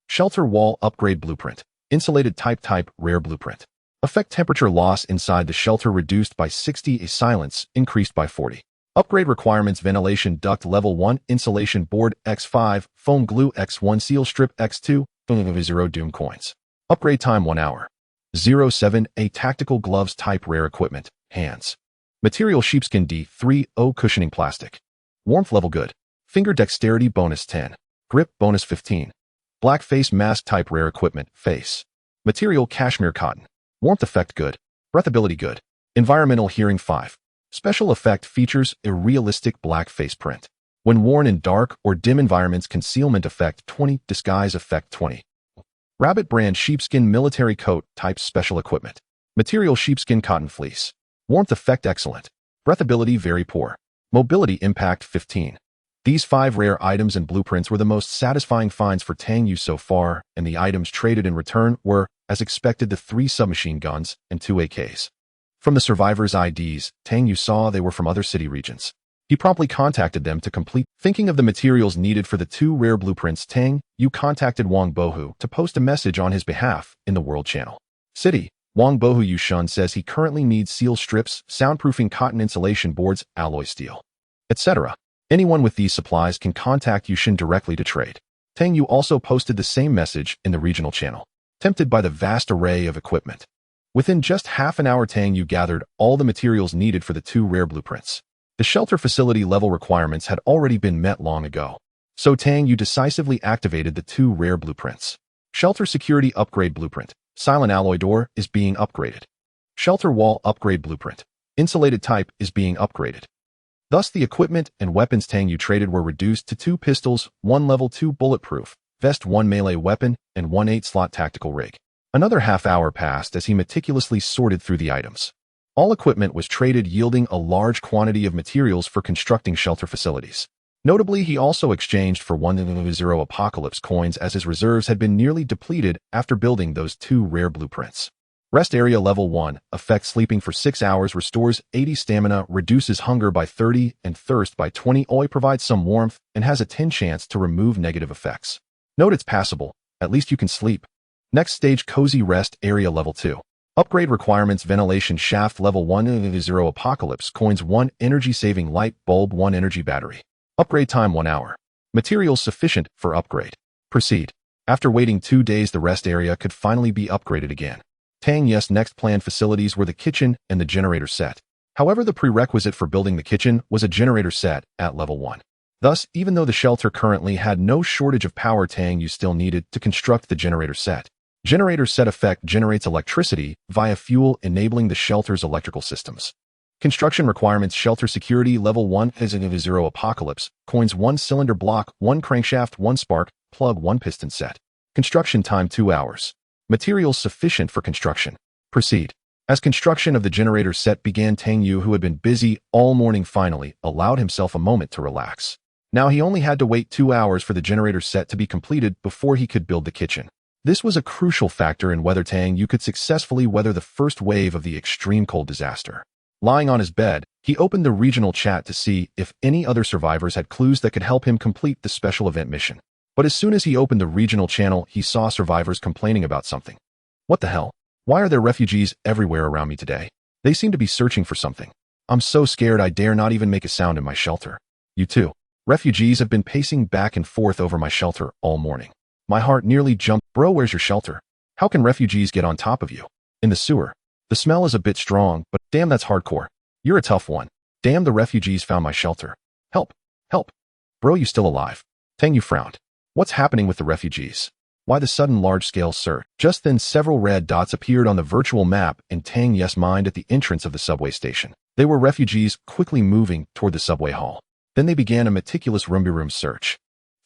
Shelter wall upgrade blueprint. Insulated type rare blueprint. Effect temperature loss inside the shelter reduced by 60, a silence increased by 40. Upgrade requirements ventilation duct level 1, insulation board X5, foam glue X1, seal strip X2, 0 Doom coins. Upgrade time 1 hour. 07, a tactical gloves type rare equipment, hands. Material sheepskin D3, O cushioning plastic. Warmth level good. Finger dexterity bonus 10. Grip bonus 15. Black face mask type rare equipment, face. Material cashmere cotton. Warmth effect good. Breathability good. Environmental hearing 5. Special effect features a realistic black face print. When worn in dark or dim environments, concealment effect 20, disguise effect 20. Rabbit brand sheepskin military coat type special equipment. Material sheepskin cotton fleece. Warmth effect excellent. Breathability very poor. Mobility impact 15. These 5 rare items and blueprints were the most satisfying finds for Tang Yu so far, and the items traded in return were, as expected, the 3 submachine guns and 2 AKs. From the survivors' IDs, Tang Yu saw they were from other city regions. He promptly contacted them to complete. Thinking of the materials needed for the 2 rare blueprints, Tang Yu contacted Wang Bohu to post a message on his behalf in the World Channel. City. Wang Bohu Yushun says he currently needs seal strips, soundproofing cotton insulation boards, alloy steel, etc. Anyone with these supplies can contact Yushin directly to trade. Tang Yu also posted the same message in the regional channel. Tempted by the vast array of equipment, within just half an hour Tang Yu gathered all the materials needed for the 2 rare blueprints. The shelter facility level requirements had already been met long ago, so Tang Yu decisively activated the 2 rare blueprints. Shelter security upgrade blueprint. Silent alloy door is being upgraded. Shelter wall upgrade blueprint. Insulated type is being upgraded. Thus, the equipment and weapons Tang Yu traded were reduced to 2 pistols, 1 level 2 bulletproof vest, 1 melee weapon, and 1 8-slot tactical rig. Another half hour passed as he meticulously sorted through the items. All equipment was traded, yielding a large quantity of materials for constructing shelter facilities. Notably, he also exchanged for 1 apocalypse coins as his reserves had been nearly depleted after building those 2 rare blueprints. Rest area level 1, effect sleeping for 6 hours restores 80 stamina, reduces hunger by 30 and thirst by 20. OI provides some warmth and has a 10 chance to remove negative effects. Note it's passable, at least you can sleep. Next stage cozy rest area level 2. Upgrade requirements ventilation shaft level 1 0 apocalypse coins 1 energy saving light bulb 1 energy battery. Upgrade time 1 hour. Materials sufficient for upgrade. Proceed. After waiting 2 days, the rest area could finally be upgraded again. Tang Yu's next planned facilities were the kitchen and the generator set. However, the prerequisite for building the kitchen was a generator set at level 1. Thus, even though the shelter currently had no shortage of power, Tang Yu still needed to construct the generator set. Generator set effect generates electricity via fuel, enabling the shelter's electrical systems. Construction requirements shelter security level 1 0 apocalypse coins 1 cylinder block, 1 crankshaft, 1 spark plug, 1 piston set. Construction time 2 hours. Materials sufficient for construction. Proceed. As construction of the generator set began, Tang Yu, who had been busy all morning, finally allowed himself a moment to relax. Now he only had to wait 2 hours for the generator set to be completed before he could build the kitchen. This was a crucial factor in whether Tang Yu could successfully weather the first wave of the extreme cold disaster. Lying on his bed, he opened the regional chat to see if any other survivors had clues that could help him complete the special event mission. But as soon as he opened the regional channel, he saw survivors complaining about something. What the hell? Why are there refugees everywhere around me today? They seem to be searching for something. I'm so scared I dare not even make a sound in my shelter. You too. Refugees have been pacing back and forth over my shelter all morning. My heart nearly jumped. Bro, where's your shelter? How can refugees get on top of you? In the sewer. The smell is a bit strong, but damn, that's hardcore. You're a tough one. Damn, the refugees found my shelter. Help. Help. Bro, you still alive? Tang Yu frowned. What's happening with the refugees? Why the sudden large-scale search? Just then, several red dots appeared on the virtual map in Tang Yu's mind at the entrance of the subway station. They were refugees quickly moving toward the subway hall. Then they began a meticulous room-by-room search.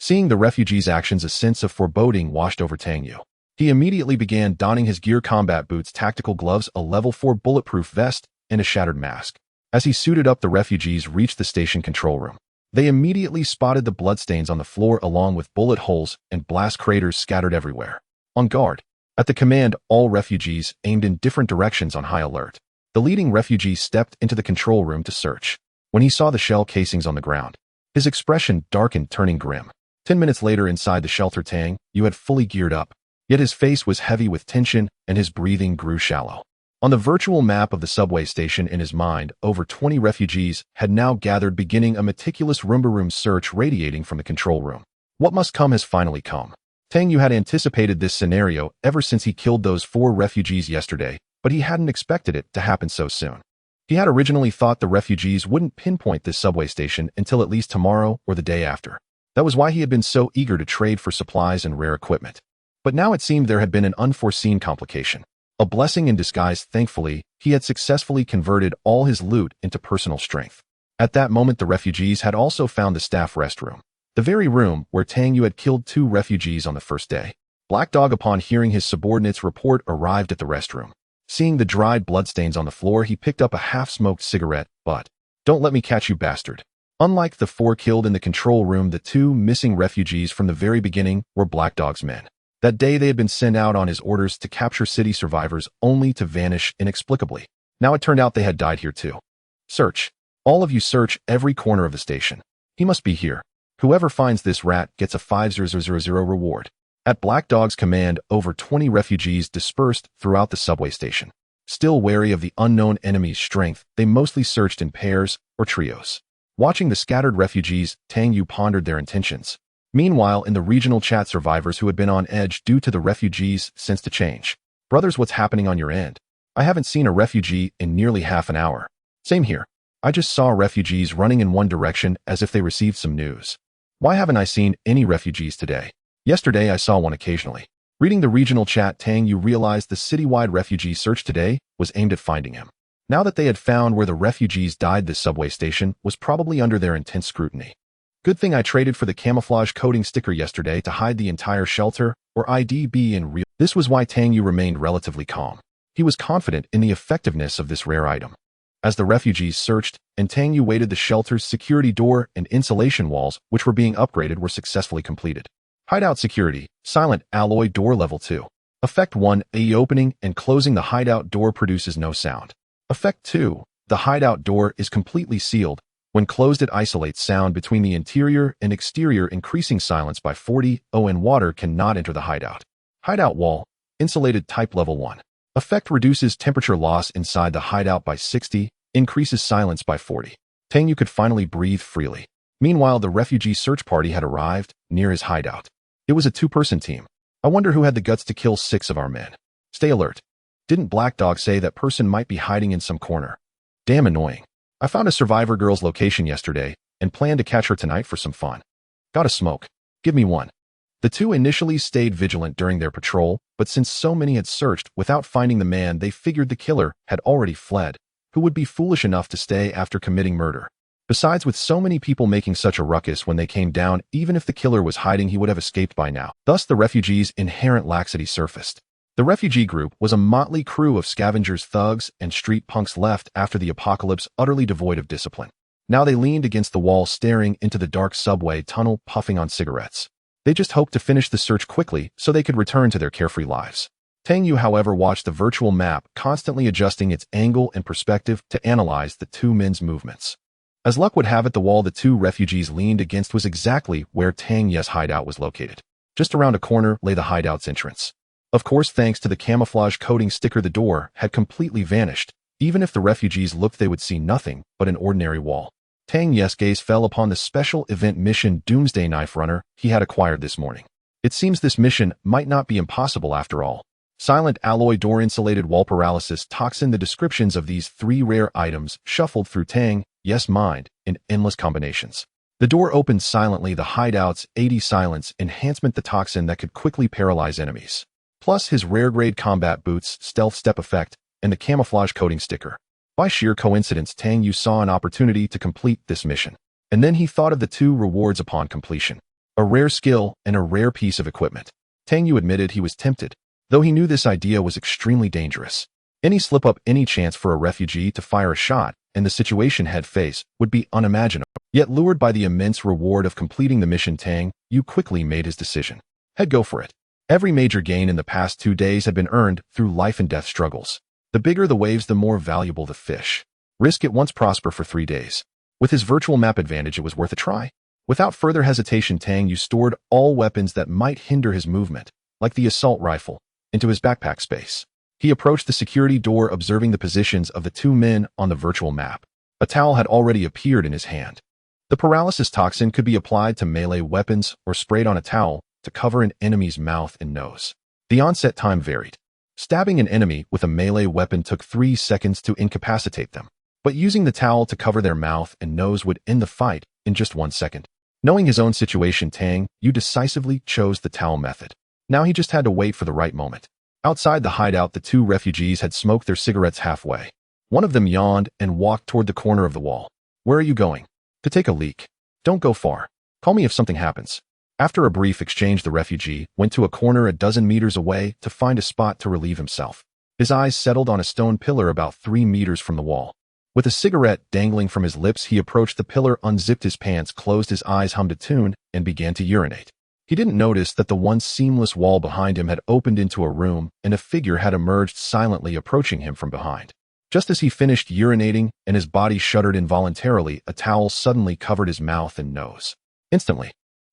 Seeing the refugees' actions, a sense of foreboding washed over Tang Yu. He immediately began donning his gear: combat boots, tactical gloves, a level 4 bulletproof vest, and a shattered mask. As he suited up, the refugees reached the station control room. They immediately spotted the bloodstains on the floor along with bullet holes and blast craters scattered everywhere. On guard. At the command, all refugees aimed in different directions on high alert. The leading refugee stepped into the control room to search. When he saw the shell casings on the ground, his expression darkened, turning grim. 10 minutes later inside the shelter, Tang Yu had fully geared up, yet his face was heavy with tension and his breathing grew shallow. On the virtual map of the subway station in his mind, over 20 refugees had now gathered, beginning a meticulous room-by-room search radiating from the control room. What must come has finally come. Tang Yu had anticipated this scenario ever since he killed those 4 refugees yesterday, but he hadn't expected it to happen so soon. He had originally thought the refugees wouldn't pinpoint this subway station until at least tomorrow or the day after. That was why he had been so eager to trade for supplies and rare equipment. But now it seemed there had been an unforeseen complication. A blessing in disguise. Thankfully, he had successfully converted all his loot into personal strength. At that moment, the refugees had also found the staff restroom, the very room where Tang Yu had killed 2 refugees on the first day. Black Dog, upon hearing his subordinate's report, arrived at the restroom. Seeing the dried bloodstains on the floor, he picked up a half-smoked cigarette, but, "Don't let me catch you, bastard." Unlike the 4 killed in the control room, the 2 missing refugees from the very beginning were Black Dog's men. That day they had been sent out on his orders to capture city survivors, only to vanish inexplicably. Now it turned out they had died here too. Search. All of you search every corner of the station. He must be here. Whoever finds this rat gets a 5,000 reward. At Black Dog's command, over 20 refugees dispersed throughout the subway station. Still wary of the unknown enemy's strength, they mostly searched in pairs or trios. Watching the scattered refugees, Tang Yu pondered their intentions. Meanwhile, in the regional chat, survivors who had been on edge due to the refugees sensed a change. "Brothers, what's happening on your end? I haven't seen a refugee in nearly half an hour." "Same here. I just saw refugees running in one direction as if they received some news." "Why haven't I seen any refugees today? Yesterday I saw one occasionally." Reading the regional chat, Tang Yu realized the citywide refugee search today was aimed at finding him. Now that they had found where the refugees died, this subway station was probably under their intense scrutiny. "Good thing I traded for the camouflage coating sticker yesterday to hide the entire shelter, or IDB in real." This was why Tang Yu remained relatively calm. He was confident in the effectiveness of this rare item. As the refugees searched, and Tang Yu waited, the shelter's security door and insulation walls, which were being upgraded, were successfully completed. Hideout security, silent alloy door level 2. Effect 1, opening and closing the hideout door produces no sound. Effect 2, the hideout door is completely sealed. When closed, it isolates sound between the interior and exterior, increasing silence by 40, and water cannot enter the hideout. Hideout wall, insulated type level 1. Effect reduces temperature loss inside the hideout by 60, increases silence by 40. Tang Yu could finally breathe freely. Meanwhile, the refugee search party had arrived near his hideout. It was a 2-person team. "I wonder who had the guts to kill 6 of our men. Stay alert. Didn't Black Dog say that person might be hiding in some corner? Damn annoying. I found a survivor girl's location yesterday and plan to catch her tonight for some fun. Got a smoke? Give me one." The 2 initially stayed vigilant during their patrol, but since so many had searched without finding the man, they figured the killer had already fled. Who would be foolish enough to stay after committing murder? Besides, with so many people making such a ruckus when they came down, even if the killer was hiding, he would have escaped by now. Thus, the refugees' inherent laxity surfaced. The refugee group was a motley crew of scavengers, thugs, and street punks left after the apocalypse, utterly devoid of discipline. Now they leaned against the wall, staring into the dark subway tunnel, puffing on cigarettes. They just hoped to finish the search quickly so they could return to their carefree lives. Tang Yu, however, watched the virtual map, constantly adjusting its angle and perspective to analyze the 2 men's movements. As luck would have it, the wall the 2 refugees leaned against was exactly where Tang Yu's hideout was located. Just around a corner lay the hideout's entrance. Of course, thanks to the camouflage coating sticker, the door had completely vanished. Even if the refugees looked, they would see nothing but an ordinary wall. Tang Yu's gaze fell upon the special event mission Doomsday knife runner he had acquired this morning. It seems this mission might not be impossible after all. Silent alloy door, insulated wall, paralysis toxin. The descriptions of these 3 rare items shuffled through Tang Yu's mind in endless combinations. The door opened silently, the hideout's 80 silence enhancement, the toxin that could quickly paralyze enemies. Plus his rare grade combat boots, stealth step effect, and the camouflage coating sticker. By sheer coincidence, Tang Yu saw an opportunity to complete this mission. And then he thought of the 2 rewards upon completion. A rare skill and a rare piece of equipment. Tang Yu admitted he was tempted, though he knew this idea was extremely dangerous. Any slip-up, any chance for a refugee to fire a shot, and the situation he'd face would be unimaginable. Yet lured by the immense reward of completing the mission, Tang Yu quickly made his decision. He'd go for it. Every major gain in the past 2 days had been earned through life and death struggles. The bigger the waves, the more valuable the fish. Risk it once, prosper for 3 days. With his virtual map advantage, it was worth a try. Without further hesitation, Tang Yu stored all weapons that might hinder his movement, like the assault rifle, into his backpack space. He approached the security door, observing the positions of the 2 men on the virtual map. A towel had already appeared in his hand. The paralysis toxin could be applied to melee weapons or sprayed on a towel to cover an enemy's mouth and nose. The onset time varied. Stabbing an enemy with a melee weapon took 3 seconds to incapacitate them, but using the towel to cover their mouth and nose would end the fight in just 1 second. Knowing his own situation, Tang Yu decisively chose the towel method. Now he just had to wait for the right moment. Outside the hideout, the 2 refugees had smoked their cigarettes halfway. One of them yawned and walked toward the corner of the wall. "Where are you going?" "To take a leak." "Don't go far. Call me if something happens." After a brief exchange, the refugee went to a corner a dozen meters away to find a spot to relieve himself. His eyes settled on a stone pillar about 3 meters from the wall. With a cigarette dangling from his lips, he approached the pillar, unzipped his pants, closed his eyes, hummed a tune, and began to urinate. He didn't notice that the once seamless wall behind him had opened into a room, and a figure had emerged silently, approaching him from behind. Just as he finished urinating and his body shuddered involuntarily, a towel suddenly covered his mouth and nose. Instantly,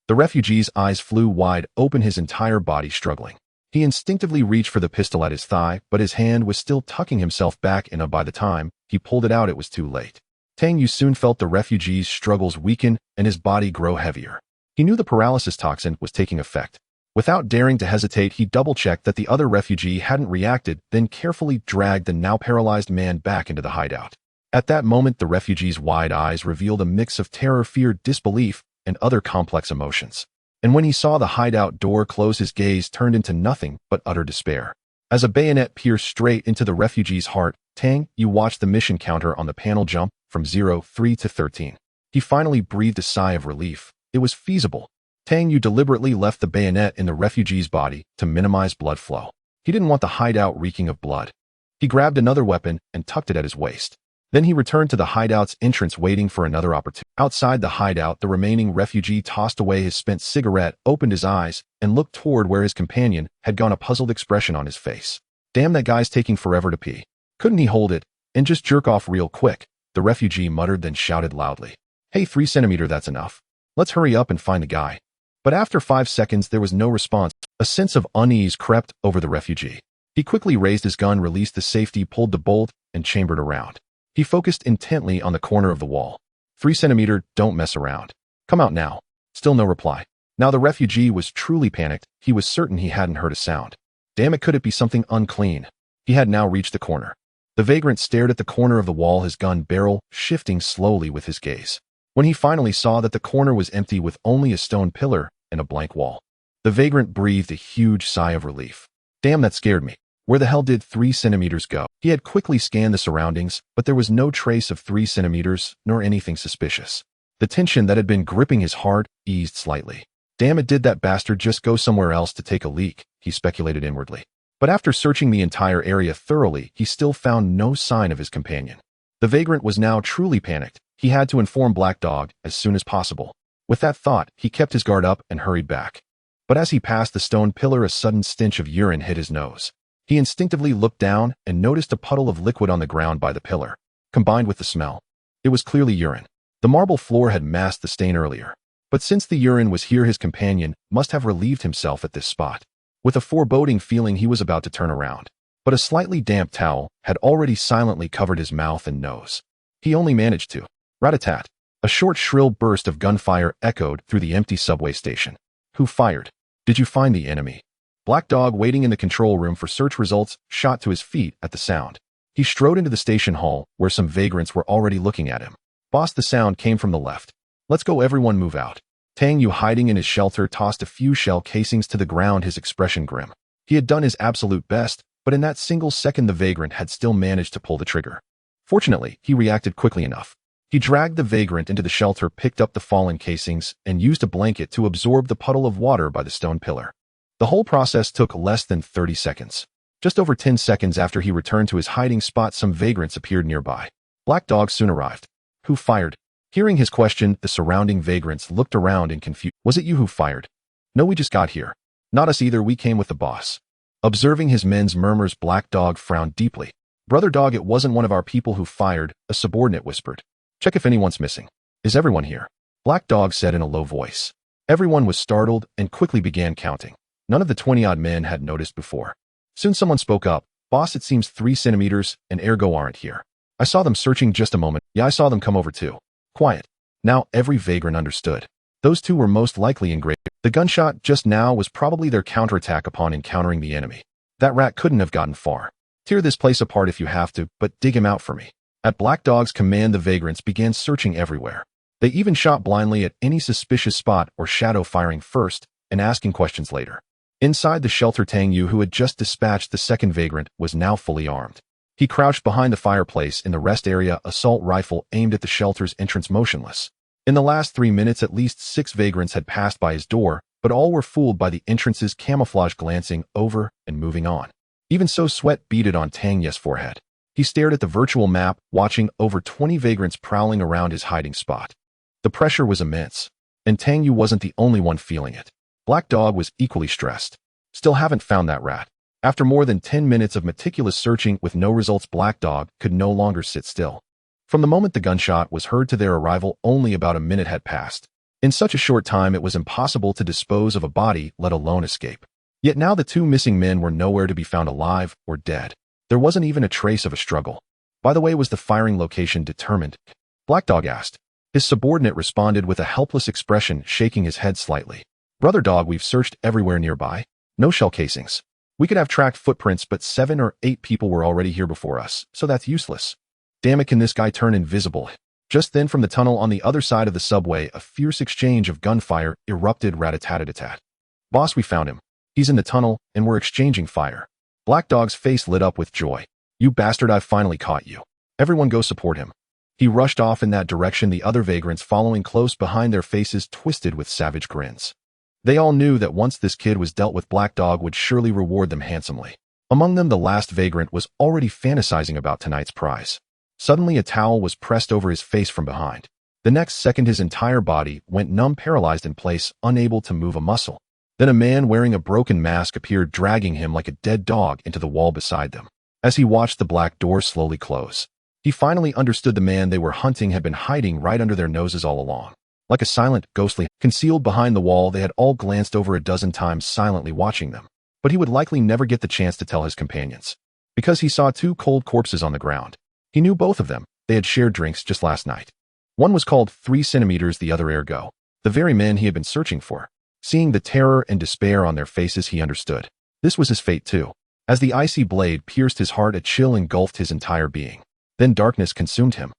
the refugee's eyes flew wide open, his entire body struggling. He instinctively reached for the pistol at his thigh, but his hand was still tucking himself back in. By the time he pulled it out, it was too late. Tang Yu soon felt the refugee's struggles weaken and his body grow heavier. He knew the paralysis toxin was taking effect. Without daring to hesitate, he double-checked that the other refugee hadn't reacted, then carefully dragged the now paralyzed man back into the hideout. At that moment, the refugee's wide eyes revealed a mix of terror, fear, disbelief, and other complex emotions. And when he saw the hideout door close, his gaze turned into nothing but utter despair. As a bayonet pierced straight into the refugee's heart, Tang Yu watched the mission counter on the panel jump from 03 to 13. He finally breathed a sigh of relief. It was feasible. Tang Yu deliberately left the bayonet in the refugee's body to minimize blood flow. He didn't want the hideout reeking of blood. He grabbed another weapon and tucked it at his waist. Then he returned to the hideout's entrance, waiting for another opportunity. Outside the hideout, the remaining refugee tossed away his spent cigarette, opened his eyes, and looked toward where his companion had gone, a puzzled expression on his face. "Damn, that guy's taking forever to pee. Couldn't he hold it and just jerk off real quick?" the refugee muttered, then shouted loudly. "Hey, 3 centimeter, that's enough. Let's hurry up and find the guy." But after 5 seconds, there was no response. A sense of unease crept over the refugee. He quickly raised his gun, released the safety, pulled the bolt, and chambered around. He focused intently on the corner of the wall. 3 centimeter, don't mess around. Come out now." Still no reply. Now the refugee was truly panicked. He was certain he hadn't heard a sound. Damn it, could it be something unclean? He had now reached the corner. The vagrant stared at the corner of the wall, his gun barrel shifting slowly with his gaze. When he finally saw that the corner was empty with only a stone pillar and a blank wall, the vagrant breathed a huge sigh of relief. "Damn, that scared me. Where the hell did 3 centimeters go?" He had quickly scanned the surroundings, but there was no trace of 3 centimeters, nor anything suspicious. The tension that had been gripping his heart eased slightly. "Damn it, did that bastard just go somewhere else to take a leak?" he speculated inwardly. But after searching the entire area thoroughly, he still found no sign of his companion. The vagrant was now truly panicked. He had to inform Black Dog as soon as possible. With that thought, he kept his guard up and hurried back. But as he passed the stone pillar, a sudden stench of urine hit his nose. He instinctively looked down and noticed a puddle of liquid on the ground by the pillar. Combined with the smell, it was clearly urine. The marble floor had masked the stain earlier. But since the urine was here, his companion must have relieved himself at this spot. With a foreboding feeling, he was about to turn around. But a slightly damp towel had already silently covered his mouth and nose. He only managed to. Rat-a-tat. A short, shrill burst of gunfire echoed through the empty subway station. "Who fired? Did you find the enemy?" Black Dog, waiting in the control room for search results, shot to his feet at the sound. He strode into the station hall, where some vagrants were already looking at him. "Boss," the sound came from the left. "Let's go, everyone move out." Tang Yu, hiding in his shelter, tossed a few shell casings to the ground, his expression grim. He had done his absolute best, but in that single second the vagrant had still managed to pull the trigger. Fortunately, he reacted quickly enough. He dragged the vagrant into the shelter, picked up the fallen casings, and used a blanket to absorb the puddle of water by the stone pillar. The whole process took less than 30 seconds. Just over 10 seconds after he returned to his hiding spot, some vagrants appeared nearby. Black Dog soon arrived. "Who fired?" Hearing his question, the surrounding vagrants looked around in confusion. "Was it you who fired?" "No, we just got here." "Not us either, we came with the boss." Observing his men's murmurs, Black Dog frowned deeply. Brother dog, it wasn't one of our people who fired, a subordinate whispered. Check if anyone's missing. Is everyone here? Black Dog said in a low voice. Everyone was startled and quickly began counting. None of the 20-odd men had noticed before. Soon someone spoke up. Boss, it seems 3 centimeters and ergo aren't here. I saw them searching just a moment. Yeah, I saw them come over too. Quiet. Now every vagrant understood. Those two were most likely in grave. The gunshot just now was probably their counterattack upon encountering the enemy. That rat couldn't have gotten far. Tear this place apart if you have to, but dig him out for me. At Black Dog's command, the vagrants began searching everywhere. They even shot blindly at any suspicious spot or shadow, firing first and asking questions later. Inside the shelter, Tang Yu, who had just dispatched the second vagrant, was now fully armed. He crouched behind the fireplace in the rest area, assault rifle aimed at the shelter's entrance, motionless. In the last 3 minutes, at least 6 vagrants had passed by his door, but all were fooled by the entrance's camouflage, glancing over and moving on. Even so, sweat beaded on Tang Yu's forehead. He stared at the virtual map, watching over 20 vagrants prowling around his hiding spot. The pressure was immense, and Tang Yu wasn't the only one feeling it. Black Dog was equally stressed. Still haven't found that rat. After more than 10 minutes of meticulous searching with no results, Black Dog could no longer sit still. From the moment the gunshot was heard to their arrival, only about a minute had passed. In such a short time, it was impossible to dispose of a body, let alone escape. Yet now the 2 missing men were nowhere to be found, alive or dead. There wasn't even a trace of a struggle. By the way, was the firing location determined? Black Dog asked. His subordinate responded with a helpless expression, shaking his head slightly. Brother Dog, we've searched everywhere nearby. No shell casings. We could have tracked footprints, but 7 or 8 people were already here before us, so that's useless. Damn it, can this guy turn invisible? Just then, from the tunnel on the other side of the subway, a fierce exchange of gunfire erupted. Rat-a-tat-a-tat. Boss, we found him. He's in the tunnel, and we're exchanging fire. Black Dog's face lit up with joy. You bastard, I've finally caught you. Everyone go support him. He rushed off in that direction, the other vagrants following close behind, their faces twisted with savage grins. They all knew that once this kid was dealt with, Black Dog would surely reward them handsomely. Among them, the last vagrant was already fantasizing about tonight's prize. Suddenly, a towel was pressed over his face from behind. The next second, his entire body went numb, paralyzed in place, unable to move a muscle. Then a man wearing a broken mask appeared, dragging him like a dead dog into the wall beside them. As he watched the black door slowly close, he finally understood the man they were hunting had been hiding right under their noses all along. Like a silent, ghostly, concealed behind the wall, they had all glanced over a dozen times, silently watching them. But he would likely never get the chance to tell his companions, because he saw 2 cold corpses on the ground. He knew both of them. They had shared drinks just last night. One was called 3 centimeters, the other ergo. The very men he had been searching for. Seeing the terror and despair on their faces, he understood. This was his fate too. As the icy blade pierced his heart, a chill engulfed his entire being. Then darkness consumed him.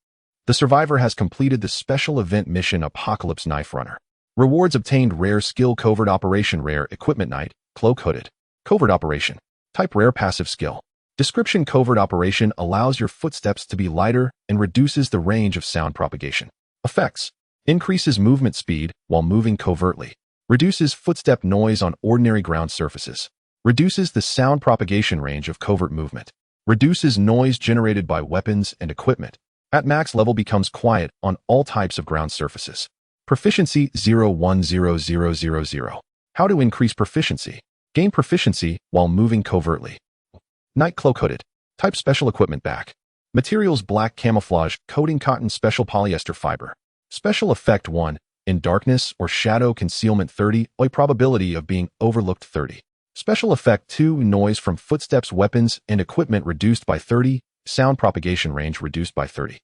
The survivor has completed the special event mission Apocalypse Knife Runner. Rewards obtained: rare skill, covert operation, rare equipment, night cloak, hooded. Covert operation. Type rare, passive skill. Description: covert operation allows your footsteps to be lighter and reduces the range of sound propagation. Effects: increases movement speed while moving covertly. Reduces footstep noise on ordinary ground surfaces. Reduces the sound propagation range of covert movement. Reduces noise generated by weapons and equipment. At max level, becomes quiet on all types of ground surfaces. Proficiency 010000. How to increase proficiency. Gain proficiency while moving covertly. Night cloak, hooded. Type special equipment, back. Materials: black camouflage, coating, cotton, special polyester fiber. Special effect 1. In darkness or shadow, concealment 30, OI probability of being overlooked 30. Special effect 2. Noise from footsteps, weapons, and equipment reduced by 30. Sound propagation range reduced by 30.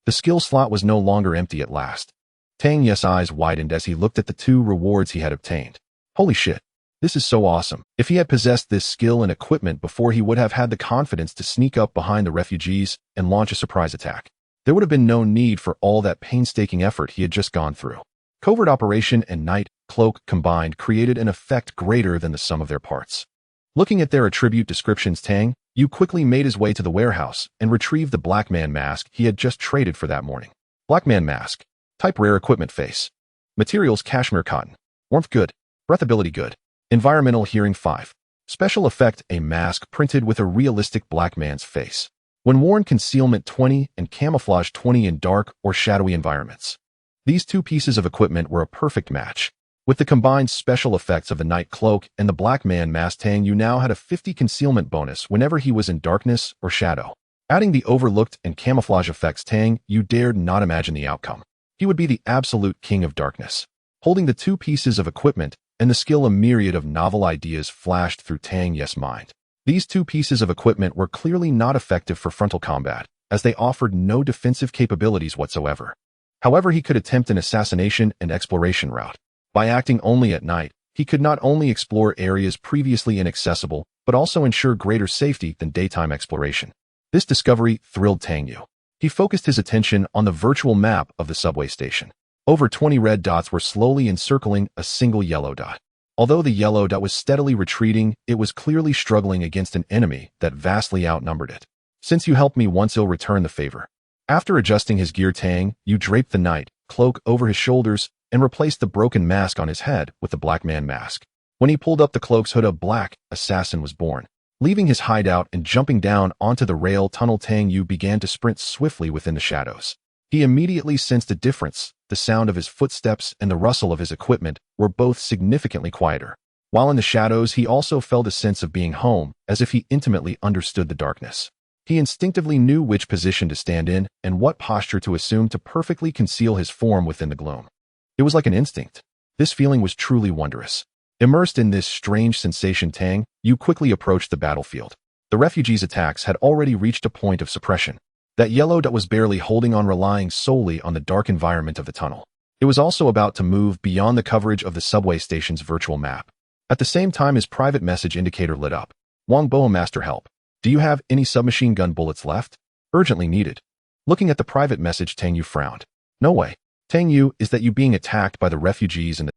The skill slot was no longer empty at last. Tang Yu's eyes widened as he looked at the 2 rewards he had obtained. Holy shit. This is so awesome. If he had possessed this skill and equipment before, he would have had the confidence to sneak up behind the refugees and launch a surprise attack. There would have been no need for all that painstaking effort he had just gone through. Covert operation and night cloak combined created an effect greater than the sum of their parts. Looking at their attribute descriptions, Tang Yu quickly made his way to the warehouse and retrieved the black man mask he had just traded for that morning. Black man mask. Type rare equipment, face. Materials: cashmere, cotton. Warmth good. Breathability good. Environmental hearing 5. Special effect: a mask printed with a realistic black man's face. When worn, concealment 20 and camouflage 20 in dark or shadowy environments. These 2 pieces of equipment were a perfect match. With the combined special effects of the night cloak and the black man mask, Tang Yu now had a 50 concealment bonus whenever he was in darkness or shadow. Adding the overlooked and camouflage effects, Tang Yu dared not imagine the outcome. He would be the absolute king of darkness. Holding the two pieces of equipment and the skill, a myriad of novel ideas flashed through Tang Yu's mind. These two pieces of equipment were clearly not effective for frontal combat, as they offered no defensive capabilities whatsoever. However, he could attempt an assassination and exploration route. By acting only at night, he could not only explore areas previously inaccessible, but also ensure greater safety than daytime exploration. This discovery thrilled Tang Yu. He focused his attention on the virtual map of the subway station. Over 20 red dots were slowly encircling a single yellow dot. Although the yellow dot was steadily retreating, it was clearly struggling against an enemy that vastly outnumbered it. Since you helped me once, I'll return the favor. After adjusting his gear, Tang Yu draped the night cloak over his shoulders and replaced the broken mask on his head with the black man mask. When he pulled up the cloak's hood, a black assassin was born. Leaving his hideout and jumping down onto the rail tunnel, Tang Yu began to sprint swiftly within the shadows. He immediately sensed a difference. The sound of his footsteps and the rustle of his equipment were both significantly quieter. While in the shadows, he also felt a sense of being home, as if he intimately understood the darkness. He instinctively knew which position to stand in and what posture to assume to perfectly conceal his form within the gloom. It was like an instinct. This feeling was truly wondrous. Immersed in this strange sensation, Tang Yu quickly approached the battlefield. The refugees' attacks had already reached a point of suppression. That yellow dot was barely holding on, relying solely on the dark environment of the tunnel. It was also about to move beyond the coverage of the subway station's virtual map. At the same time, his private message indicator lit up. Wangbo, Master, help. Do you have any submachine gun bullets left? Urgently needed. Looking at the private message, Tang Yu frowned. No way. Tang Yu, is that you being attacked by the refugees and the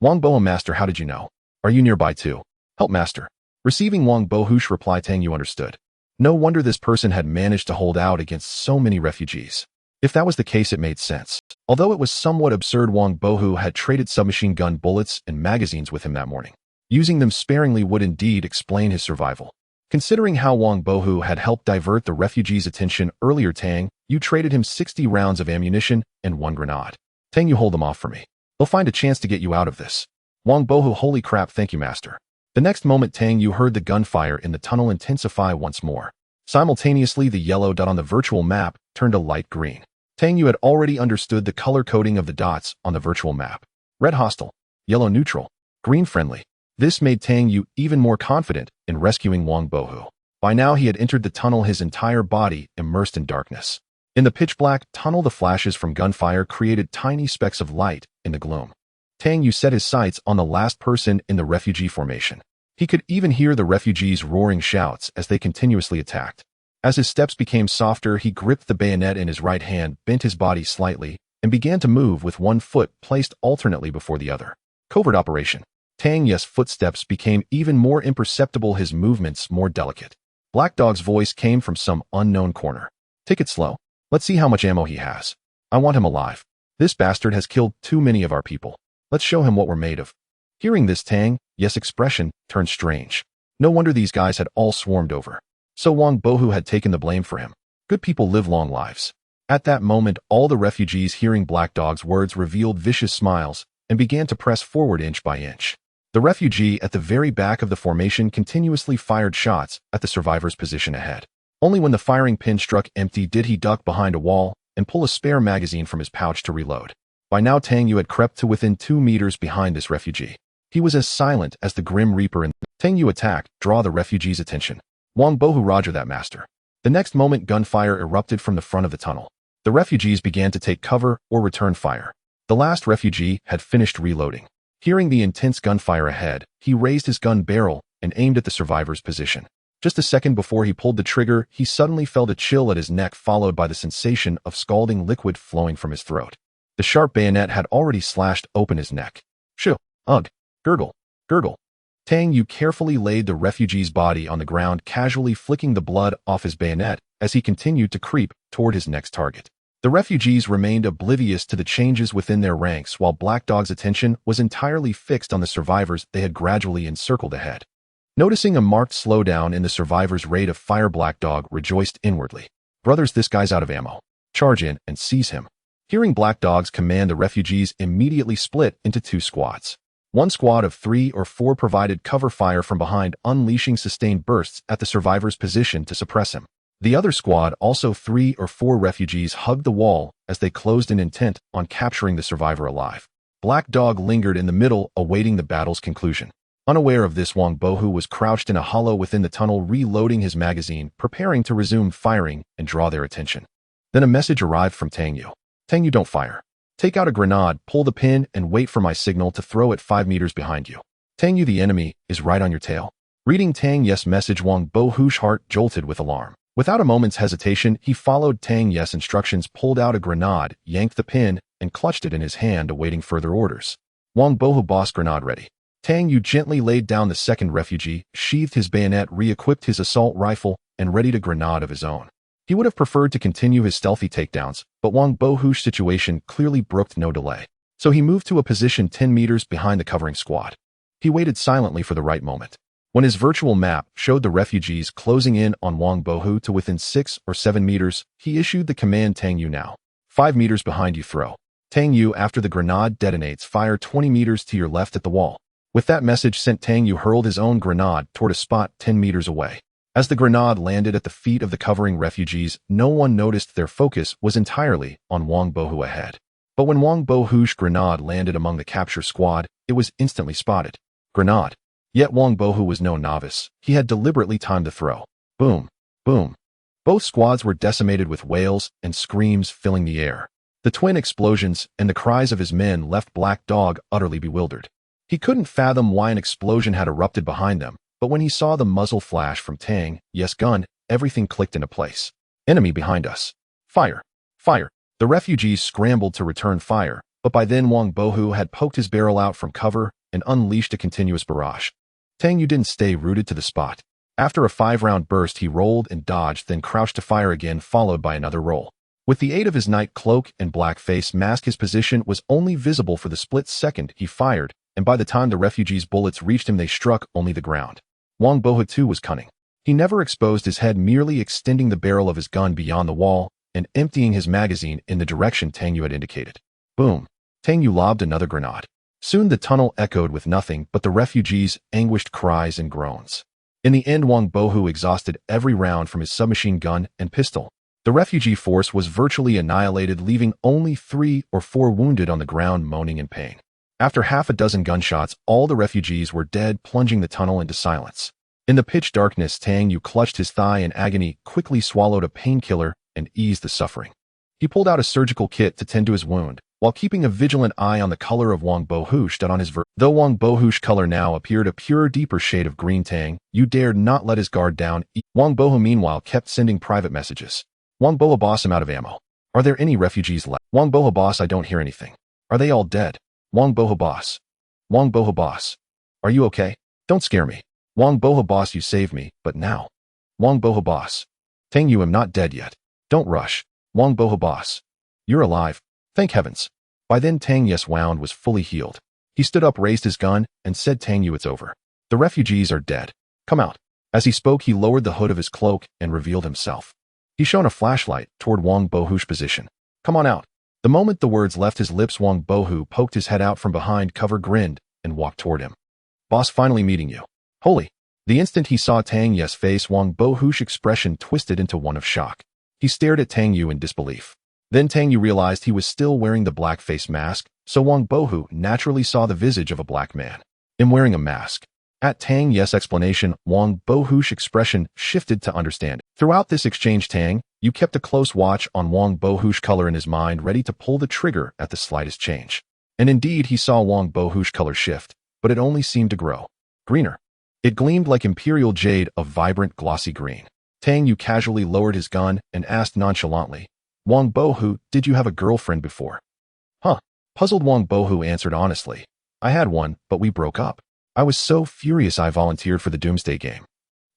Wangbo, Master, how did you know? Are you nearby too? Help, Master. Receiving Wangbo's reply, Tang Yu understood. No wonder this person had managed to hold out against so many refugees. If that was the case, it made sense. Although it was somewhat absurd, Wangbo had traded submachine gun bullets and magazines with him that morning. Using them sparingly would indeed explain his survival. Considering how Wangbo had helped divert the refugees' attention earlier, Tang Yu traded him 60 rounds of ammunition and 1 grenade. Tang Yu, hold them off for me. They'll find a chance to get you out of this. Wangbo, holy crap, thank you, Master. The next moment, Tang Yu heard the gunfire in the tunnel intensify once more. Simultaneously, the yellow dot on the virtual map turned a light green. Tang Yu had already understood the color coding of the dots on the virtual map. Red hostile, yellow neutral, green friendly. This made Tang Yu even more confident in rescuing Wangbo. By now, he had entered the tunnel, his entire body immersed in darkness. In the pitch-black tunnel, the flashes from gunfire created tiny specks of light in the gloom. Tang Yu set his sights on the last person in the refugee formation. He could even hear the refugees' roaring shouts as they continuously attacked. As his steps became softer, he gripped the bayonet in his right hand, bent his body slightly, and began to move with one foot placed alternately before the other. Covert operation. Tang Yu's footsteps became even more imperceptible, his movements more delicate. Black Dog's voice came from some unknown corner. Take it slow. Let's see how much ammo he has. I want him alive. This bastard has killed too many of our people. Let's show him what we're made of. Hearing this, Tang Yu's expression turned strange. No wonder these guys had all swarmed over. So Wangbo had taken the blame for him. Good people live long lives. At that moment, all the refugees, hearing Black Dog's words, revealed vicious smiles and began to press forward inch by inch. The refugee at the very back of the formation continuously fired shots at the survivor's position ahead. Only when the firing pin struck empty did he duck behind a wall and pull a spare magazine from his pouch to reload. By now, Tang Yu had crept to within 2 meters behind this refugee. He was as silent as the Grim Reaper, and Tang Yu attacked, draw the refugee's attention. Wangbo, roger that, Master. The next moment, gunfire erupted from the front of the tunnel. The refugees began to take cover or return fire. The last refugee had finished reloading. Hearing the intense gunfire ahead, he raised his gun barrel and aimed at the survivor's position. Just a second before he pulled the trigger, he suddenly felt a chill at his neck, followed by the sensation of scalding liquid flowing from his throat. The sharp bayonet had already slashed open his neck. Shoo! Ugh! Gurgle! Gurgle! Tang Yu carefully laid the refugee's body on the ground, casually flicking the blood off his bayonet as he continued to creep toward his next target. The refugees remained oblivious to the changes within their ranks, while Black Dog's attention was entirely fixed on the survivors they had gradually encircled ahead. Noticing a marked slowdown in the survivors' rate of fire, Black Dog rejoiced inwardly. Brothers, this guy's out of ammo. Charge in and seize him. Hearing Black Dog's command, the refugees immediately split into 2 squads. One squad of 3 or 4 provided cover fire from behind, unleashing sustained bursts at the survivor's position to suppress him. The other squad, also 3 or 4 refugees, hugged the wall as they closed in, intent on capturing the survivor alive. Black Dog lingered in the middle, awaiting the battle's conclusion. Unaware of this, Wang Bohu was crouched in a hollow within the tunnel, reloading his magazine, preparing to resume firing and draw their attention. Then a message arrived from Tang Yu. Tang Yu, don't fire. Take out a grenade, pull the pin, and wait for my signal to throw it 5 meters behind you. Tang Yu, the enemy is right on your tail. Reading Tang Yu's message, Wang Bohu's heart jolted with alarm. Without a moment's hesitation, he followed Tang Yu's instructions, pulled out a grenade, yanked the pin, and clutched it in his hand, awaiting further orders. Wang Bohu, boss, grenade ready. Tang Yu gently laid down the second refugee, sheathed his bayonet, re-equipped his assault rifle, and readied a grenade of his own. He would have preferred to continue his stealthy takedowns, but Wang Bohu's situation clearly brooked no delay. So he moved to a position 10 meters behind the covering squad. He waited silently for the right moment. When his virtual map showed the refugees closing in on Wang Bohu to within 6 or 7 meters, he issued the command, Tang Yu, now. 5 meters behind you, throw. Tang Yu, after the grenade detonates, fire 20 meters to your left at the wall. With that message sent, Tang Yu hurled his own grenade toward a spot 10 meters away. As the grenade landed at the feet of the covering refugees, no one noticed their focus was entirely on Wang Bohu ahead. But when Wang Bohu's grenade landed among the capture squad, it was instantly spotted. Grenade. Yet Wang Bohu was no novice. He had deliberately timed the throw. Boom. Boom. Both squads were decimated, with wails and screams filling the air. The twin explosions and the cries of his men left Black Dog utterly bewildered. He couldn't fathom why an explosion had erupted behind them, but when he saw the muzzle flash from Tang Yu's gun, everything clicked into place. Enemy behind us. Fire. Fire. The refugees scrambled to return fire, but by then Wang Bohu had poked his barrel out from cover and unleashed a continuous barrage. Tang Yu didn't stay rooted to the spot. After a 5-round burst, he rolled and dodged, then crouched to fire again, followed by another roll. With the aid of his night cloak and black face mask, his position was only visible for the split second he fired, and by the time the refugees' bullets reached him, they struck only the ground. Wang Bohu too was cunning. He never exposed his head, merely extending the barrel of his gun beyond the wall and emptying his magazine in the direction Tang Yu had indicated. Boom. Tang Yu lobbed another grenade. Soon the tunnel echoed with nothing but the refugees' anguished cries and groans. In the end, Wang Bohu exhausted every round from his submachine gun and pistol. The refugee force was virtually annihilated, leaving only 3 or 4 wounded on the ground, moaning in pain. After half a dozen gunshots, all the refugees were dead, plunging the tunnel into silence. In the pitch darkness, Tang Yu clutched his thigh in agony, quickly swallowed a painkiller, and eased the suffering. He pulled out a surgical kit to tend to his wound, while keeping a vigilant eye on the color of Wang Bohu's that on his Though Wang Bohu's color now appeared a pure, deeper shade of green, Tang Yu dared not let his guard down. Wang Bohu meanwhile kept sending private messages. Wang Bohu, boss, I'm out of ammo. Are there any refugees left? Wang Bohu, boss, I don't hear anything. Are they all dead? Wang Bohu, boss. Wang Bohu, boss. Are you okay? Don't scare me. Wang Bohu, boss, you saved me, but now. Wang Bohu, boss. Tang Yu, I'm not dead yet. Don't rush. Wang Bohu, boss. You're alive. Thank heavens. By then Tang Yu's wound was fully healed. He stood up, raised his gun, and said, Tang Yu, it's over. The refugees are dead. Come out. As he spoke, he lowered the hood of his cloak and revealed himself. He shone a flashlight toward Wang Bohu's position. Come on out. The moment the words left his lips, Wang Bohu poked his head out from behind cover, grinned, and walked toward him. Boss, finally meeting you. Holy. The instant he saw Tang Yu's face, Wang Bohu's expression twisted into one of shock. He stared at Tang Yu in disbelief. Then Tang Yu realized he was still wearing the black face mask, so Wang Bohu naturally saw the visage of a black man. I'm wearing a mask. At Tang Yu's explanation, Wang Bohu's expression shifted to understand. Throughout this exchange, Tang Yu kept a close watch on Wang Bohu's color in his mind, ready to pull the trigger at the slightest change. And indeed, he saw Wang Bohu's color shift, but it only seemed to grow greener. It gleamed like imperial jade, a vibrant, glossy green. Tang Yu casually lowered his gun and asked nonchalantly, Wang Bohu, did you have a girlfriend before? Huh. Puzzled, Wang Bohu answered honestly. I had one, but we broke up. I was so furious I volunteered for the Doomsday game.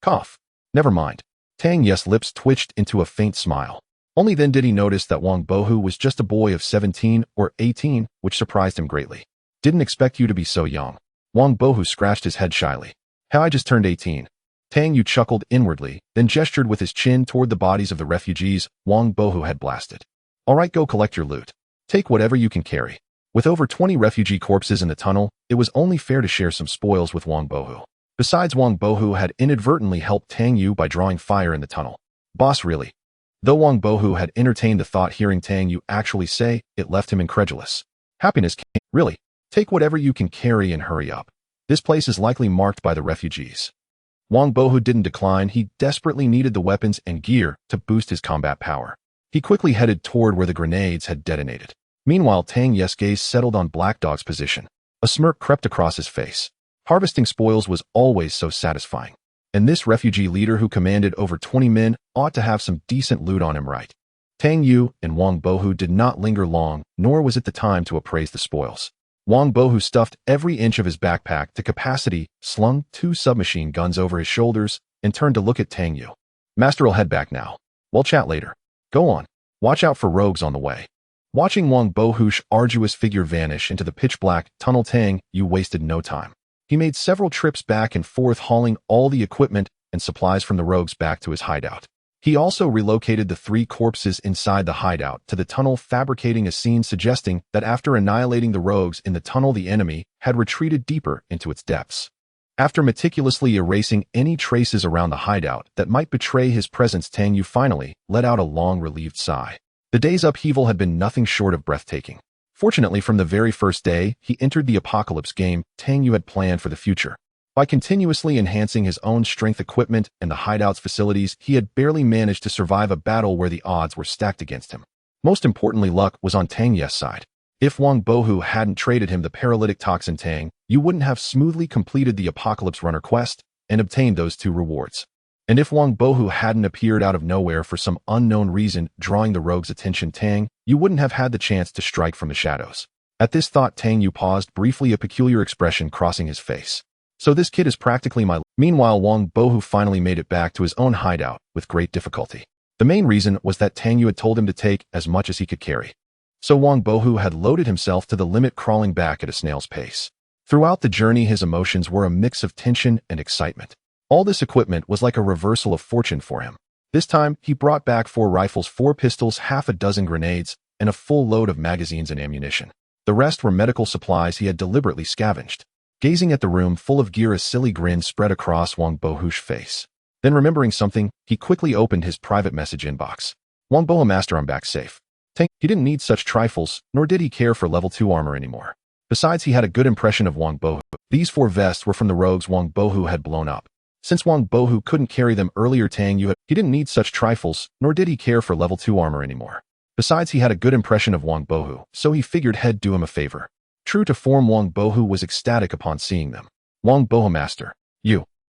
Cough. Never mind. Tang Yu's lips twitched into a faint smile. Only then did he notice that Wang Bohu was just a boy of 17 or 18, which surprised him greatly. Didn't expect you to be so young. Wang Bohu scratched his head shyly. How, I just turned 18. Tang Yu chuckled inwardly, then gestured with his chin toward the bodies of the refugees Wang Bohu had blasted. All right, go collect your loot. Take whatever you can carry. With over 20 refugee corpses in the tunnel, it was only fair to share some spoils with Wang Bohu. Besides, Wang Bohu had inadvertently helped Tang Yu by drawing fire in the tunnel. Boss, really? Though Wang Bohu had entertained the thought, hearing Tang Yu actually say it left him incredulous. Happiness came. Really? Take whatever you can carry and hurry up. This place is likely marked by the refugees. Wang Bohu didn't decline. He desperately needed the weapons and gear to boost his combat power. He quickly headed toward where the grenades had detonated. Meanwhile, Tang Yu's gaze settled on Black Dog's position. A smirk crept across his face. Harvesting spoils was always so satisfying. And this refugee leader who commanded over 20 men ought to have some decent loot on him, right? Tang Yu and Wang Bohu did not linger long, nor was it the time to appraise the spoils. Wang Bohu stuffed every inch of his backpack to capacity, slung 2 submachine guns over his shoulders, and turned to look at Tang Yu. Master, I'll head back now. We'll chat later. Go on. Watch out for rogues on the way. Watching Wang Bohu's arduous figure vanish into the pitch-black tunnel, Tang Yu wasted no time. He made several trips back and forth, hauling all the equipment and supplies from the rogues back to his hideout. He also relocated the 3 corpses inside the hideout to the tunnel, fabricating a scene suggesting that after annihilating the rogues in the tunnel, the enemy had retreated deeper into its depths. After meticulously erasing any traces around the hideout that might betray his presence, Tang Yu finally let out a long, relieved sigh. The day's upheaval had been nothing short of breathtaking. Fortunately, from the very first day he entered the apocalypse game, Tang Yu had planned for the future. By continuously enhancing his own strength equipment and the hideout's facilities, he had barely managed to survive a battle where the odds were stacked against him. Most importantly, luck was on Tang Yu's side. If Wang Bohu hadn't traded him the paralytic toxin, Tang Yu wouldn't have smoothly completed the Apocalypse Runner quest and obtained those 2 rewards. And if Wang Bohu hadn't appeared out of nowhere for some unknown reason, drawing the rogue's attention, Tang Yu wouldn't have had the chance to strike from the shadows. At this thought, Tang Yu paused briefly, a peculiar expression crossing his face. So this kid is practically my... Meanwhile, Wang Bohu finally made it back to his own hideout with great difficulty. The main reason was that Tang Yu had told him to take as much as he could carry. So Wang Bohu had loaded himself to the limit, crawling back at a snail's pace. Throughout the journey, his emotions were a mix of tension and excitement. All this equipment was like a reversal of fortune for him. This time, he brought back 4 rifles, 4 pistols, half a dozen grenades, and a full load of magazines and ammunition. The rest were medical supplies he had deliberately scavenged. Gazing at the room full of gear, a silly grin spread across Wang Bohu's face. Then, remembering something, he quickly opened his private message inbox. Wang Bohu, Master, I'm back safe. He didn't need such trifles, nor did he care for level 2 armor anymore. Besides, he had a good impression of Wang Bohu. These 4 vests were from the rogues Wang Bohu had blown up. Since Wang Bohu couldn't carry them earlier, he didn't need such trifles, nor did he care for level 2 armor anymore. Besides, he had a good impression of Wang Bohu, so he figured he'd do him a favor. True to form, Wang Bohu was ecstatic upon seeing them. Wang Bohu, Master.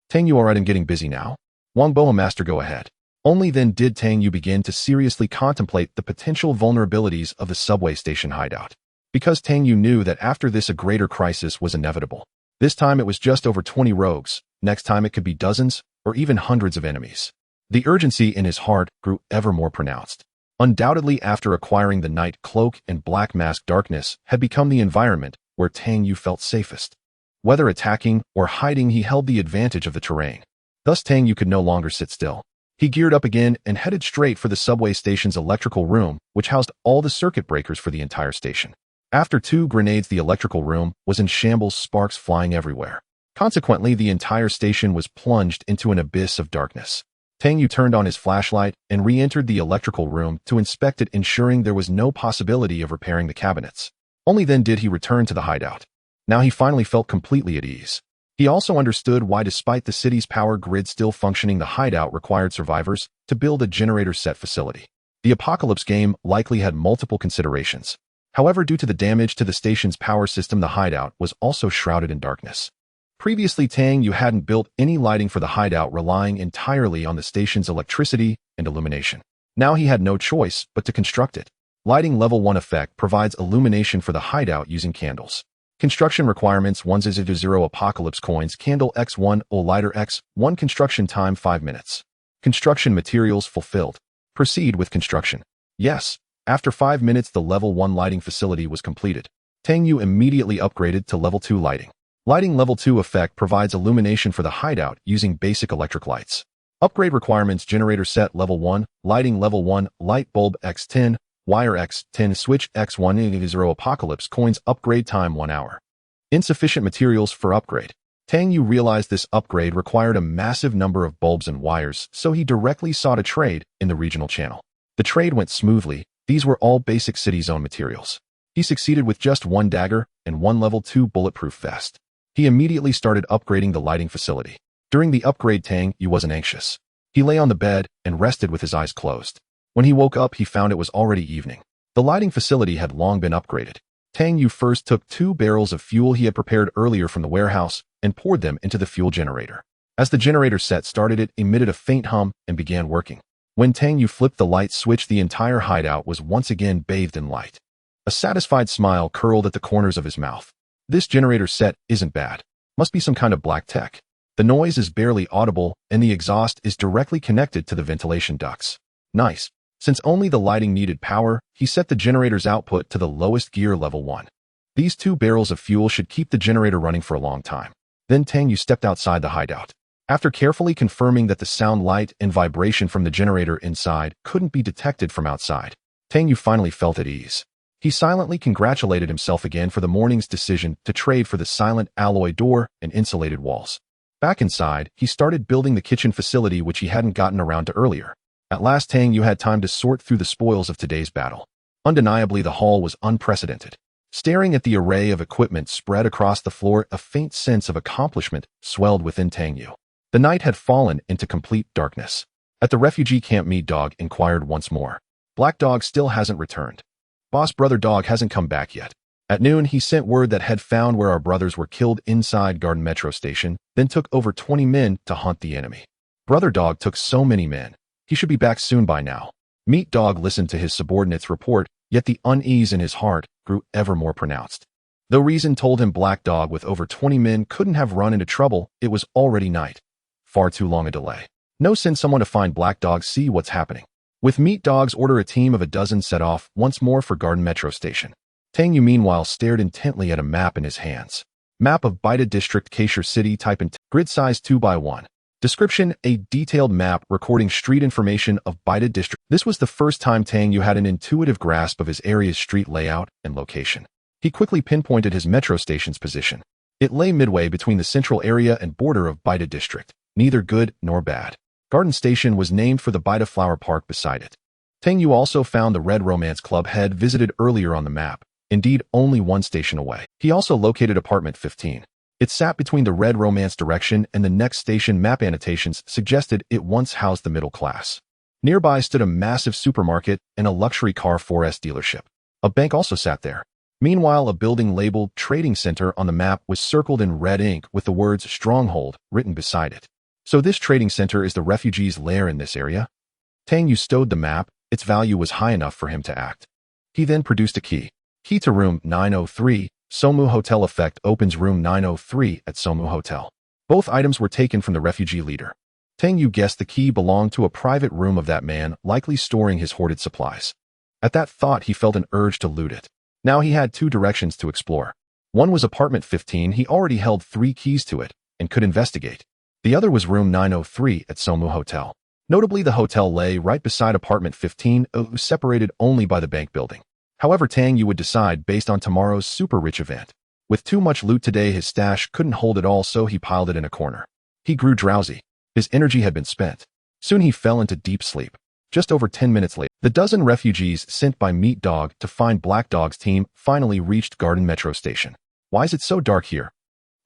Tang Yu, alright, I'm getting busy now. Wang Bohu, Master, go ahead. Only then did Tang Yu begin to seriously contemplate the potential vulnerabilities of the subway station hideout. Because Tang Yu knew that after this a greater crisis was inevitable. This time it was just over 20 rogues, next time it could be dozens, or even hundreds of enemies. The urgency in his heart grew ever more pronounced. Undoubtedly, after acquiring the night cloak and black mask, darkness had become the environment where Tang Yu felt safest. Whether attacking or hiding, he held the advantage of the terrain. Thus, Tang Yu could no longer sit still. He geared up again and headed straight for the subway station's electrical room, which housed all the circuit breakers for the entire station. After 2 grenades, the electrical room was in shambles, sparks flying everywhere. Consequently, the entire station was plunged into an abyss of darkness. Tang Yu turned on his flashlight and re-entered the electrical room to inspect it, ensuring there was no possibility of repairing the cabinets. Only then did he return to the hideout. Now he finally felt completely at ease. He also understood why, despite the city's power grid still functioning, the hideout required survivors to build a generator set facility. The apocalypse game likely had multiple considerations. However, due to the damage to the station's power system, the hideout was also shrouded in darkness. Previously, Tang Yu hadn't built any lighting for the hideout, relying entirely on the station's electricity and illumination. Now he had no choice but to construct it. Lighting level 1 effect provides illumination for the hideout using candles. Construction requirements: 100 apocalypse coins, candle X1, or lighter X1. Construction time 5 minutes. Construction materials fulfilled. Proceed with construction. Yes. After 5 minutes, the level 1 lighting facility was completed. Tang Yu immediately upgraded to level 2 lighting. Lighting level 2 effect provides illumination for the hideout using basic electric lights. Upgrade requirements: generator set level 1, lighting level 1, light bulb X10, wire X10, switch X1. 0 apocalypse coins, upgrade time 1 hour. Insufficient materials for upgrade. Tang Yu realized this upgrade required a massive number of bulbs and wires, so he directly sought a trade in the regional channel. The trade went smoothly. These were all basic city zone materials. He succeeded with just one dagger and one level 2 bulletproof vest. He immediately started upgrading the lighting facility. During the upgrade, Tang Yu wasn't anxious. He lay on the bed and rested with his eyes closed. When he woke up, he found it was already evening. The lighting facility had long been upgraded. Tang Yu first took 2 barrels of fuel he had prepared earlier from the warehouse and poured them into the fuel generator. As the generator set started, it emitted a faint hum and began working. When Tang Yu flipped the light switch, the entire hideout was once again bathed in light. A satisfied smile curled at the corners of his mouth. This generator set isn't bad. Must be some kind of black tech. The noise is barely audible, and the exhaust is directly connected to the ventilation ducts. Nice. Since only the lighting needed power, he set the generator's output to the lowest gear, level 1. These 2 barrels of fuel should keep the generator running for a long time. Then Tang Yu stepped outside the hideout. After carefully confirming that the sound, light, and vibration from the generator inside couldn't be detected from outside, Tang Yu finally felt at ease. He silently congratulated himself again for the morning's decision to trade for the silent alloy door and insulated walls. Back inside, he started building the kitchen facility, which he hadn't gotten around to earlier. At last, Tang Yu had time to sort through the spoils of today's battle. Undeniably, the haul was unprecedented. Staring at the array of equipment spread across the floor, a faint sense of accomplishment swelled within Tang Yu. The night had fallen into complete darkness. At the refugee camp, Meat Dog inquired once more. Black Dog still hasn't returned. Boss Brother Dog hasn't come back yet. At noon, he sent word that had found where our brothers were killed inside Garden Metro Station, then took over 20 men to hunt the enemy. Brother Dog took so many men. He should be back soon by now. Meat Dog listened to his subordinate's report, yet the unease in his heart grew ever more pronounced. Though reason told him Black Dog with over 20 men couldn't have run into trouble, it was already night. Far too long a delay. No, send someone to find Black Dog, see what's happening. With Meat Dog's order, a team of a dozen set off once more for Garden Metro Station. Tang Yu meanwhile stared intently at a map in his hands. Map of Baida District, Kaysher City, type in grid size 2x1. Description: a detailed map recording street information of Baida District. This was the first time Tang Yu had an intuitive grasp of his area's street layout and location. He quickly pinpointed his metro station's position. It lay midway between the central area and border of Baida District, neither good nor bad. Garden Station was named for the Baida Flower Park beside it. Tang Yu also found the Red Romance Club had visited earlier on the map, indeed only one station away. He also located apartment 15. It sat between the Red Romance direction and the next station. Map annotations suggested it once housed the middle class. Nearby stood a massive supermarket and a luxury car 4S dealership. A bank also sat there. Meanwhile, a building labeled Trading Center on the map was circled in red ink with the words Stronghold written beside it. So this trading center is the refugees' lair in this area? Tang Yu stowed the map. Its value was high enough for him to act. He then produced a key. Key to room 903, Somu Hotel. Effect opens room 903 at Somu Hotel. Both items were taken from the refugee leader. Tang Yu guessed the key belonged to a private room of that man, likely storing his hoarded supplies. At that thought, he felt an urge to loot it. Now he had 2 directions to explore. One was apartment 15. He already held 3 keys to it and could investigate. The other was room 903 at Somu Hotel. Notably, the hotel lay right beside apartment 15, separated only by the bank building. However, Tang Yu would decide based on tomorrow's super rich event. With too much loot today, his stash couldn't hold it all, so he piled it in a corner. He grew drowsy. His energy had been spent. Soon he fell into deep sleep. Just over 10 minutes later, the dozen refugees sent by Meat Dog to find Black Dog's team finally reached Garden Metro Station. Why is it so dark here?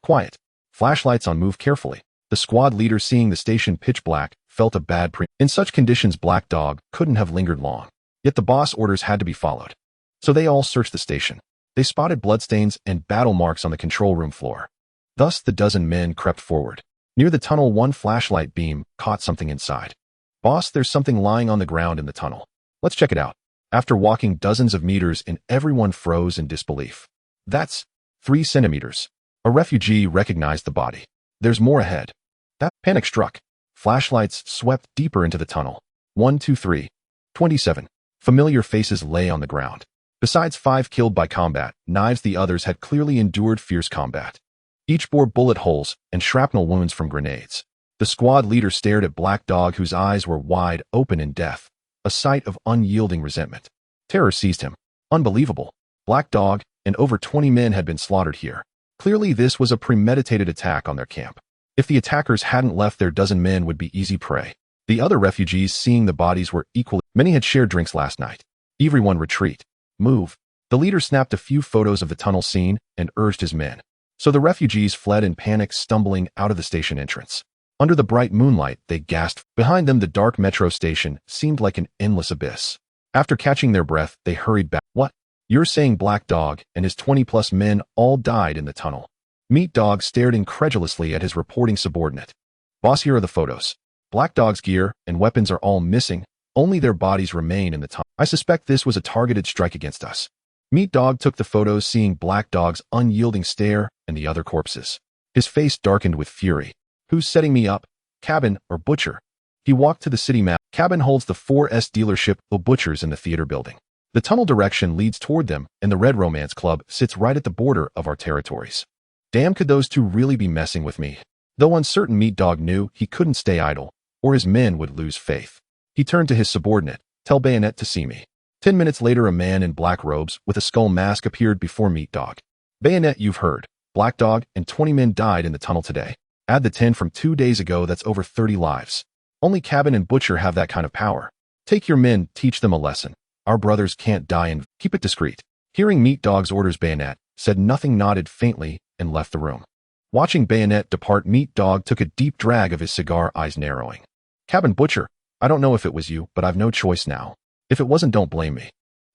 Quiet. Flashlights on. Move carefully. The squad leader, seeing the station pitch black, felt a bad In such conditions, Black Dog couldn't have lingered long. Yet the boss orders had to be followed. So they all searched the station. They spotted bloodstains and battle marks on the control room floor. Thus, the dozen men crept forward. Near the tunnel, one flashlight beam caught something inside. Boss, there's something lying on the ground in the tunnel. Let's check it out. After walking dozens of meters in, everyone froze in disbelief. That's 3 centimeters. A refugee recognized the body. There's more ahead. That panic struck. Flashlights swept deeper into the tunnel. 1, 2, 3. 27. Familiar faces lay on the ground. Besides 5 killed by combat knives, the others had clearly endured fierce combat. Each bore bullet holes and shrapnel wounds from grenades. The squad leader stared at Black Dog, whose eyes were wide open in death, a sight of unyielding resentment. Terror seized him. Unbelievable. Black Dog and over 20 men had been slaughtered here. Clearly, this was a premeditated attack on their camp. If the attackers hadn't left, their dozen men would be easy prey. The other refugees, seeing the bodies, were equally. Many had shared drinks last night. Everyone retreat. Move. The leader snapped a few photos of the tunnel scene and urged his men. So the refugees fled in panic, stumbling out of the station entrance. Under the bright moonlight, they gasped. Behind them, the dark metro station seemed like an endless abyss. After catching their breath, they hurried back. What? You're saying Black Dog and his 20-plus men all died in the tunnel? Meat Dog stared incredulously at his reporting subordinate. Boss, here are the photos. Black Dog's gear and weapons are all missing. Only their bodies remain in the tunnel. I suspect this was a targeted strike against us. Meat Dog took the photos, seeing Black Dog's unyielding stare and the other corpses. His face darkened with fury. Who's setting me up? Cabin or Butcher? He walked to the city map. Cabin holds the 4S dealership, the Butcher's in the theater building. The tunnel direction leads toward them, and the Red Romance Club sits right at the border of our territories. Damn, could those two really be messing with me? Though uncertain, Meat Dog knew he couldn't stay idle, or his men would lose faith. He turned to his subordinate. Tell Bayonet to see me. 10 minutes later, a man in black robes with a skull mask appeared before Meat Dog. Bayonet, you've heard. Black Dog and 20 men died in the tunnel today. Add the 10 from 2 days ago, that's over 30 lives. Only Cabin and Butcher have that kind of power. Take your men, teach them a lesson. Our brothers can't die, and keep it discreet. Hearing Meat Dog's orders, Bayonet said nothing, nodded faintly, and left the room. Watching Bayonet depart, Meat Dog took a deep drag of his cigar, eyes narrowing. Cabin, Butcher, I don't know if it was you, but I've no choice now. If it wasn't, don't blame me.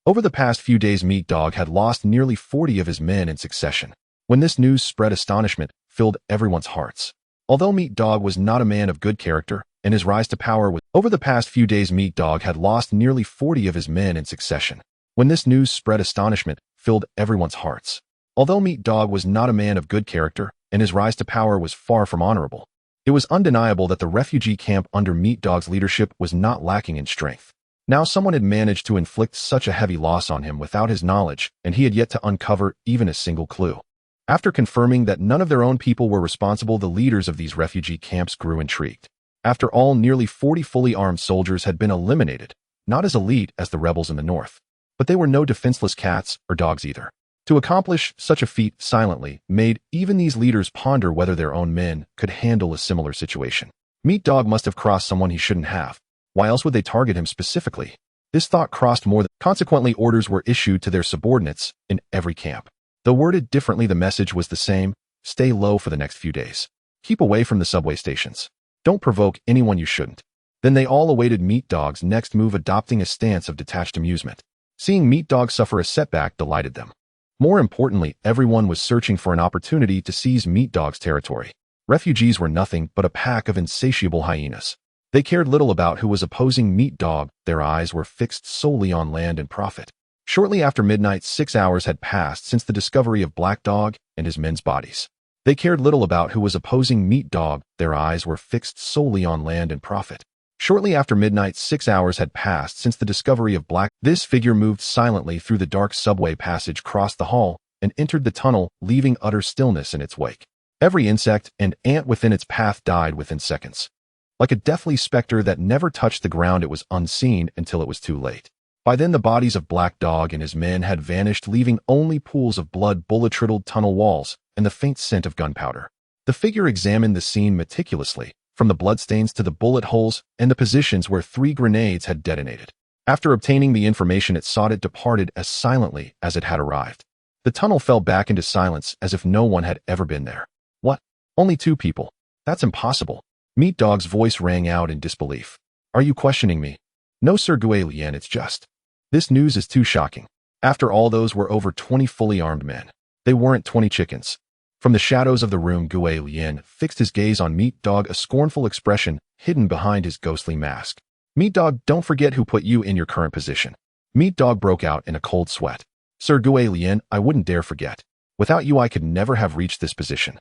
Over the past few days, Meat Dog had lost nearly 40 of his men in succession. When this news spread, astonishment filled everyone's hearts. Although Meat Dog was not a man of good character, and his rise to power was over the past few days, Meat Dog had lost nearly 40 of his men in succession. When this news spread, astonishment filled everyone's hearts. Although Meat Dog was not a man of good character, and his rise to power was far from honorable, it was undeniable that the refugee camp under Meat Dog's leadership was not lacking in strength. Now someone had managed to inflict such a heavy loss on him without his knowledge, and he had yet to uncover even a single clue. After confirming that none of their own people were responsible, the leaders of these refugee camps grew intrigued. After all, nearly 40 fully armed soldiers had been eliminated, not as elite as the rebels in the north, but they were no defenseless cats or dogs either. To accomplish such a feat silently made even these leaders ponder whether their own men could handle a similar situation. Meat Dog must have crossed someone he shouldn't have. Why else would they target him specifically? This thought crossed more than. Consequently, orders were issued to their subordinates in every camp. Though worded differently, the message was the same: stay low for the next few days. Keep away from the subway stations. Don't provoke anyone you shouldn't. Then they all awaited Meat Dog's next move, adopting a stance of detached amusement. Seeing Meat Dog suffer a setback delighted them. More importantly, everyone was searching for an opportunity to seize Meat Dog's territory. Refugees were nothing but a pack of insatiable hyenas. They cared little about who was opposing Meat Dog. Their eyes were fixed solely on land and profit. Shortly after midnight, 6 hours had passed since the discovery of Black Dog and his men's bodies. They cared little about who was opposing Meat Dog. Their eyes were fixed solely on land and profit. Shortly after midnight, 6 hours had passed since the discovery of Black. This figure moved silently through the dark subway passage, crossed the hall, and entered the tunnel, leaving utter stillness in its wake. Every insect and ant within its path died within seconds. Like a deathly specter that never touched the ground, it was unseen until it was too late. By then, the bodies of Black Dog and his men had vanished, leaving only pools of blood, bullet-riddled tunnel walls, and the faint scent of gunpowder. The figure examined the scene meticulously, from the bloodstains to the bullet holes and the positions where 3 grenades had detonated. After obtaining the information it sought, it departed as silently as it had arrived. The tunnel fell back into silence as if no one had ever been there. What? Only 2 people? That's impossible. Meat Dog's voice rang out in disbelief. Are you questioning me? No, Sir Guilien, it's just. This news is too shocking. After all, those were over 20 fully armed men. They weren't 20 chickens. From the shadows of the room, Guilien fixed his gaze on Meat Dog, a scornful expression hidden behind his ghostly mask. Meat Dog, don't forget who put you in your current position. Meat Dog broke out in a cold sweat. Sir Guilien, I wouldn't dare forget. Without you, I could never have reached this position.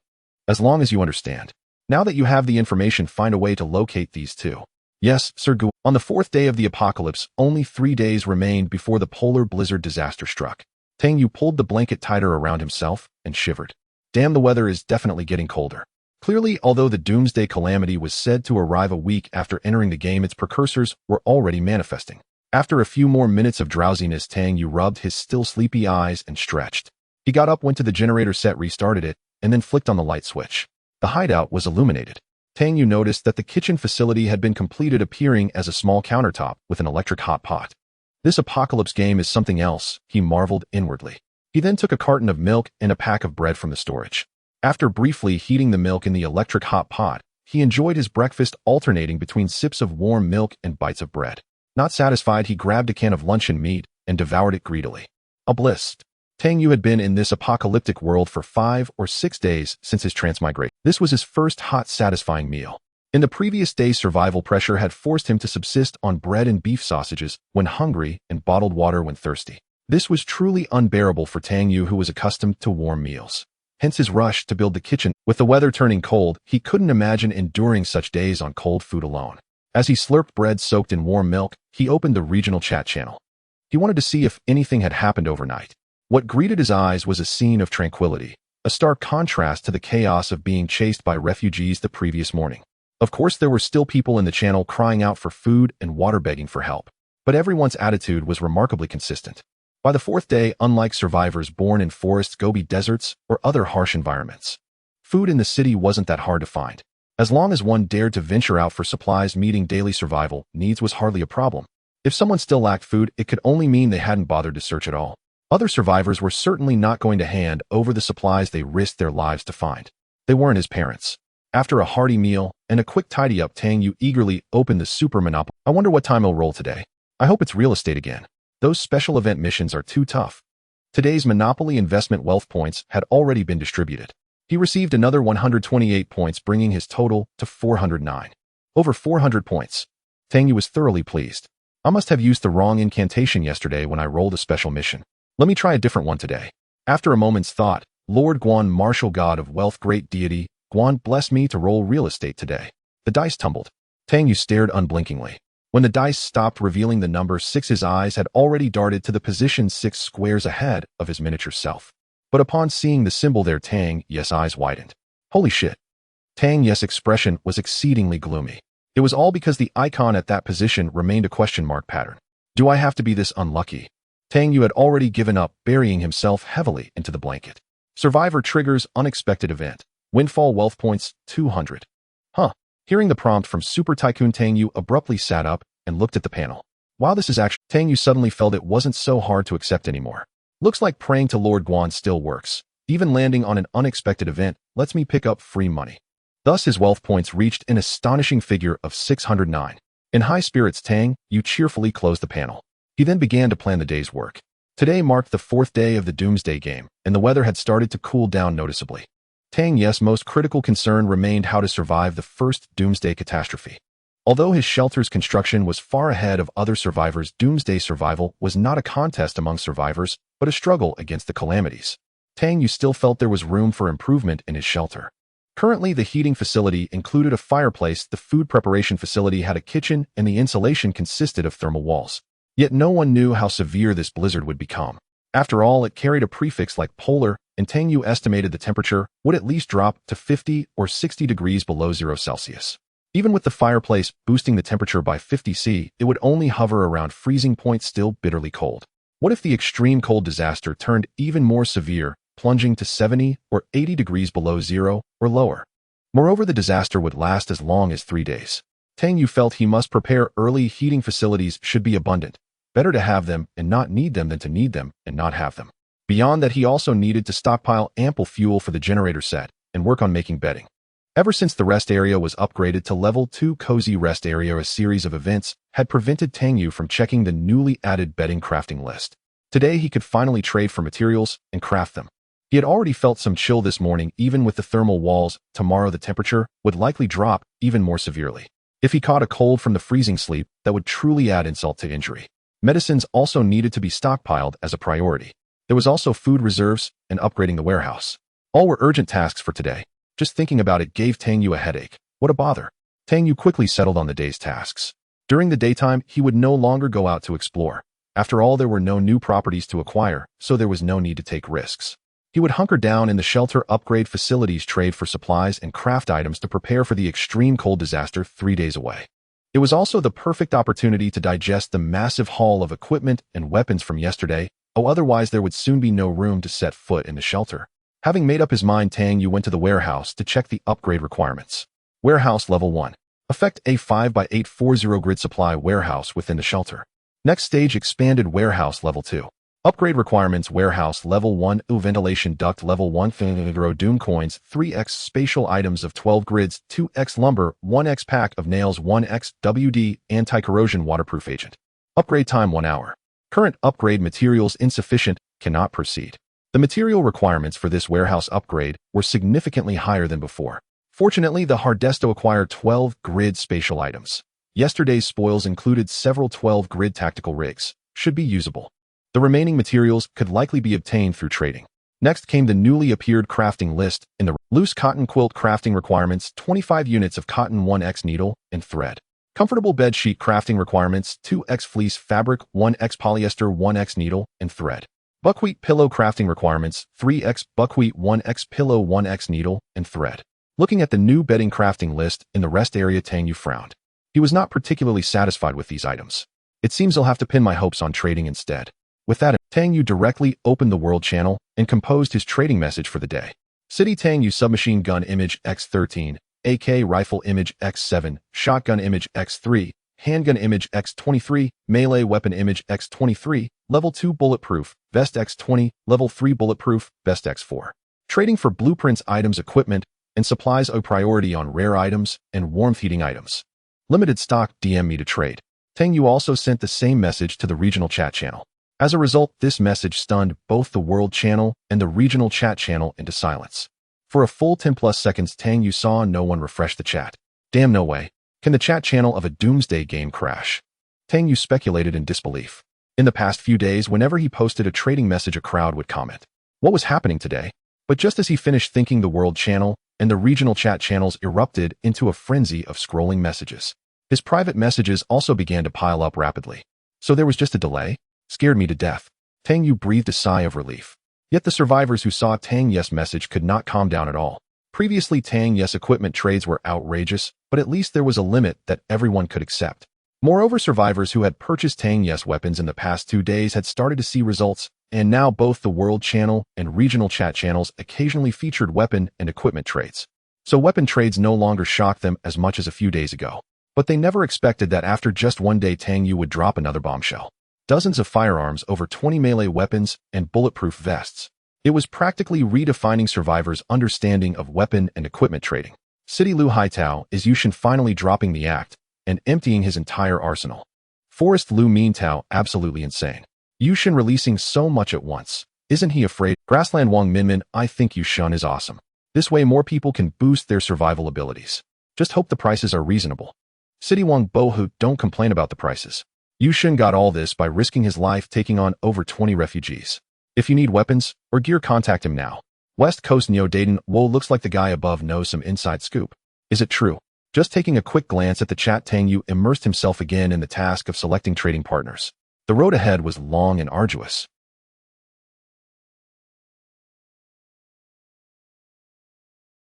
As long as you understand. Now that you have the information, find a way to locate these 2. Yes, Sir Gu. On the 4th day of the apocalypse, only 3 days remained before the polar blizzard disaster struck. Tang Yu pulled the blanket tighter around himself and shivered. Damn, the weather is definitely getting colder. Clearly, although the Doomsday calamity was said to arrive a week after entering the game, its precursors were already manifesting. After a few more minutes of drowsiness, Tang Yu rubbed his still sleepy eyes and stretched. He got up, went to the generator set, restarted it, and then flicked on the light switch. The hideout was illuminated. Tang Yu noticed that the kitchen facility had been completed, appearing as a small countertop with an electric hot pot. This apocalypse game is something else, he marveled inwardly. He then took a carton of milk and a pack of bread from the storage. After briefly heating the milk in the electric hot pot, he enjoyed his breakfast, alternating between sips of warm milk and bites of bread. Not satisfied, he grabbed a can of luncheon meat and devoured it greedily. A bliss. Tang Yu had been in this apocalyptic world for 5 or 6 days since his transmigration. This was his first hot, satisfying meal. In the previous days, survival pressure had forced him to subsist on bread and beef sausages when hungry and bottled water when thirsty. This was truly unbearable for Tang Yu, who was accustomed to warm meals. Hence his rush to build the kitchen. With the weather turning cold, he couldn't imagine enduring such days on cold food alone. As he slurped bread soaked in warm milk, he opened the regional chat channel. He wanted to see if anything had happened overnight. What greeted his eyes was a scene of tranquility, a stark contrast to the chaos of being chased by refugees the previous morning. Of course, there were still people in the channel crying out for food and water, begging for help. But everyone's attitude was remarkably consistent. By the 4th day, unlike survivors born in forests, Gobi deserts, or other harsh environments, food in the city wasn't that hard to find. As long as one dared to venture out for supplies, meeting daily survival needs was hardly a problem. If someone still lacked food, it could only mean they hadn't bothered to search at all. Other survivors were certainly not going to hand over the supplies they risked their lives to find. They weren't his parents. After a hearty meal and a quick tidy-up, Tang Yu eagerly opened the Super Monopoly. I wonder what time he'll roll today. I hope it's real estate again. Those special event missions are too tough. Today's Monopoly investment wealth points had already been distributed. He received another 128 points, bringing his total to 409. Over 400 points. Tang Yu was thoroughly pleased. I must have used the wrong incantation yesterday when I rolled a special mission. Let me try a different one today. After a moment's thought, Lord Guan, martial god of wealth, great deity, Guan, bless me to roll real estate today. The dice tumbled. Tang Yu stared unblinkingly. When the dice stopped revealing the number 6, his eyes had already darted to the position 6 squares ahead of his miniature self. But upon seeing the symbol there, Tang Yu's eyes widened. Holy shit. Tang Yu's expression was exceedingly gloomy. It was all because the icon at that position remained a question mark pattern. Do I have to be this unlucky? Tang Yu had already given up, burying himself heavily into the blanket. Survivor triggers unexpected event. Windfall wealth points 200. Hearing the prompt from Super Tycoon, Tang Yu abruptly sat up and looked at the panel. While this is actually, Tang Yu suddenly felt it wasn't so hard to accept anymore. Looks like praying to Lord Guan still works. Even landing on an unexpected event lets me pick up free money. Thus his wealth points reached an astonishing figure of 609. In high spirits, Tang Yu cheerfully closed the panel. He then began to plan the day's work. Today marked the 4th day of the Doomsday game, and the weather had started to cool down noticeably. Tang Yu's most critical concern remained how to survive the first Doomsday catastrophe. Although his shelter's construction was far ahead of other survivors, Doomsday survival was not a contest among survivors, but a struggle against the calamities. Tang Yu still felt there was room for improvement in his shelter. Currently, the heating facility included a fireplace, the food preparation facility had a kitchen, and the insulation consisted of thermal walls. Yet no one knew how severe this blizzard would become. After all, it carried a prefix like polar, and Tang Yu estimated the temperature would at least drop to 50 or 60 degrees below 0 Celsius. Even with the fireplace boosting the temperature by 50 C, it would only hover around freezing point, still bitterly cold. What if the extreme cold disaster turned even more severe, plunging to 70 or 80 degrees below 0 or lower? Moreover, the disaster would last as long as 3 days. Tang Yu felt he must prepare early. Heating facilities should be abundant. Better to have them and not need them than to need them and not have them. Beyond that, he also needed to stockpile ample fuel for the generator set and work on making bedding. Ever since the rest area was upgraded to level 2 cozy rest area, a series of events had prevented Tang Yu from checking the newly added bedding crafting list. Today he could finally trade for materials and craft them. He had already felt some chill this morning. Even with the thermal walls, tomorrow the temperature would likely drop even more severely. If he caught a cold from the freezing sleep, that would truly add insult to injury. Medicines also needed to be stockpiled as a priority. There was also food reserves and upgrading the warehouse. All were urgent tasks for today. Just thinking about it gave Tang Yu a headache. What a bother. Tang Yu quickly settled on the day's tasks. During the daytime, he would no longer go out to explore. After all, there were no new properties to acquire, so there was no need to take risks. He would hunker down in the shelter, upgrade facilities, trade for supplies, and craft items to prepare for the extreme cold disaster 3 days away. It was also the perfect opportunity to digest the massive haul of equipment and weapons from yesterday. Otherwise there would soon be no room to set foot in the shelter. Having made up his mind, Tang Yu went to the warehouse to check the upgrade requirements. Warehouse Level 1. Effect a 5x840 grid supply warehouse within the shelter. Next stage, expanded warehouse Level 2. Upgrade requirements: Warehouse Level 1, ventilation duct Level 1, Doom coins, 3x spatial items of 12 grids, 2x lumber, 1x pack of nails, 1x WD anti-corrosion waterproof agent. Upgrade time 1 hour. Current upgrade materials insufficient, cannot proceed. The material requirements for this warehouse upgrade were significantly higher than before. Fortunately, the Hardesto acquired 12 grid spatial items. Yesterday's spoils included several 12 grid tactical rigs, should be usable. The remaining materials could likely be obtained through trading. Next came the newly appeared crafting list in the loose cotton quilt crafting requirements: 25 units of cotton, 1x needle and thread. Comfortable bed sheet crafting requirements: 2x fleece fabric, 1x polyester, 1x needle and thread. Buckwheat pillow crafting requirements: 3x buckwheat, 1x pillow, 1x needle and thread. Looking at the new bedding crafting list in the rest area, Tang Yu frowned. He was not particularly satisfied with these items. It seems I'll have to pin my hopes on trading instead. With that, Tang Yu directly opened the world channel and composed his trading message for the day. City: Tang Yu submachine gun image X13, AK rifle image X7, shotgun image X3, handgun image X23, melee weapon image X23, level 2 bulletproof, vest X20, level 3 bulletproof, vest X4. Trading for blueprints, items, equipment, and supplies a priority on rare items and warmth-heating items. Limited stock, DM me to trade. Tang Yu also sent the same message to the regional chat channel. As a result, this message stunned both the world channel and the regional chat channel into silence. For a full 10+ seconds, Tang Yu saw no one refresh the chat. Damn, no way. Can the chat channel of a Doomsday game crash? Tang Yu speculated in disbelief. In the past few days, whenever he posted a trading message, a crowd would comment. What was happening today? But just as he finished thinking, the world channel and the regional chat channels erupted into a frenzy of scrolling messages. His private messages also began to pile up rapidly. So there was just a delay? Scared me to death. Tang Yu breathed a sigh of relief. Yet the survivors who saw Tang Yu's message could not calm down at all. Previously, Tang Yu's equipment trades were outrageous, but at least there was a limit that everyone could accept. Moreover, survivors who had purchased Tang Yu's weapons in the past 2 days had started to see results, and now both the world channel and regional chat channels occasionally featured weapon and equipment trades. So weapon trades no longer shocked them as much as a few days ago. But they never expected that after just 1 day, Tang Yu would drop another bombshell. Dozens of firearms, over 20 melee weapons, and bulletproof vests. It was practically redefining survivors' understanding of weapon and equipment trading. City Lu Haitao is Yushin finally dropping the act and emptying his entire arsenal. Forest Lu Mintao, absolutely insane. Yushin releasing so much at once. Isn't he afraid? Grassland Wang Minmin, I think Yushin is awesome. This way more people can boost their survival abilities. Just hope the prices are reasonable. City Wang Bohu, don't complain about the prices. Yushin got all this by risking his life taking on over 20 refugees. If you need weapons or gear, contact him now. West Coast Neo Dayton, whoa, looks like the guy above knows some inside scoop. Is it true? Just taking a quick glance at the chat, Tang Yu immersed himself again in the task of selecting trading partners. The road ahead was long and arduous.